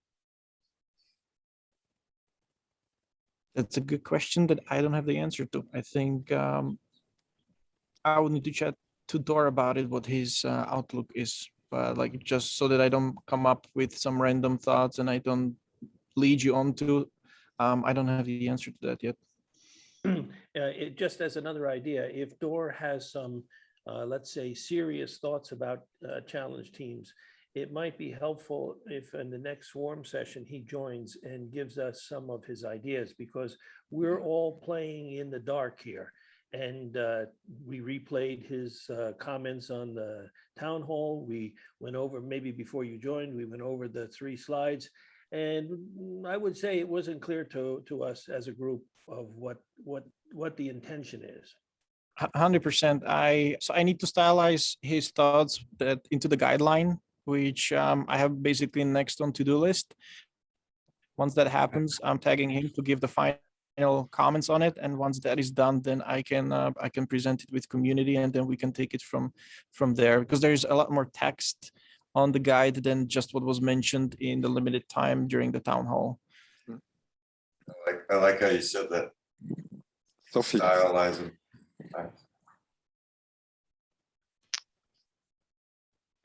That's a good question that I don't have the answer to. I think I would need to chat to Dor about it, what his outlook is. But like, just so that I don't come up with some random thoughts and I don't lead you on to, I don't have the answer to that yet. Just as another idea, if Dor has some, let's say, serious thoughts about challenge teams, it might be helpful if in the next swarm session he joins and gives us some of his ideas, because we're all playing in the dark here. And we replayed his comments on the town hall. We went over, maybe before you joined, we went over the 3 slides. And I would say it wasn't clear to us as a group of what the intention is. 100%. So I need to stylize his thoughts into the guideline, which I have basically next on to-do list. Once that happens, I'm tagging him to give the final comments on it, and once that is done, then I can present it with community, and then we can take it from there, because there's a lot more text on the guide than just what was mentioned in the limited time during the town hall. I like how you said that. Sophie. Stylize it.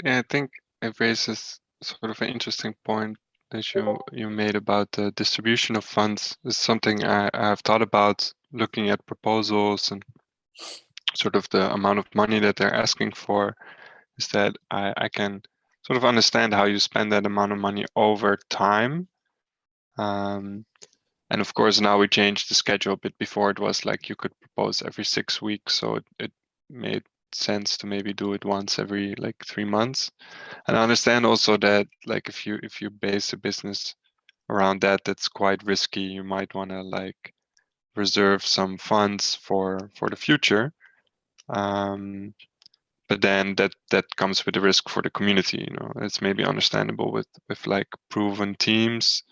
Yeah, I think it raises sort of an interesting point that you made about the distribution of funds. Is something I've thought about looking at proposals and sort of the amount of money that they're asking for. Is that I can sort of understand how you spend that amount of money over time. And of course, now we changed the schedule a bit. Before it was like you could propose every 6 weeks, so it made sense to maybe do it once every like 3 months. And I understand also that like if you base a business around that, that's quite risky. You might want to like reserve some funds for the future. But then that comes with a risk for the community. You know, it's maybe understandable with like proven teams.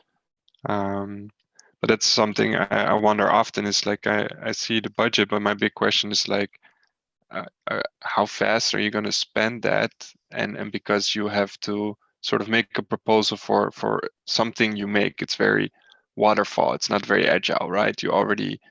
But that's something I wonder often is like I see the budget, but my big question is like how fast are you going to spend that? And because you have to sort of make a proposal for something you make, it's very waterfall. It's not very agile, right? You already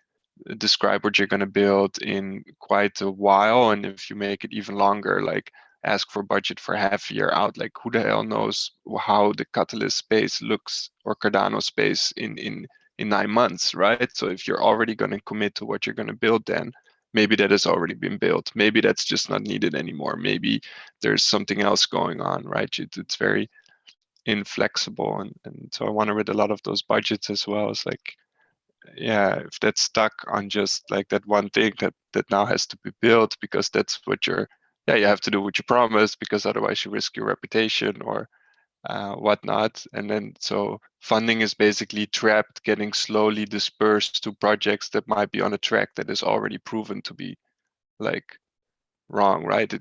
describe what you're going to build in quite a while, and if you make it even longer, like ask for budget for half a year out, like who the hell knows how the Catalyst space looks or Cardano space in 9 months, right? So if you're already going to commit to what you're going to build, then maybe that has already been built. Maybe that's just not needed anymore. Maybe there's something else going on, right? It's very inflexible, and so I wonder with a lot of those budgets as well, it's like, yeah, if that's stuck on just like that one thing that now has to be built because that's what you have to do what you promised, because otherwise you risk your reputation or whatnot. And then so funding is basically trapped, getting slowly dispersed to projects that might be on a track that is already proven to be like wrong, right?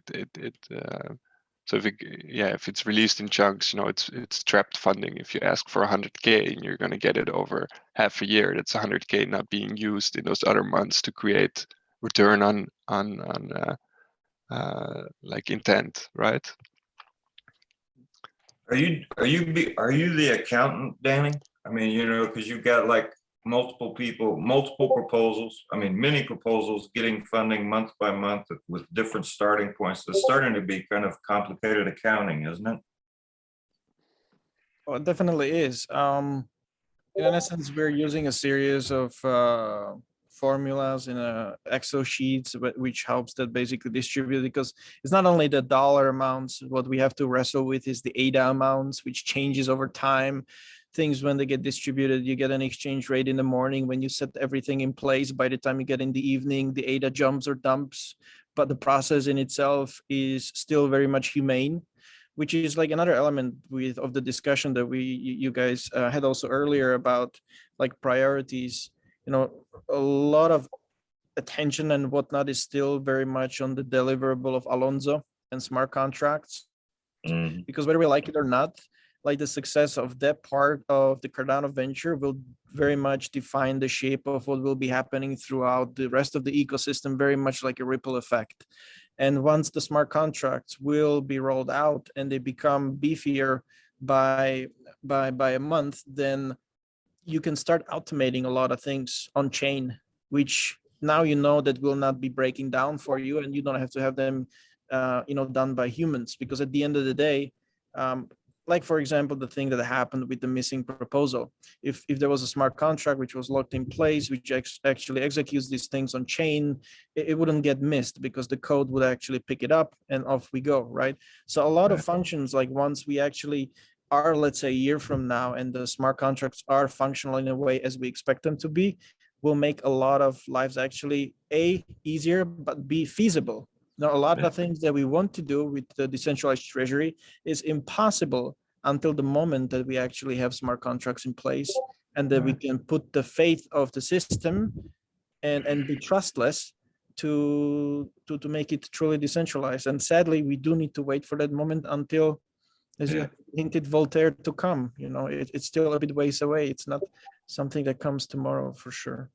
So if it's released in chunks, it's trapped funding. If you ask for 100K and you're going to get it over half a year, that's 100K not being used in those other months to create return on like intent, right? Are you the accountant, Danny? I mean, because you've got like multiple people, multiple proposals. I mean, many proposals getting funding month by month with different starting points. It's starting to be kind of complicated accounting, isn't it? Well, it definitely is. In essence, we're using a series of formulas in Excel sheets, which helps that basically distribute, because it's not only the dollar amounts. What we have to wrestle with is the ADA amounts, which changes over time. Things when they get distributed, you get an exchange rate in the morning. When you set everything in place, by the time you get in the evening, the ADA jumps or dumps. But the process in itself is still very much humane, which is like another element of the discussion that you guys had also earlier about like priorities. A lot of attention and whatnot is still very much on the deliverable of Alonso and smart contracts, because whether we like it or not, like the success of that part of the Cardano venture will very much define the shape of what will be happening throughout the rest of the ecosystem, very much like a ripple effect. And once the smart contracts will be rolled out and they become beefier by a month, then you can start automating a lot of things on chain, which now that will not be breaking down for you, and you don't have to have them done by humans, because at the end of the day, like for example, the thing that happened with the missing proposal, if there was a smart contract which was locked in place, which actually executes these things on chain, it wouldn't get missed because the code would actually pick it up and off we go, right? So a lot of functions, like once we actually are, let's say, a year from now, and the smart contracts are functional in a way as we expect them to be, will make a lot of lives actually A, easier, but B, feasible. Now, a lot of things that we want to do with the decentralized treasury is impossible until the moment that we actually have smart contracts in place, and that we can put the faith of the system and be trustless to make it truly decentralized. And sadly, we do need to wait for that moment until, as you hinted, Voltaire to come. It's still a bit ways away. It's not something that comes tomorrow for sure.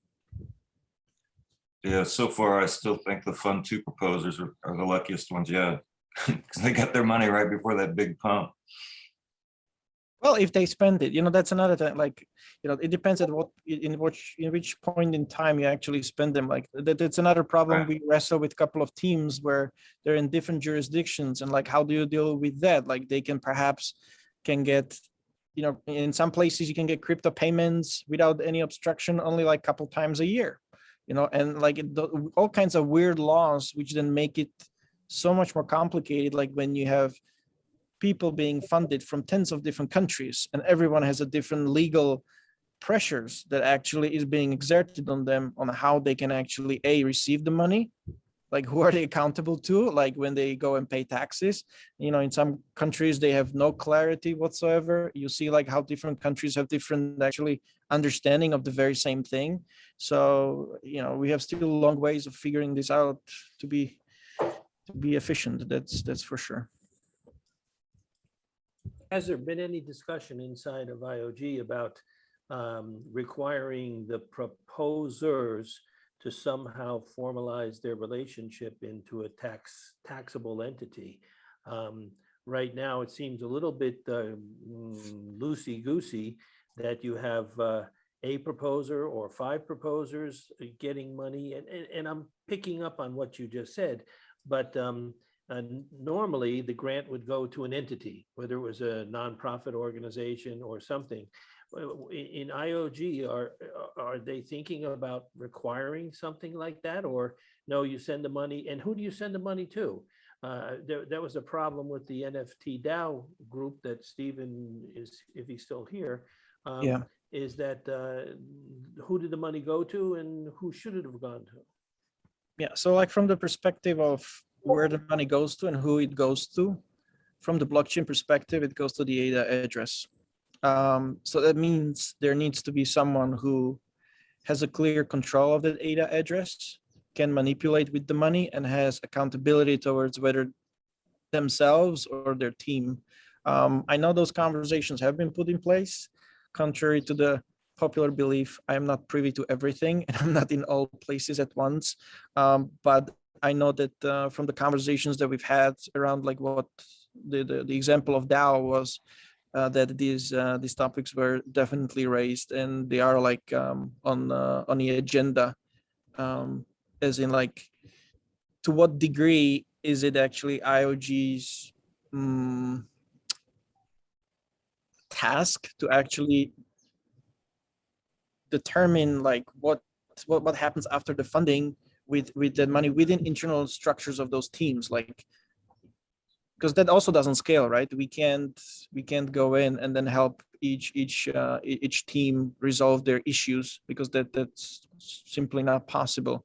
Yeah, so far I still think the Fund 2 proposers are the luckiest ones yet, because they got their money right before that big pump. Well, if they spend it, that's another thing. Like, it depends on in which point in time you actually spend them. Like that's another problem. Right. We wrestle with a couple of teams where they're in different jurisdictions, and like, how do you deal with that? Like, they can get, in some places you can get crypto payments without any obstruction, only like a couple times a year, and like all kinds of weird laws, which then make it so much more complicated. Like when you have people being funded from tens of different countries and everyone has a different legal pressures that actually is being exerted on them on how they can actually receive the money, like who are they accountable to, like when they go and pay taxes. In some countries they have no clarity whatsoever. You see like how different countries have different actually understanding of the very same thing. So we have still long ways of figuring this out to be efficient. That's for sure. Has there been any discussion inside of IOG about requiring the proposers to somehow formalize their relationship into a taxable entity? Right now, it seems a little bit loosey-goosey that you have a proposer or 5 proposers getting money, and I'm picking up on what you just said, but normally the grant would go to an entity, whether it was a nonprofit organization or something. In IOG, are they thinking about requiring something like that, or no, you send the money, and who do you send the money to? That was a problem with the NFT DAO group that Stephen is, if he's still here, is that who did the money go to and who should it have gone to? Yeah, so like from the perspective of where the money goes to and who it goes to, from the blockchain perspective, it goes to the ADA address. So that means there needs to be someone who has a clear control of that ADA address, can manipulate with the money, and has accountability towards whether themselves or their team. I know those conversations have been put in place. Contrary to the popular belief, I am not privy to everything and I'm not in all places at once. But I know that from the conversations that we've had around like what the example of DAO was, that these topics were definitely raised, and they are like on the agenda, as in like, to what degree is it actually IOG's task to actually determine like what happens after the funding with the money within internal structures of those teams, like, because that also doesn't scale, right? We can't go in and then help each team resolve their issues, because that's simply not possible.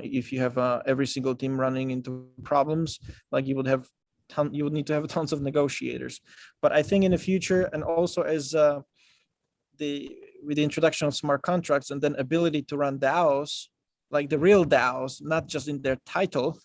If you have every single team running into problems, like you would need to have tons of negotiators. But I think in the future, and also as with the introduction of smart contracts and then ability to run DAOs, like the real DAOs, not just in their title,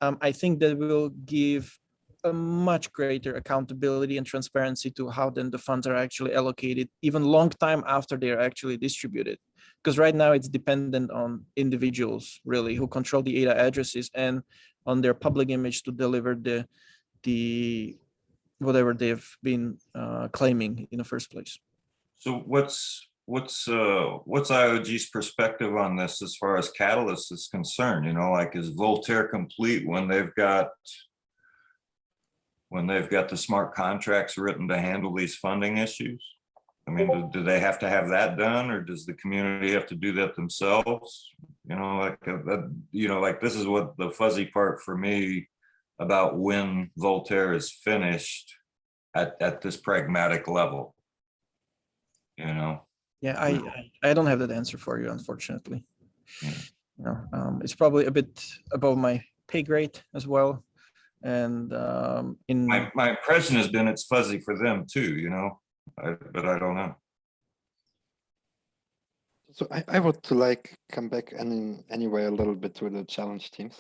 I think that will give a much greater accountability and transparency to how then the funds are actually allocated, even long time after they are actually distributed. Because right now it's dependent on individuals really who control the ADA addresses and on their public image to deliver the whatever they've been claiming in the first place. So what's IOG's perspective on this as far as Catalyst is concerned? Like, is Voltaire complete when they've got the smart contracts written to handle these funding issues? I mean, do they have to have that done, or does the community have to do that themselves? Like this is what the fuzzy part for me about when Voltaire is finished at this pragmatic level. Yeah, I don't have that answer for you, unfortunately. It's probably a bit above my pay grade as well. And my impression has been it's fuzzy for them too, but I don't know. So I would like come back anyway a little bit to the challenge teams.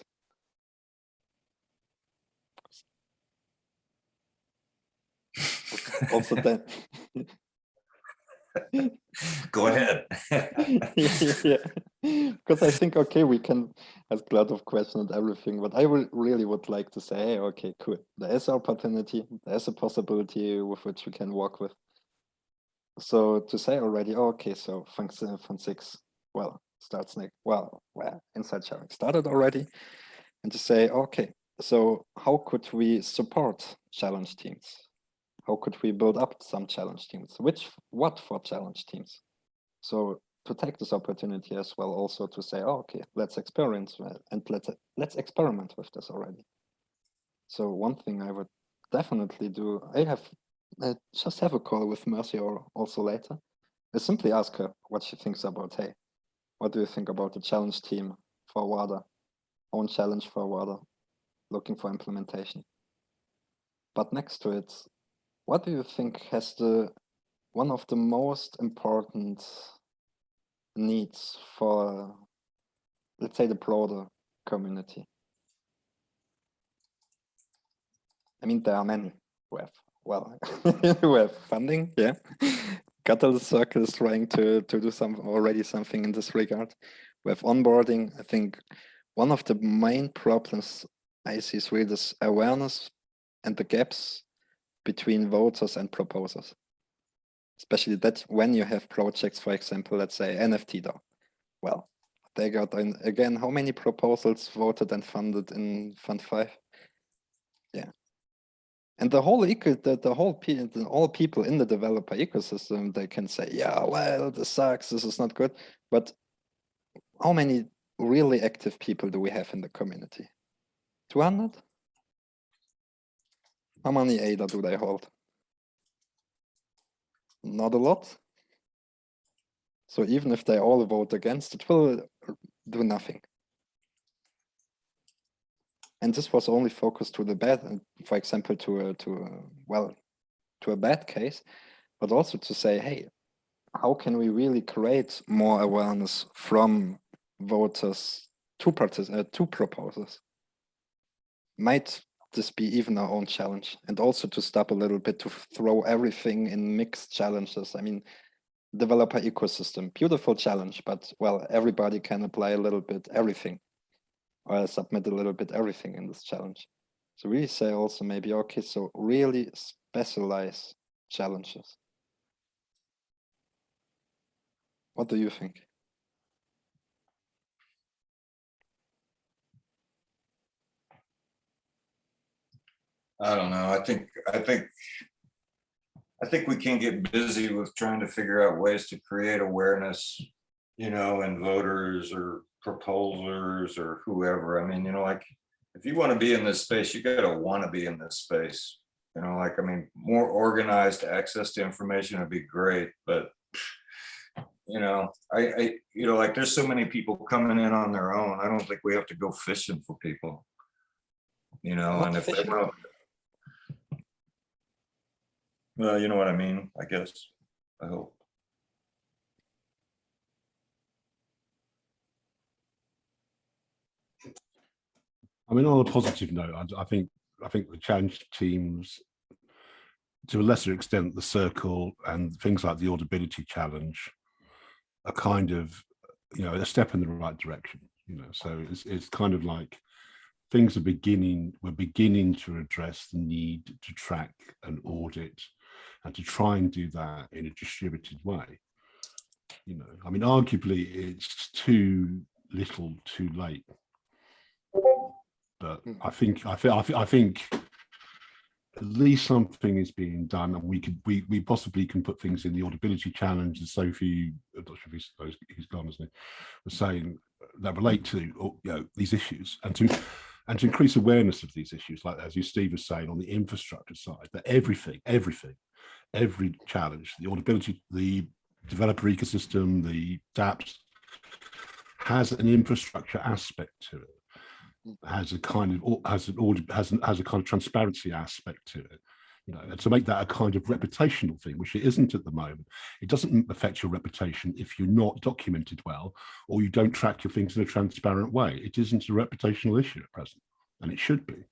Also then. Go ahead. Yeah, because I think, okay, we can ask a lot of questions and everything, but I really would like to say, hey, okay, cool. There is opportunity, there is a possibility with which we can work with. So to say already, oh, okay, so Fun 6, well, starts next, well, inside sharing started already, and to say, okay, so how could we support challenge teams? How could we build up some challenge teams? What for challenge teams? So to take this opportunity as well, also to say, oh, okay, let's experiment and let's experiment with this already. So one thing I would definitely do, I just have a call with Mercy or also later. I simply ask her what she thinks about, hey, what do you think about the challenge team for WADA? Own challenge for WADA, looking for implementation. But next to it, what do you think has one of the most important needs for, let's say, the broader community? I mean, there are many who have, well, who have funding, yeah. Catalyst Circle is trying to do something in this regard. We have onboarding. I think one of the main problems I see is really this awareness and the gaps between voters and proposers. Especially that when you have projects, for example, let's say NFT DAO. Well, they got again, how many proposals voted and funded in Fund 5? Yeah. And the whole all people in the developer ecosystem, they can say, yeah, well, this sucks, this is not good. But how many really active people do we have in the community? 200? How many ADA do they hold? Not a lot. So even if they all vote against, it will do nothing. And this was only focused to the bad, for example, to a bad case, but also to say, hey, how can we really create more awareness from voters to proposers? Might this be even our own challenge? And also to stop a little bit to throw everything in mixed challenges. I mean, developer ecosystem, beautiful challenge, but well, everybody can apply a little bit everything or submit a little bit everything in this challenge. So really say also maybe, okay, so really specialize challenges. What do you think? I don't know. I think we can get busy with trying to figure out ways to create awareness, you know, in voters or proposers or whoever. I mean, you know, like if you want to be in this space, you got to want to be in this space. You know, like, I mean, more organized access to information would be great, but you know, you know, like there's so many people coming in on their own. I don't think we have to go fishing for people, you know, and if they want, well, you know what I mean, I guess, I hope. I mean, on a positive note, I think the challenge teams, to a lesser extent, the circle and things like the audibility challenge are kind of, you know, a step in the right direction, you know. So it's kind of like things we're beginning to address the need to track and audit and to try and do that in a distributed way. You know, I mean, arguably it's too little too late. But I think at least something is being done, and we possibly can put things in the audibility challenge. And Sophie, I'm not sure if he's gone, isn't he, was saying that relate to, you know, these issues, and to increase awareness of these issues, like as Steve was saying on the infrastructure side, that every challenge, the audibility, the developer ecosystem, the dApps, has an infrastructure aspect to it. Has a kind of transparency aspect to it, you know, and to make that a kind of reputational thing, which it isn't at the moment. It doesn't affect your reputation if you're not documented well or you don't track your things in a transparent way. It isn't a reputational issue at present, and it should be,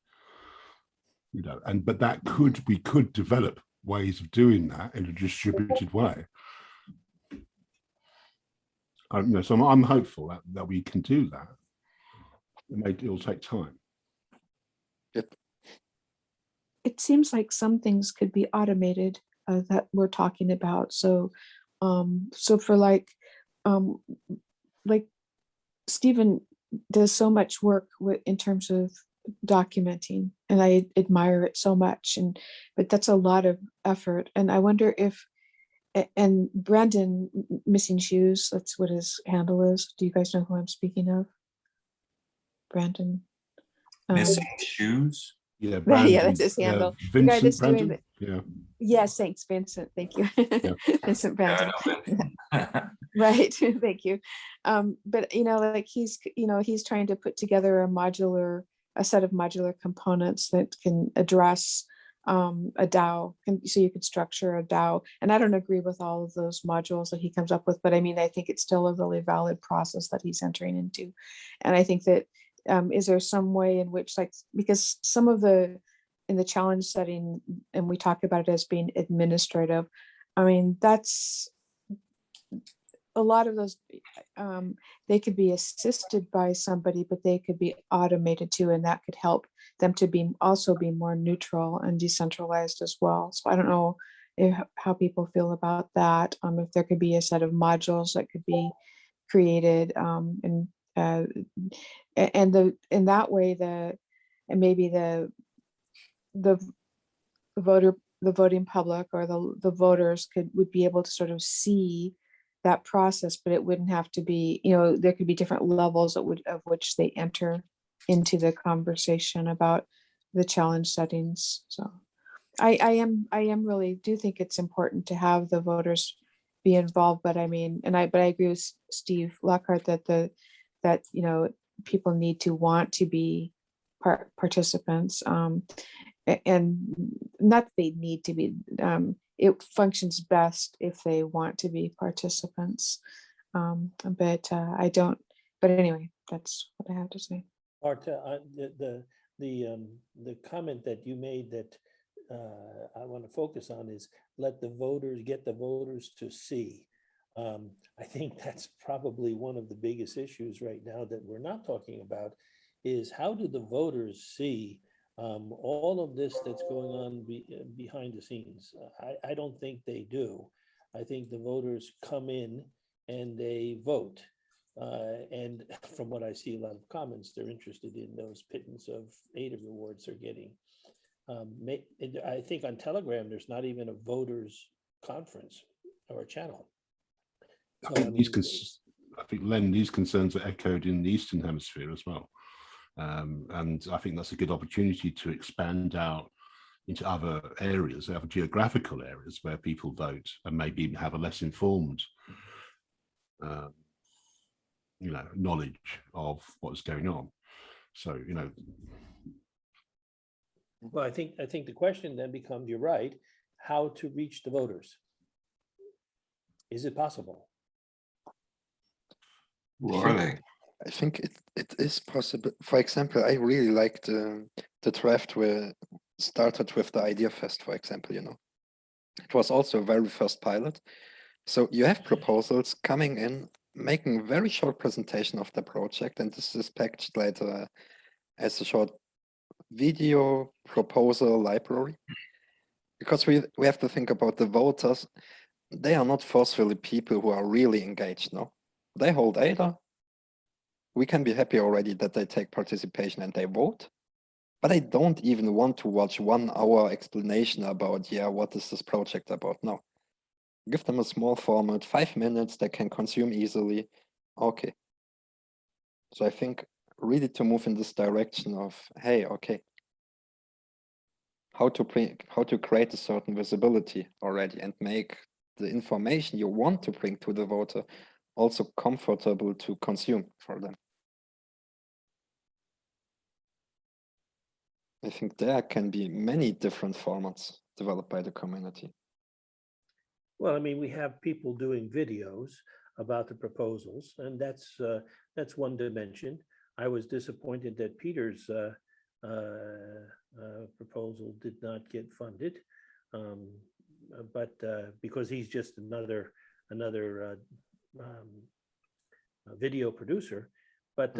you know. But we could develop ways of doing that in a distributed way. You know, so I'm hopeful that we can do that. It'll take time. It seems like some things could be automated that we're talking about. So, so for like Stephen does so much work in terms of documenting, and I admire it so much. But that's a lot of effort, and I wonder if. And Brandon Missing Shoes, that's what his handle is. Do you guys know who I'm speaking of? Brandon. Missing Shoes? Yeah, Brandon, yeah, that's his handle. The guy that's Brandon? doing it. Yeah. Yes, thanks, Vincent. Thank you. Yeah. Vincent Brandon. Right. Thank you. But like he's trying to put together a set of modular components that can address a DAO, so you could structure a DAO. And I don't agree with all of those modules that he comes up with, but I mean, I think it's still a really valid process that he's entering into. And I think that is there some way in which, because some of in the challenge setting, and we talk about it as being administrative, I mean, that's a lot of those, they could be assisted by somebody, but they could be automated too, and that could help them to also be more neutral and decentralized as well. So I don't know how people feel about that. If there could be a set of modules that could be created, in that way, maybe the voting public or the voters would be able to sort of see that process, but it wouldn't have to be, there could be different levels of which they enter into the conversation about the challenge settings. So I am really do think it's important to have the voters be involved, but I mean, but I agree with Steve Lockhart that people need to want to be participants, and not that they need to be, it functions best if they want to be participants. But I don't, but anyway, that's what I have to say. Arta, the comment that you made that I want to focus on is get the voters to see. I think that's probably one of the biggest issues right now that we're not talking about, is how do the voters see all of this that's going on behind the scenes. I don't think they do. I think the voters come in and they vote. And from what I see, a lot of comments, they're interested in those pittance of ADA rewards they're getting. I think on Telegram, there's not even a voters conference or a channel. So, I think, Len, these concerns are echoed in the Eastern Hemisphere as well. And I think that's a good opportunity to expand out into other areas, other geographical areas where people vote and maybe even have a less informed, knowledge of what's going on. So, Well, I think the question then becomes, you're right, how to reach the voters. Is it possible? Who are they? I think it is possible. For example, I really like the draft where started with the Idea Fest, for example, It was also a very first pilot. So you have proposals coming in, making a very short presentation of the project, and this is packaged later as a short video proposal library. Because we have to think about the voters. They are not forcefully people who are really engaged, no? They hold ADA. We can be happy already that they take participation and they vote, but I don't even want to watch 1 hour explanation about, what is this project about? No, give them a small format, 5 minutes they can consume easily. Okay. So I think really to move in this direction of, hey, okay, how to create a certain visibility already and make the information you want to bring to the voter also comfortable to consume for them. I think there can be many different formats developed by the community. Well, I mean, we have people doing videos about the proposals, and that's one dimension. I was disappointed that Peter's proposal did not get funded, but because he's just another video producer. But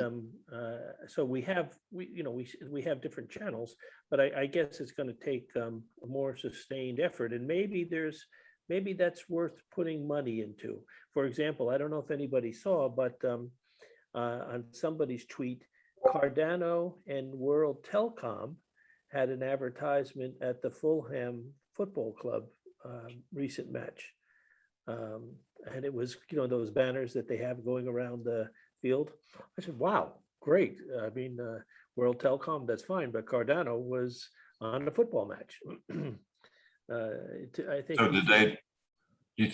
so we have different channels, but I guess it's going to take a more sustained effort, and maybe that's worth putting money into. For example, I don't know if anybody saw, but on somebody's tweet, Cardano and World Telecom had an advertisement at the Fulham Football Club recent match. And it was, those banners that they have going around the field. I said, wow, great. I mean, World Telecom, that's fine, but Cardano was on a football match. I think. So do you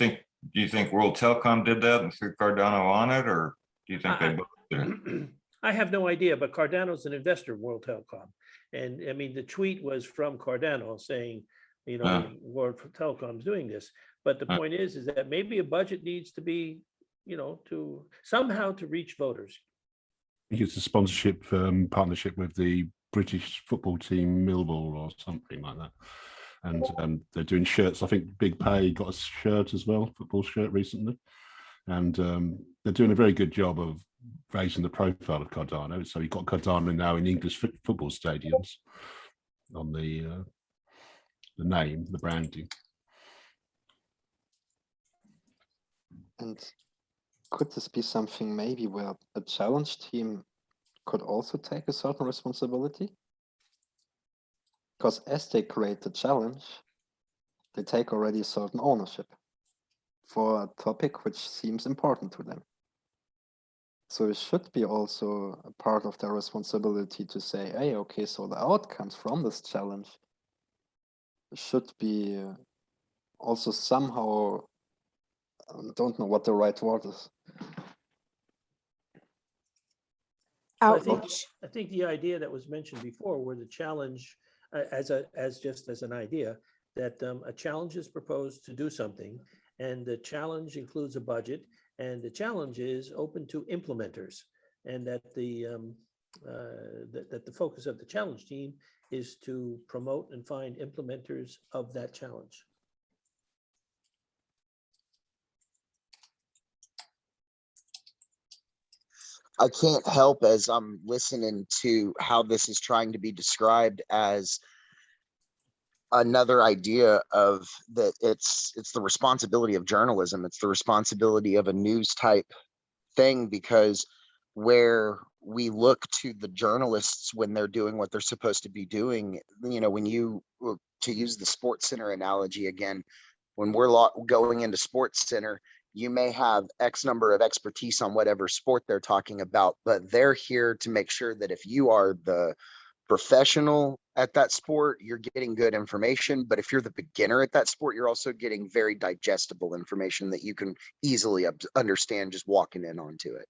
think World Telecom did that and threw Cardano on it, or do you think they both did it? I have no idea, but Cardano's an investor in World Telecom. And I mean, the tweet was from Cardano saying, World Telecom's doing this. But the point is that maybe a budget needs to be, to somehow to reach voters. I think it's a sponsorship partnership with the British football team Millwall or something like that. And they're doing shirts. I think Big Pay got a shirt as well, football shirt recently. And they're doing a very good job of raising the profile of Cardano. So you've got Cardano now in English football stadiums on the name, the branding. And could this be something maybe where a challenge team could also take a certain responsibility? Because as they create the challenge, they take already a certain ownership for a topic which seems important to them. So it should be also a part of their responsibility to say, hey, okay, so the outcomes from this challenge should be also somehow, don't know what the right word is. I think the idea that was mentioned before, where the challenge, as an idea, that a challenge is proposed to do something, and the challenge includes a budget, and the challenge is open to implementers, and that the focus of the challenge team is to promote and find implementers of that challenge. I can't help as I'm listening to how this is trying to be described as another idea of that it's the responsibility of journalism. It's the responsibility of a news type thing, because where we look to the journalists when they're doing what they're supposed to be doing, when you, to use the Sports Center analogy again, when we're going into Sports Center, you may have X number of expertise on whatever sport they're talking about, but they're here to make sure that if you are the professional at that sport, you're getting good information. But if you're the beginner at that sport, you're also getting very digestible information that you can easily understand just walking in onto it.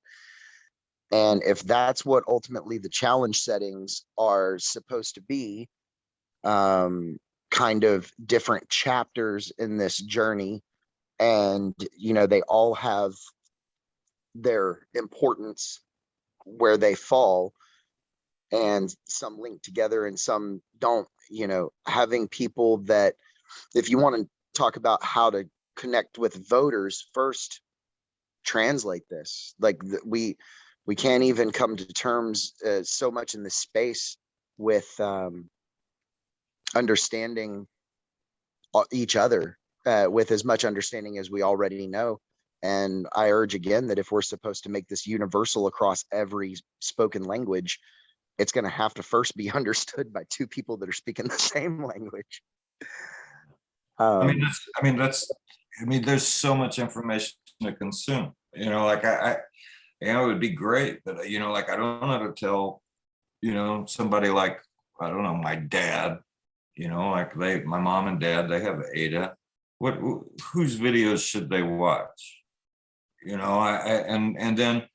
And if that's what ultimately the challenge settings are supposed to be, kind of different chapters in this journey, and they all have their importance where they fall, and some link together and some don't, having people that, if you want to talk about how to connect with voters, first translate this. Like we can't even come to terms so much in this space with understanding each other with as much understanding as we already know. And I urge again that if we're supposed to make this universal across every spoken language, it's going to have to first be understood by two people that are speaking the same language. There's so much information to consume. It would be great, but I don't know how to tell, somebody like, I don't know, my dad, my mom and dad, they have Ada. Whose videos should they watch? And then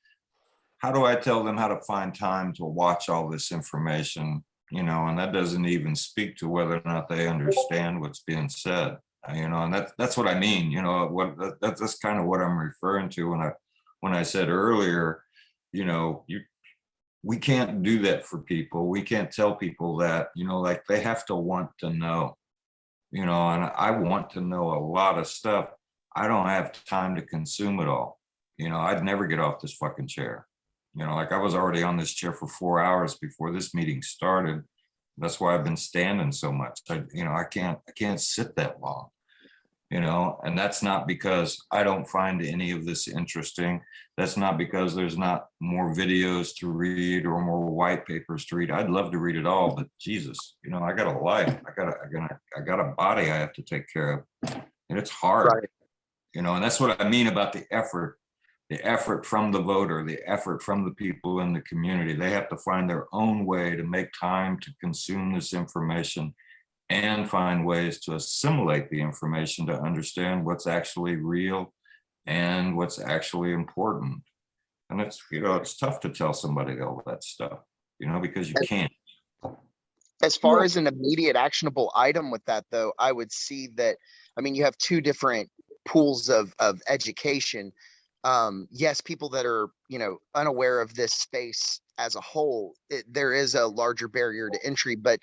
how do I tell them how to find time to watch all this information? And that doesn't even speak to whether or not they understand what's being said. And that's what I mean. That's kind of what I'm referring to when I said earlier, we can't do that for people. We can't tell people that, like they have to want to know, and I want to know a lot of stuff. I don't have time to consume it all. I'd never get off this fucking chair. You know, like I was already on this chair for 4 hours before this meeting started. That's why I've been standing so much. I can't sit that long, and that's not because I don't find any of this interesting. That's not because there's not more videos to read or more white papers to read. I'd love to read it all, but Jesus, I got a life. I got a body I have to take care of, and it's hard. Right. And that's what I mean about the effort from the voter, the effort from the people in the community. They have to find their own way to make time to consume this information and find ways to assimilate the information to understand what's actually real and what's actually important. And it's tough to tell somebody all that stuff, because you can't. As far as an immediate actionable item with that, though, I would see that, you have two different pools of education. Yes, people that are, unaware of this space as a whole, there is a larger barrier to entry. But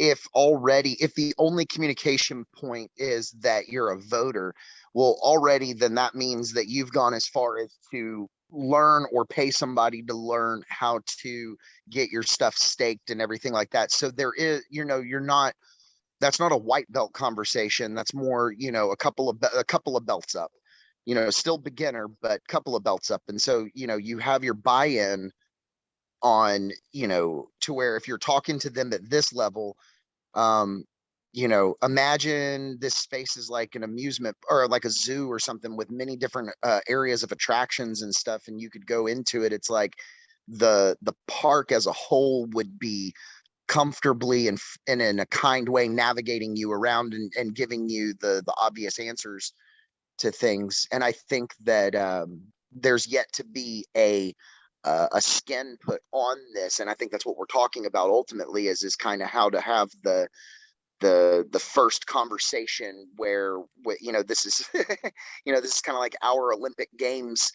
if the only communication point is that you're a voter, well, already then that means that you've gone as far as to learn or pay somebody to learn how to get your stuff staked and everything like that. So there is, that's not a white belt conversation. That's more, a couple of belts up. Still beginner, but couple of belts up. And so, you have your buy-in on, to where if you're talking to them at this level, imagine this space is like an amusement or like a zoo or something with many different areas of attractions and stuff. And you could go into it. It's like the park as a whole would be comfortably and in a kind way navigating you around and giving you the obvious answers to things. And I think that there's yet to be a skin put on this, and I think that's what we're talking about ultimately is kind of how to have the first conversation where this is this is kind of like our Olympic Games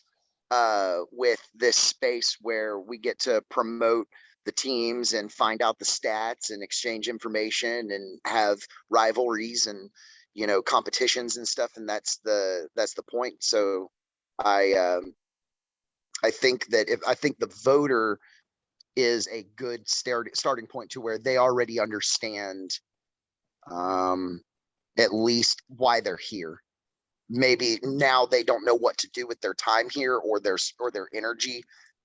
with this space where we get to promote the teams and find out the stats and exchange information and have rivalries and competitions and stuff. And that's the point. So I think that I think the voter is a good starting point to where they already understand at least why they're here. Maybe now they don't know what to do with their time here or their energy,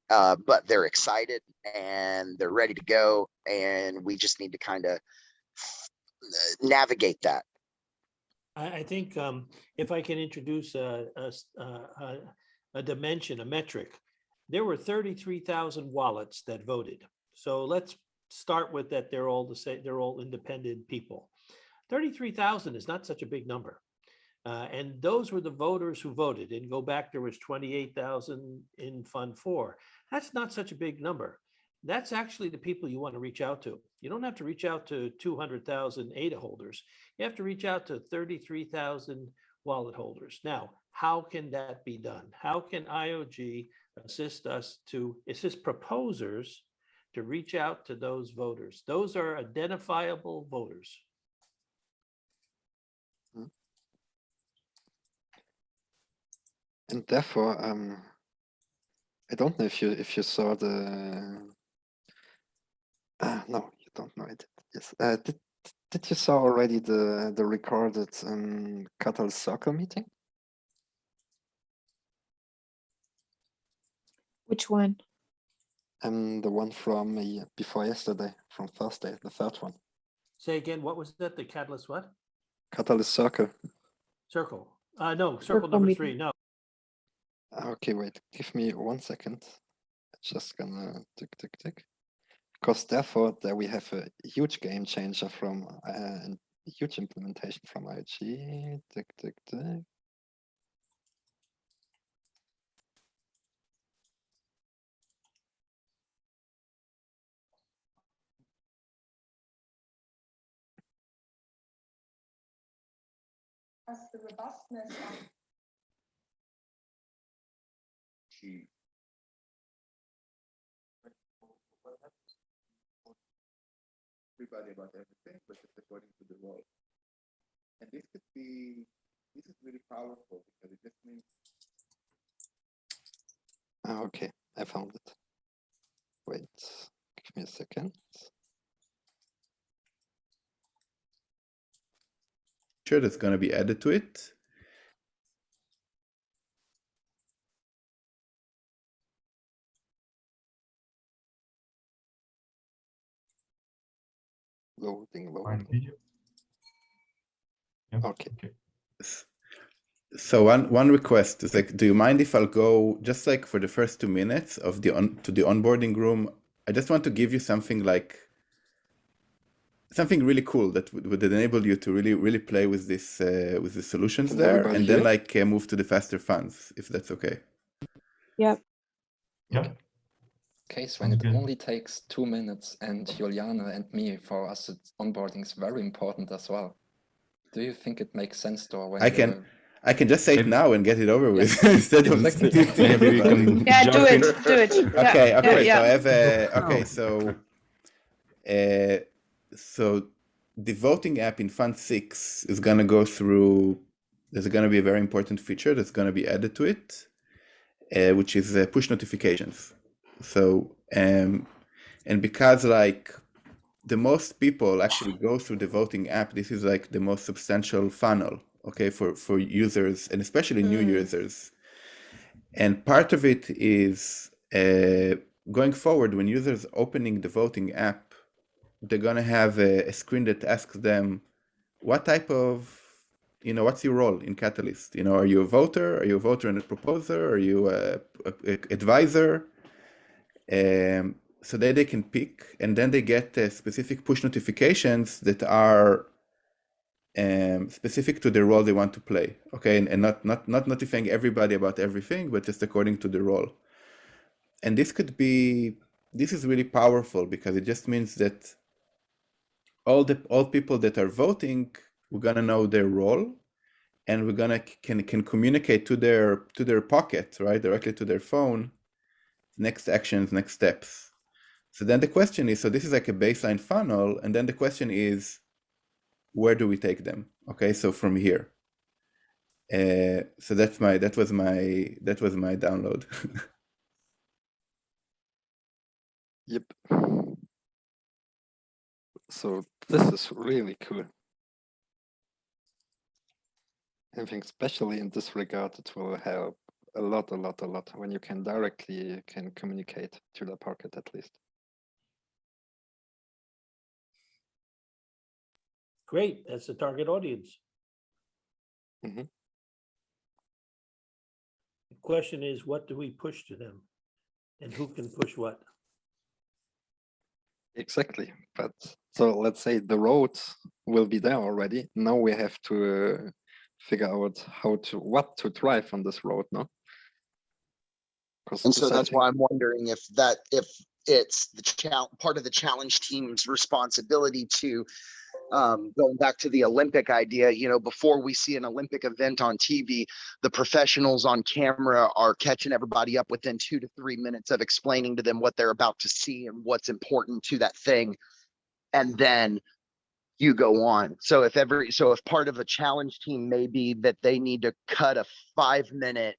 but they're excited and they're ready to go. And we just need to kind of navigate that. I think if I can introduce a dimension, a metric, there were 33,000 wallets that voted. So let's start with that. They're all the same. They're all independent people. 33,000 is not such a big number. And those were the voters who voted. And go back, there was 28,000 in Fund 4. That's not such a big number. That's actually the people you want to reach out to. You don't have to reach out to 200,000 ADA holders. You have to reach out to 33,000 wallet holders. Now, how can that be done? How can IOG assist proposers to reach out to those voters? Those are identifiable voters. And therefore, I don't know if you saw the. No, you don't know it. Yes. Did you saw already the recorded Catalyst Circle meeting? Which one? The one from before yesterday, from Thursday, the third one. Say again, what was that? The Catalyst what? Catalyst Circle. Circle. No, circle number meeting. 3. No. Okay, wait. Give me 1 second. Just gonna tick. Because therefore, there we have a huge game changer from a huge implementation from IOG. Tick. As the robustness of everybody about everything, but it's according to the role. And this is really powerful because it just means. Okay, I found it. Give me a second. Sure, that's going to be added to it. Loading. Okay. So one request is like, do you mind if I'll go just like for the first 2 minutes of the onboarding room? I just want to give you something like something really cool that would enable you to really play with this with the solutions there, and then like move to the faster funds, if that's okay. Yep. Okay. Case when it only takes 2 minutes, and Juliana and me, for us, onboarding is very important as well. Do you think it makes sense, though? When I can just say it now and get it over with instead of maybe we can do it. Okay, Yeah, okay. yeah. So I have okay. So the voting app in Fund 6 is gonna go through. There's gonna be a very important feature that's gonna be added to it, which is push notifications. So and because like the most people actually go through the voting app, this is like the most substantial funnel, okay, for users and especially new users. And part of it is going forward, when users opening the voting app, they're gonna have a screen that asks them, what type of, what's your role in Catalyst? Are you a voter? Are you a voter and a proposer? Are you a advisor? So that they can pick, and then they get specific push notifications that are specific to the role they want to play. Okay, and not notifying everybody about everything, but just according to the role. And this is really powerful because it just means that all people that are voting, we're gonna know their role, and we're gonna can communicate to their pocket, right, directly to their phone, next actions, next steps. So then the question is, so this is like a baseline funnel, and then the question is, where do we take them? Okay, so from here. So that was my download. Yep. So this is really cool. I think especially in this regard, it will help a lot when you can directly communicate to the pocket at least. Great, that's the target audience. Mm-hmm. The question is, what do we push to them? And who can push what? Exactly. But so let's say the road will be there already. Now we have to figure out what to drive on this road, no? And so that's why I'm wondering if it's the part of the challenge team's responsibility to going back to the Olympic idea, before we see an Olympic event on TV, the professionals on camera are catching everybody up within 2 to 3 minutes of explaining to them what they're about to see and what's important to that thing. And then you go on. So if part of a challenge team may be that they need to cut a 5-minute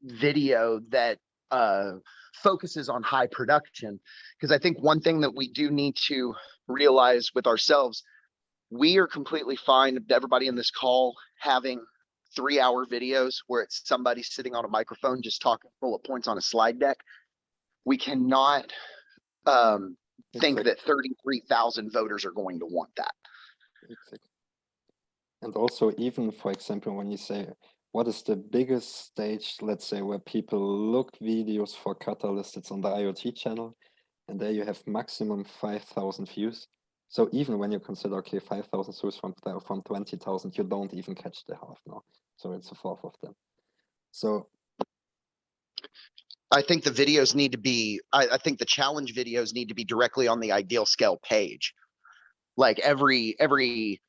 video that focuses on high production, because I think one thing that we do need to realize with ourselves, we are completely fine, everybody in this call, having 3-hour videos where it's somebody sitting on a microphone just talking bullet points on a slide deck. We cannot think that 33,000 voters are going to want that. Exactly. And also, even for example, when you say, what is the biggest stage, let's say, where people look videos for Catalyst, it's on the IoT channel, and there you have maximum 5,000 views. So even when you consider, okay, 5,000 views from 20,000, you don't even catch the half now. So it's a fourth of them. So I think the videos need to be, I think the challenge videos need to be directly on the Ideal Scale page. Like every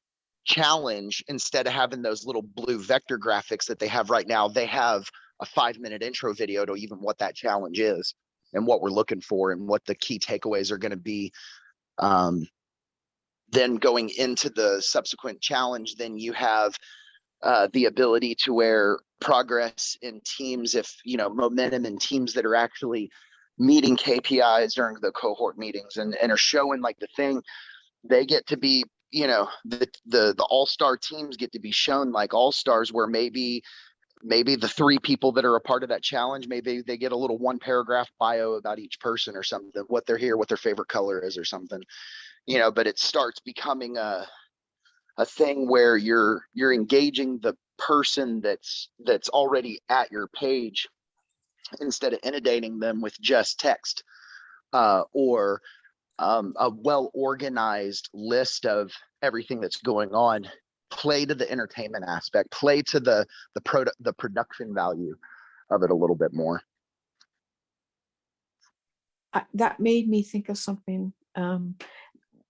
challenge, instead of having those little blue vector graphics that they have right now, they have a 5-minute intro video to even what that challenge is and what we're looking for and what the key takeaways are going to be. Then going into the subsequent challenge, then you have the ability to where progress in teams, if momentum in teams that are actually meeting KPIs during the cohort meetings and are showing like the thing, they get to be, you know, the all-star teams get to be shown like all-stars, where maybe the 3 people that are a part of that challenge, maybe they get a little 1-paragraph bio about each person or something, what they're here, what their favorite color is or something, you know. But it starts becoming a thing where you're engaging the person that's already at your page, instead of inundating them with just text, or a well-organized list of everything that's going on. Play to the entertainment aspect, play to the production value of it a little bit more. That made me think of something.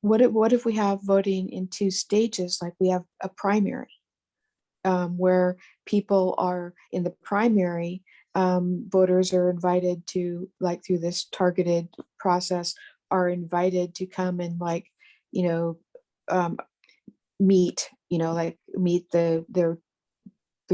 What if we have voting in 2 stages, like we have a primary, where people are in the primary, voters are invited to, like through this targeted process, are invited to come and like, you know, meet, you know, like meet the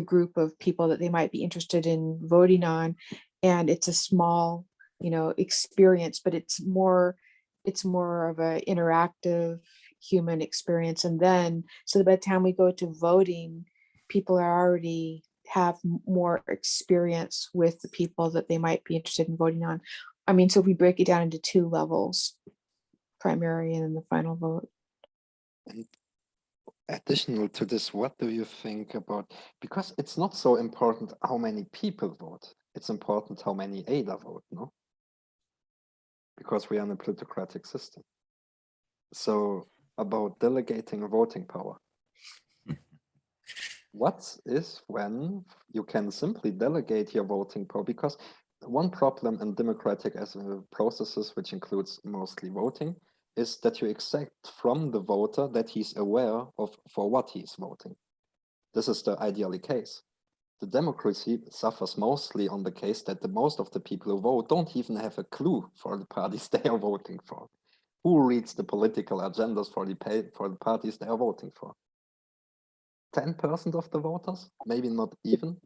group of people that they might be interested in voting on. And it's a small, you know, experience, but it's more of a interactive human experience. And then, so by the time we go to voting, people are already have more experience with the people that they might be interested in voting on. I mean, so if we break it down into 2 levels, primary and then the final vote. And additional to this, what do you think about, because it's not so important how many people vote, it's important how many ADA vote, no? Because we are in a plutocratic system. So about delegating voting power. What is when you can simply delegate your voting power? Because one problem in democratic processes, which includes mostly voting, is that you expect from the voter that he's aware of for what he's voting. This is the ideal case. The democracy suffers mostly on the case that most of the people who vote don't even have a clue for the parties they are voting for. Who reads the political agendas for the parties they are voting for? 10% of the voters, maybe not even.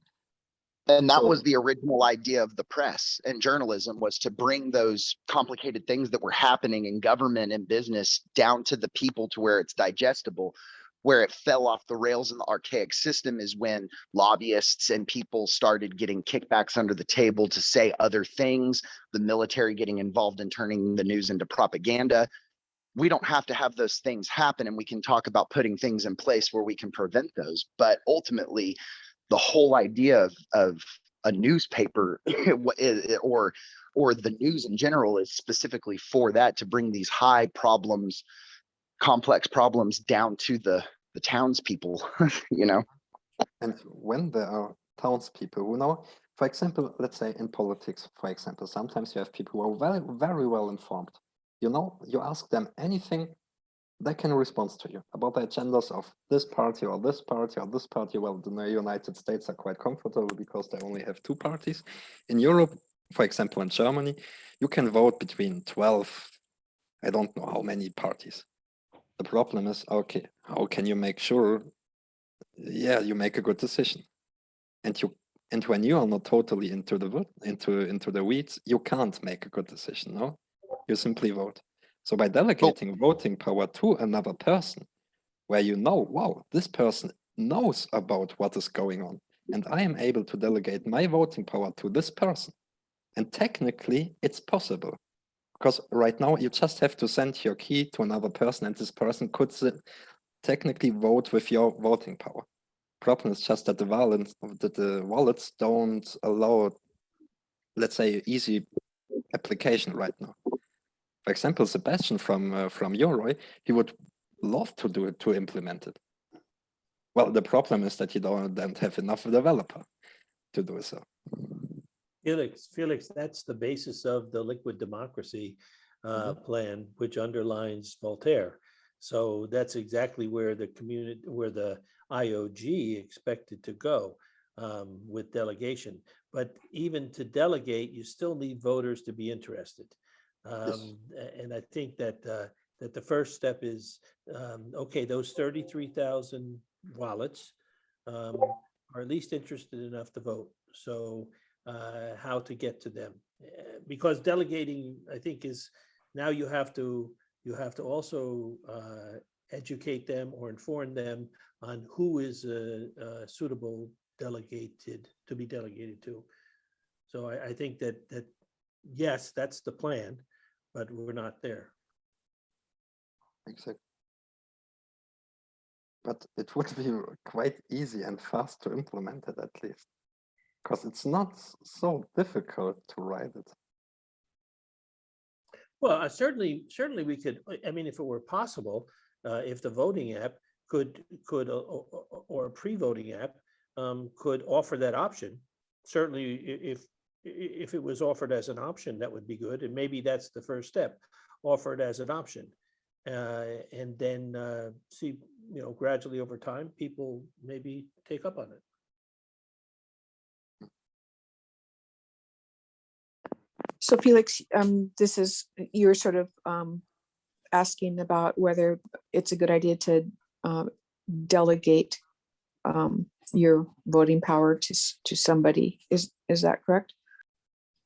And that was the original idea of the press and journalism, was to bring those complicated things that were happening in government and business down to the people, to where it's digestible. Where it fell off the rails in the archaic system is when lobbyists and people started getting kickbacks under the table to say other things, the military getting involved in turning the news into propaganda. We don't have to have those things happen, and we can talk about putting things in place where we can prevent those. But ultimately, the whole idea of a newspaper or the news in general is specifically for that, to bring these high problems, complex problems down to the townspeople, you know. And when there are townspeople who know, for example, let's say in politics, for example, sometimes you have people who are very, very well informed. You know, you ask them anything, they can respond to you about the agendas of this party or this party or this party. Well, the United States are quite comfortable because they only have 2 parties. In Europe, for example, in Germany, you can vote between 12, I don't know how many parties. The problem is, okay, how can you make sure, yeah, you make a good decision? And when you are not totally into the weeds, you can't make a good decision, no? You simply vote. So by delegating voting power to another person, where you know, wow, this person knows about what is going on, and I am able to delegate my voting power to this person. And technically, it's possible. Because right now, you just have to send your key to another person, and this person could technically vote with your voting power. Problem is just that the wallets don't allow, let's say, easy application right now. For example, Sebastian from Yoroi, he would love to do it, to implement it. Well, the problem is that you don't have enough developer to do so. Felix, that's the basis of the liquid democracy plan, which underlines Voltaire. So that's exactly where the IOG expected to go with delegation. But even to delegate, you still need voters to be interested. And I think that that the first step is, okay, those 33,000 wallets are at least interested enough to vote. So how to get to them? because delegating, I think, is now you have to also educate them or inform them on who is suitable to be delegated to. So I think that yes, that's the plan, but we're not there. Exactly. But it would be quite easy and fast to implement it, at least, because it's not so difficult to write it. Well, certainly we could. I mean, if it were possible, if the voting app could or a pre-voting app could offer that option. Certainly, if it was offered as an option, that would be good, and maybe that's the first step. Offer it as an option, and then see, gradually over time, people maybe take up on it. So Felix, this is, you're sort of asking about whether it's a good idea to delegate your voting power to somebody. Is that correct?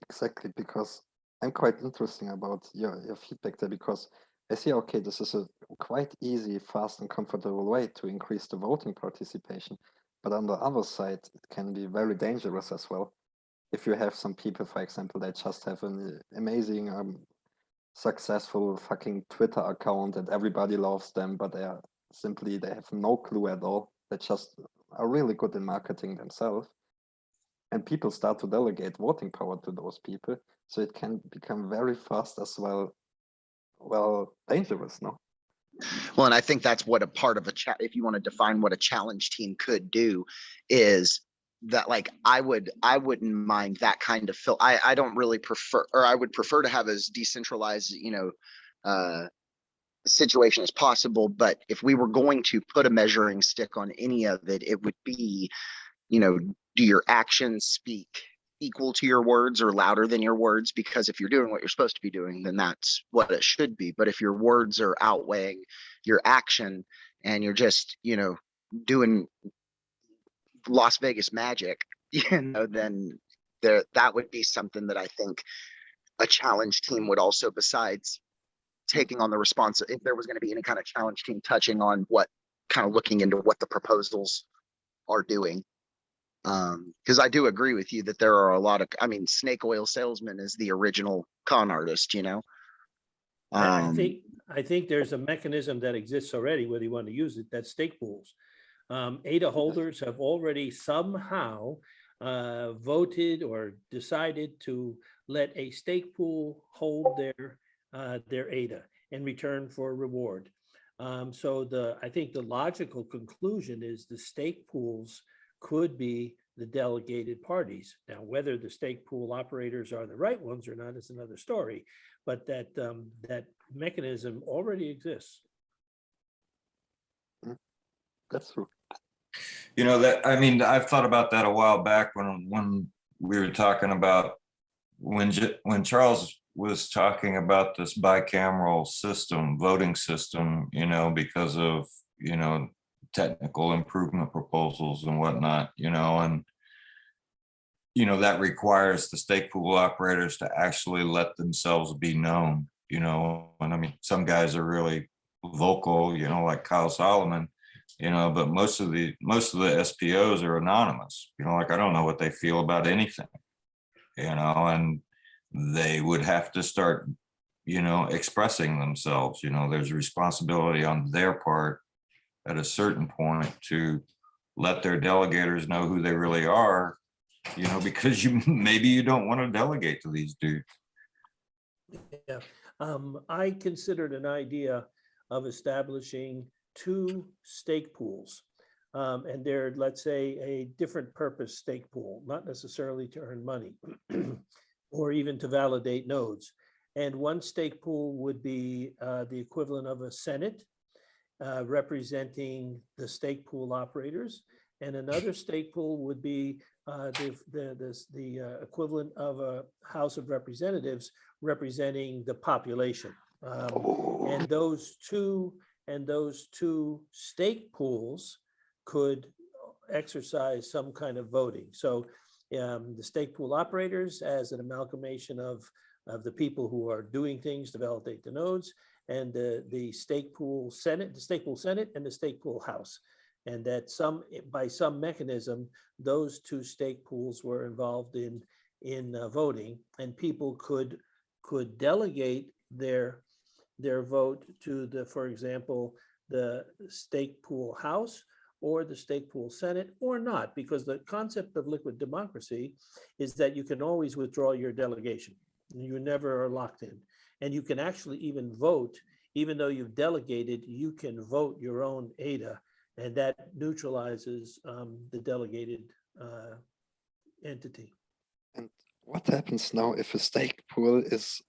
Exactly, because I'm quite interested about your feedback there, because I see, okay, this is a quite easy, fast and comfortable way to increase the voting participation. But on the other side, it can be very dangerous as well. If you have some people, for example, that just have an amazing, successful fucking Twitter account and everybody loves them, but they have no clue at all. They just are really good in marketing themselves. And people start to delegate voting power to those people. So it can become very fast as well, dangerous, no? Well, and I think that's what a part of a chat, if you want to define what a challenge team could do, is that, like, I wouldn't mind that kind of I don't really prefer, or I would prefer to have as decentralized, situation as possible. But if we were going to put a measuring stick on any of it, it would be, do your actions speak equal to your words or louder than your words? Because if you're doing what you're supposed to be doing, then that's what it should be. But if your words are outweighing your action and you're just, doing Las Vegas magic, then that would be something that I think a challenge team would also, besides taking on the response, if there was going to be any kind of challenge team touching on what kind of looking into what the proposals are doing. Because I do agree with you that there are a lot of, snake oil salesman is the original con artist, I think there's a mechanism that exists already, whether you want to use it, that's stake pools. ADA holders have already somehow voted or decided to let a stake pool hold their ADA in return for a reward. So I think the logical conclusion is the stake pools could be the delegated parties. Now, whether the stake pool operators are the right ones or not is another story, but that mechanism already exists. That's true. I've thought about that a while back when we were talking about when Charles was talking about this bicameral system, voting system, because of, technical improvement proposals and whatnot, and, that requires the stake pool operators to actually let themselves be known, and some guys are really vocal, like Kyle Solomon, but most of the SPOs are anonymous, I don't know what they feel about anything, and they would have to start, expressing themselves, there's a responsibility on their part at a certain point to let their delegators know who they really are, because maybe you don't want to delegate to these dudes. Yeah, I considered an idea of establishing 2 stake pools, and they're, let's say, a different purpose stake pool, not necessarily to earn money or even to validate nodes. And one stake pool would be the equivalent of a Senate representing the stake pool operators, and another stake pool would be the equivalent of a House of Representatives representing the population. And those two stake pools could exercise some kind of voting. So the stake pool operators, as an amalgamation of the people who are doing things to validate the nodes, and the stake pool Senate, and the stake pool House. And that by some mechanism, those two stake pools were involved in voting, and people could delegate their vote to for example, the stake pool House or the stake pool Senate, or not, because the concept of liquid democracy is that you can always withdraw your delegation. You never are locked in. And you can actually even vote, even though you've delegated, you can vote your own ADA, and that neutralizes the delegated entity. And what happens now if a stake pool is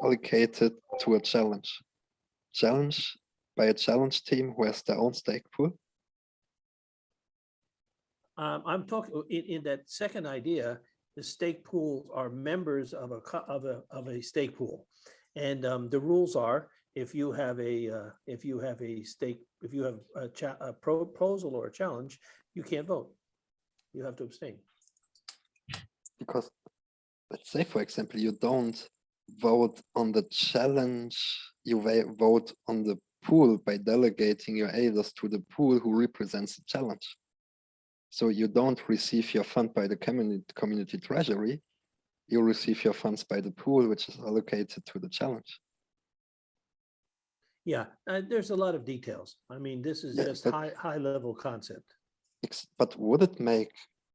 allocated to a challenge by a challenge team who has their own stake pool? I'm talking in that second idea. The stake pools are members of a stake pool, and the rules are: if you have a proposal or a challenge, you can't vote. You have to abstain. Because let's say, for example, you don't vote on the challenge, you vote on the pool by delegating your ADAs to the pool who represents the challenge. So you don't receive your fund by the community treasury, you receive your funds by the pool, which is allocated to the challenge. Yeah, there's a lot of details. I mean, this is just high level concept. But would it make,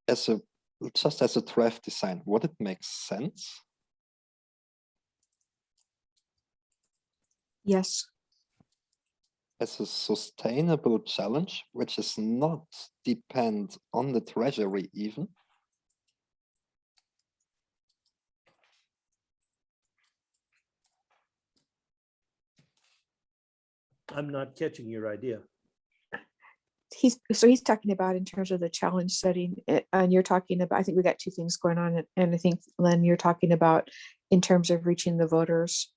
just as a draft design, would it make sense? Yes. As a sustainable challenge, which is not depend on the treasury even? I'm not catching your idea. He's talking about in terms of the challenge setting, and you're talking about, I think we got two things going on, and I think, Len, you're talking about in terms of reaching the voters,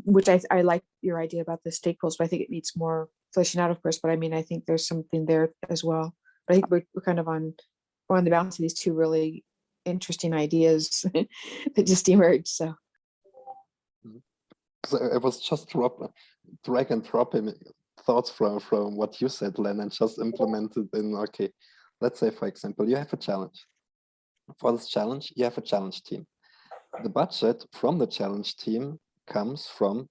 which I like your idea about the stake pools, but I think it needs more fleshing out, of course. But I mean, I think there's something there as well. But I think we're kind of on the balance of these two really interesting ideas that just emerged. So I was just drag and dropping thoughts from what you said, Len, and just implemented in, okay, let's say, for example, you have a challenge. For this challenge, you have a challenge team. The budget from the challenge team comes from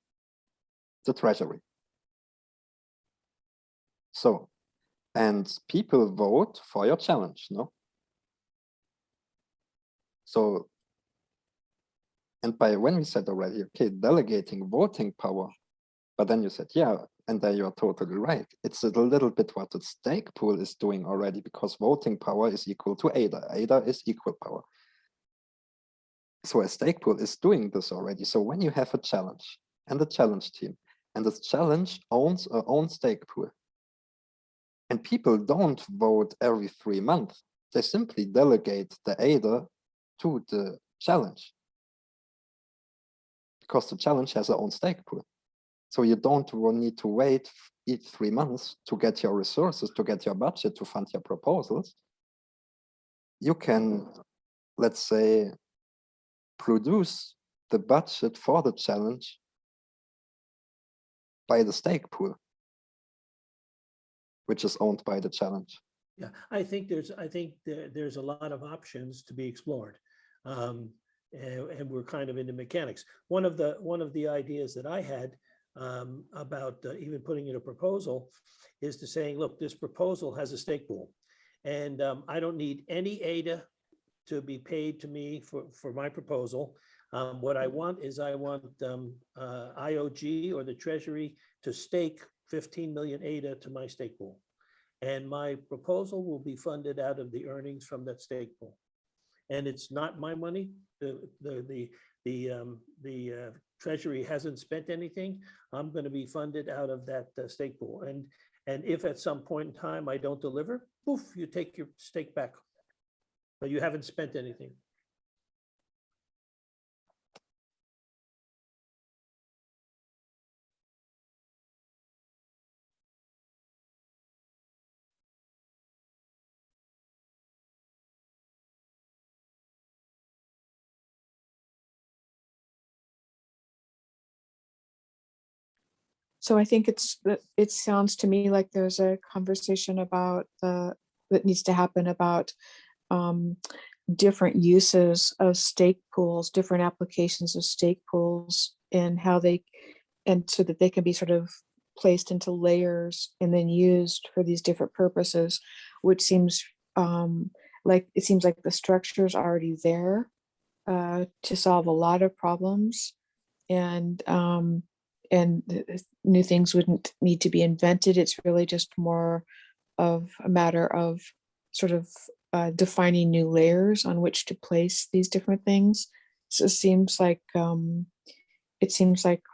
the treasury. So, and people vote for your challenge, no? So, and by when we said already, okay, delegating voting power, but then you said, yeah, and then you're totally right. It's a little bit what the stake pool is doing already, because voting power is equal to ADA. ADA is equal power. So a stake pool is doing this already. So when you have a challenge and a challenge team, and this challenge owns a own stake pool, and people don't vote every 3 months, they simply delegate the ADA to the challenge, because the challenge has their own stake pool. So you don't need to wait each 3 months to get your resources, to get your budget, to fund your proposals. You can, let's say, produce the budget for the challenge by the stake pool, which is owned by the challenge. Yeah, I think there's a lot of options to be explored, and we're kind of into mechanics. One of the ideas that I had about even putting in a proposal is to saying, look, this proposal has a stake pool, and I don't need any ADA to be paid to me for my proposal. What I want is IOG or the Treasury to stake 15 million ADA to my stake pool. And my proposal will be funded out of the earnings from that stake pool. And it's not my money. The Treasury hasn't spent anything. I'm going to be funded out of that stake pool. And if at some point in time I don't deliver, poof, you take your stake back, but you haven't spent anything. So I think it sounds to me like there's a conversation about that needs to happen about different uses of stake pools, different applications of stake pools, and how and so that they can be sort of placed into layers and then used for these different purposes, which seems like the structure is already there to solve a lot of problems, and new things wouldn't need to be invented. It's really just more of a matter of sort of defining new layers on which to place these different things. So it seems like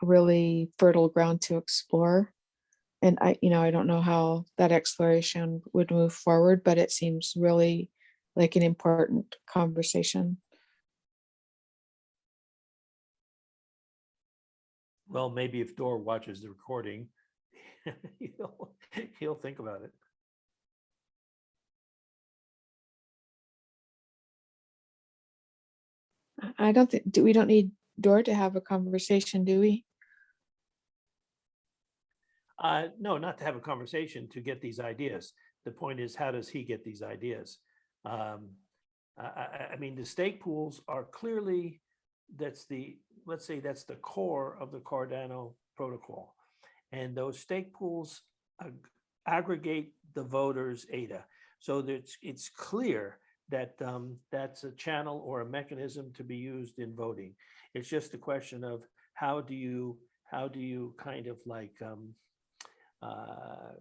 really fertile ground to explore. And I don't know how that exploration would move forward, but it seems really like an important conversation. Well, maybe if Dor watches the recording, he'll think about it. I don't think we don't need Dor to have a conversation, do we? No, not to have a conversation, to get these ideas. The point is, how does he get these ideas? I mean, the stake pools are clearly, let's say that's the core of the Cardano protocol. And those stake pools aggregate the voters' ADA. So that it's clear that that's a channel or a mechanism to be used in voting. It's just a question of how do you kind of like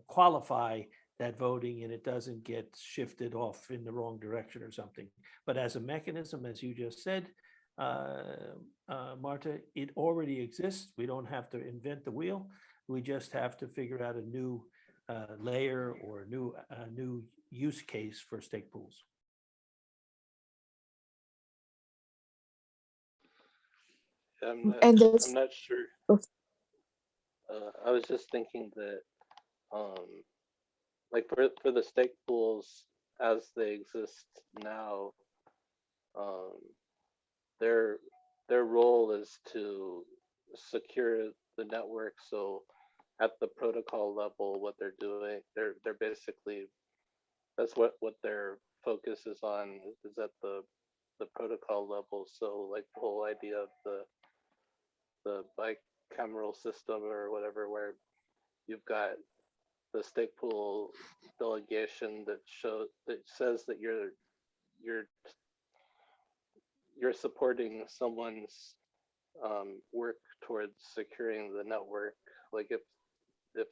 qualify that voting and it doesn't get shifted off in the wrong direction or something. But as a mechanism, as you just said, Marta, it already exists. We don't have to invent the wheel. We just have to figure out a new layer or a new use case for stake pools. I'm And not sure. I was just thinking that, like for the stake pools as they exist now, their role is to secure the network. So at the protocol level, what they're doing, they're basically, that's what their focus is on, is at the protocol level. So like the whole idea of the bicameral system or whatever, where you've got the stake pool delegation that says that you're supporting someone's work towards securing the network. Like if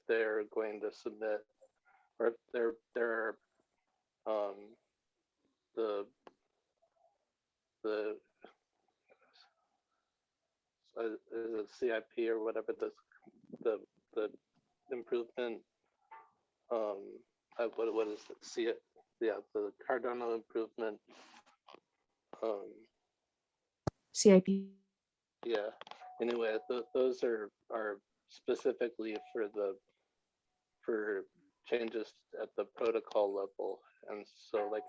they're going to submit, or if they're the is it CIP or whatever, the improvement, what is it? See it? Yeah, the Cardano improvement. CIP. Yeah. Anyway, those are specifically for changes at the protocol level, and so like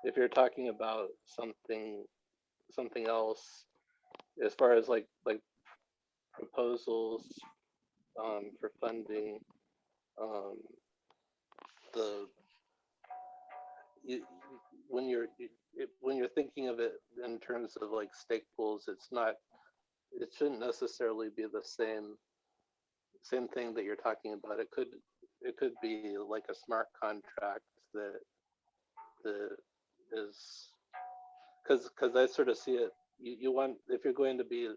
if you're talking about something else, as far as like proposals for funding, when you're thinking of it in terms of like stake pools, it shouldn't necessarily be the same thing that you're talking about. It could be like a smart contract that is, because I sort of see it, you want, if you're going to be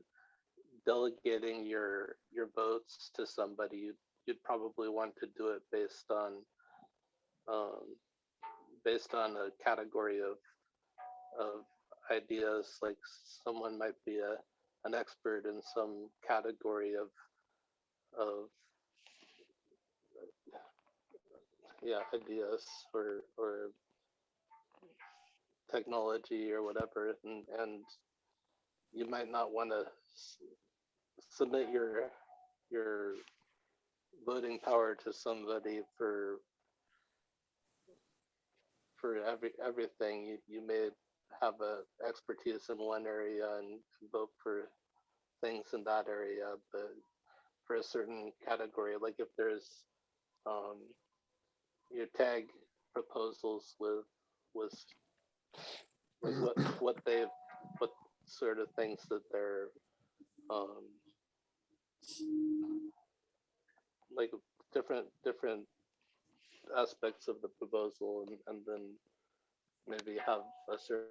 delegating your votes to somebody, you'd probably want to do it based on a category of ideas. Like someone might be an expert in some category of ideas or technology or whatever, and you might not want to submit your voting power to somebody for everything. You may have a expertise in one area and vote for things in that area, but for a certain category. Like if there's you tag proposals with what sort of things that they're like different aspects of the proposal, and then maybe have a certain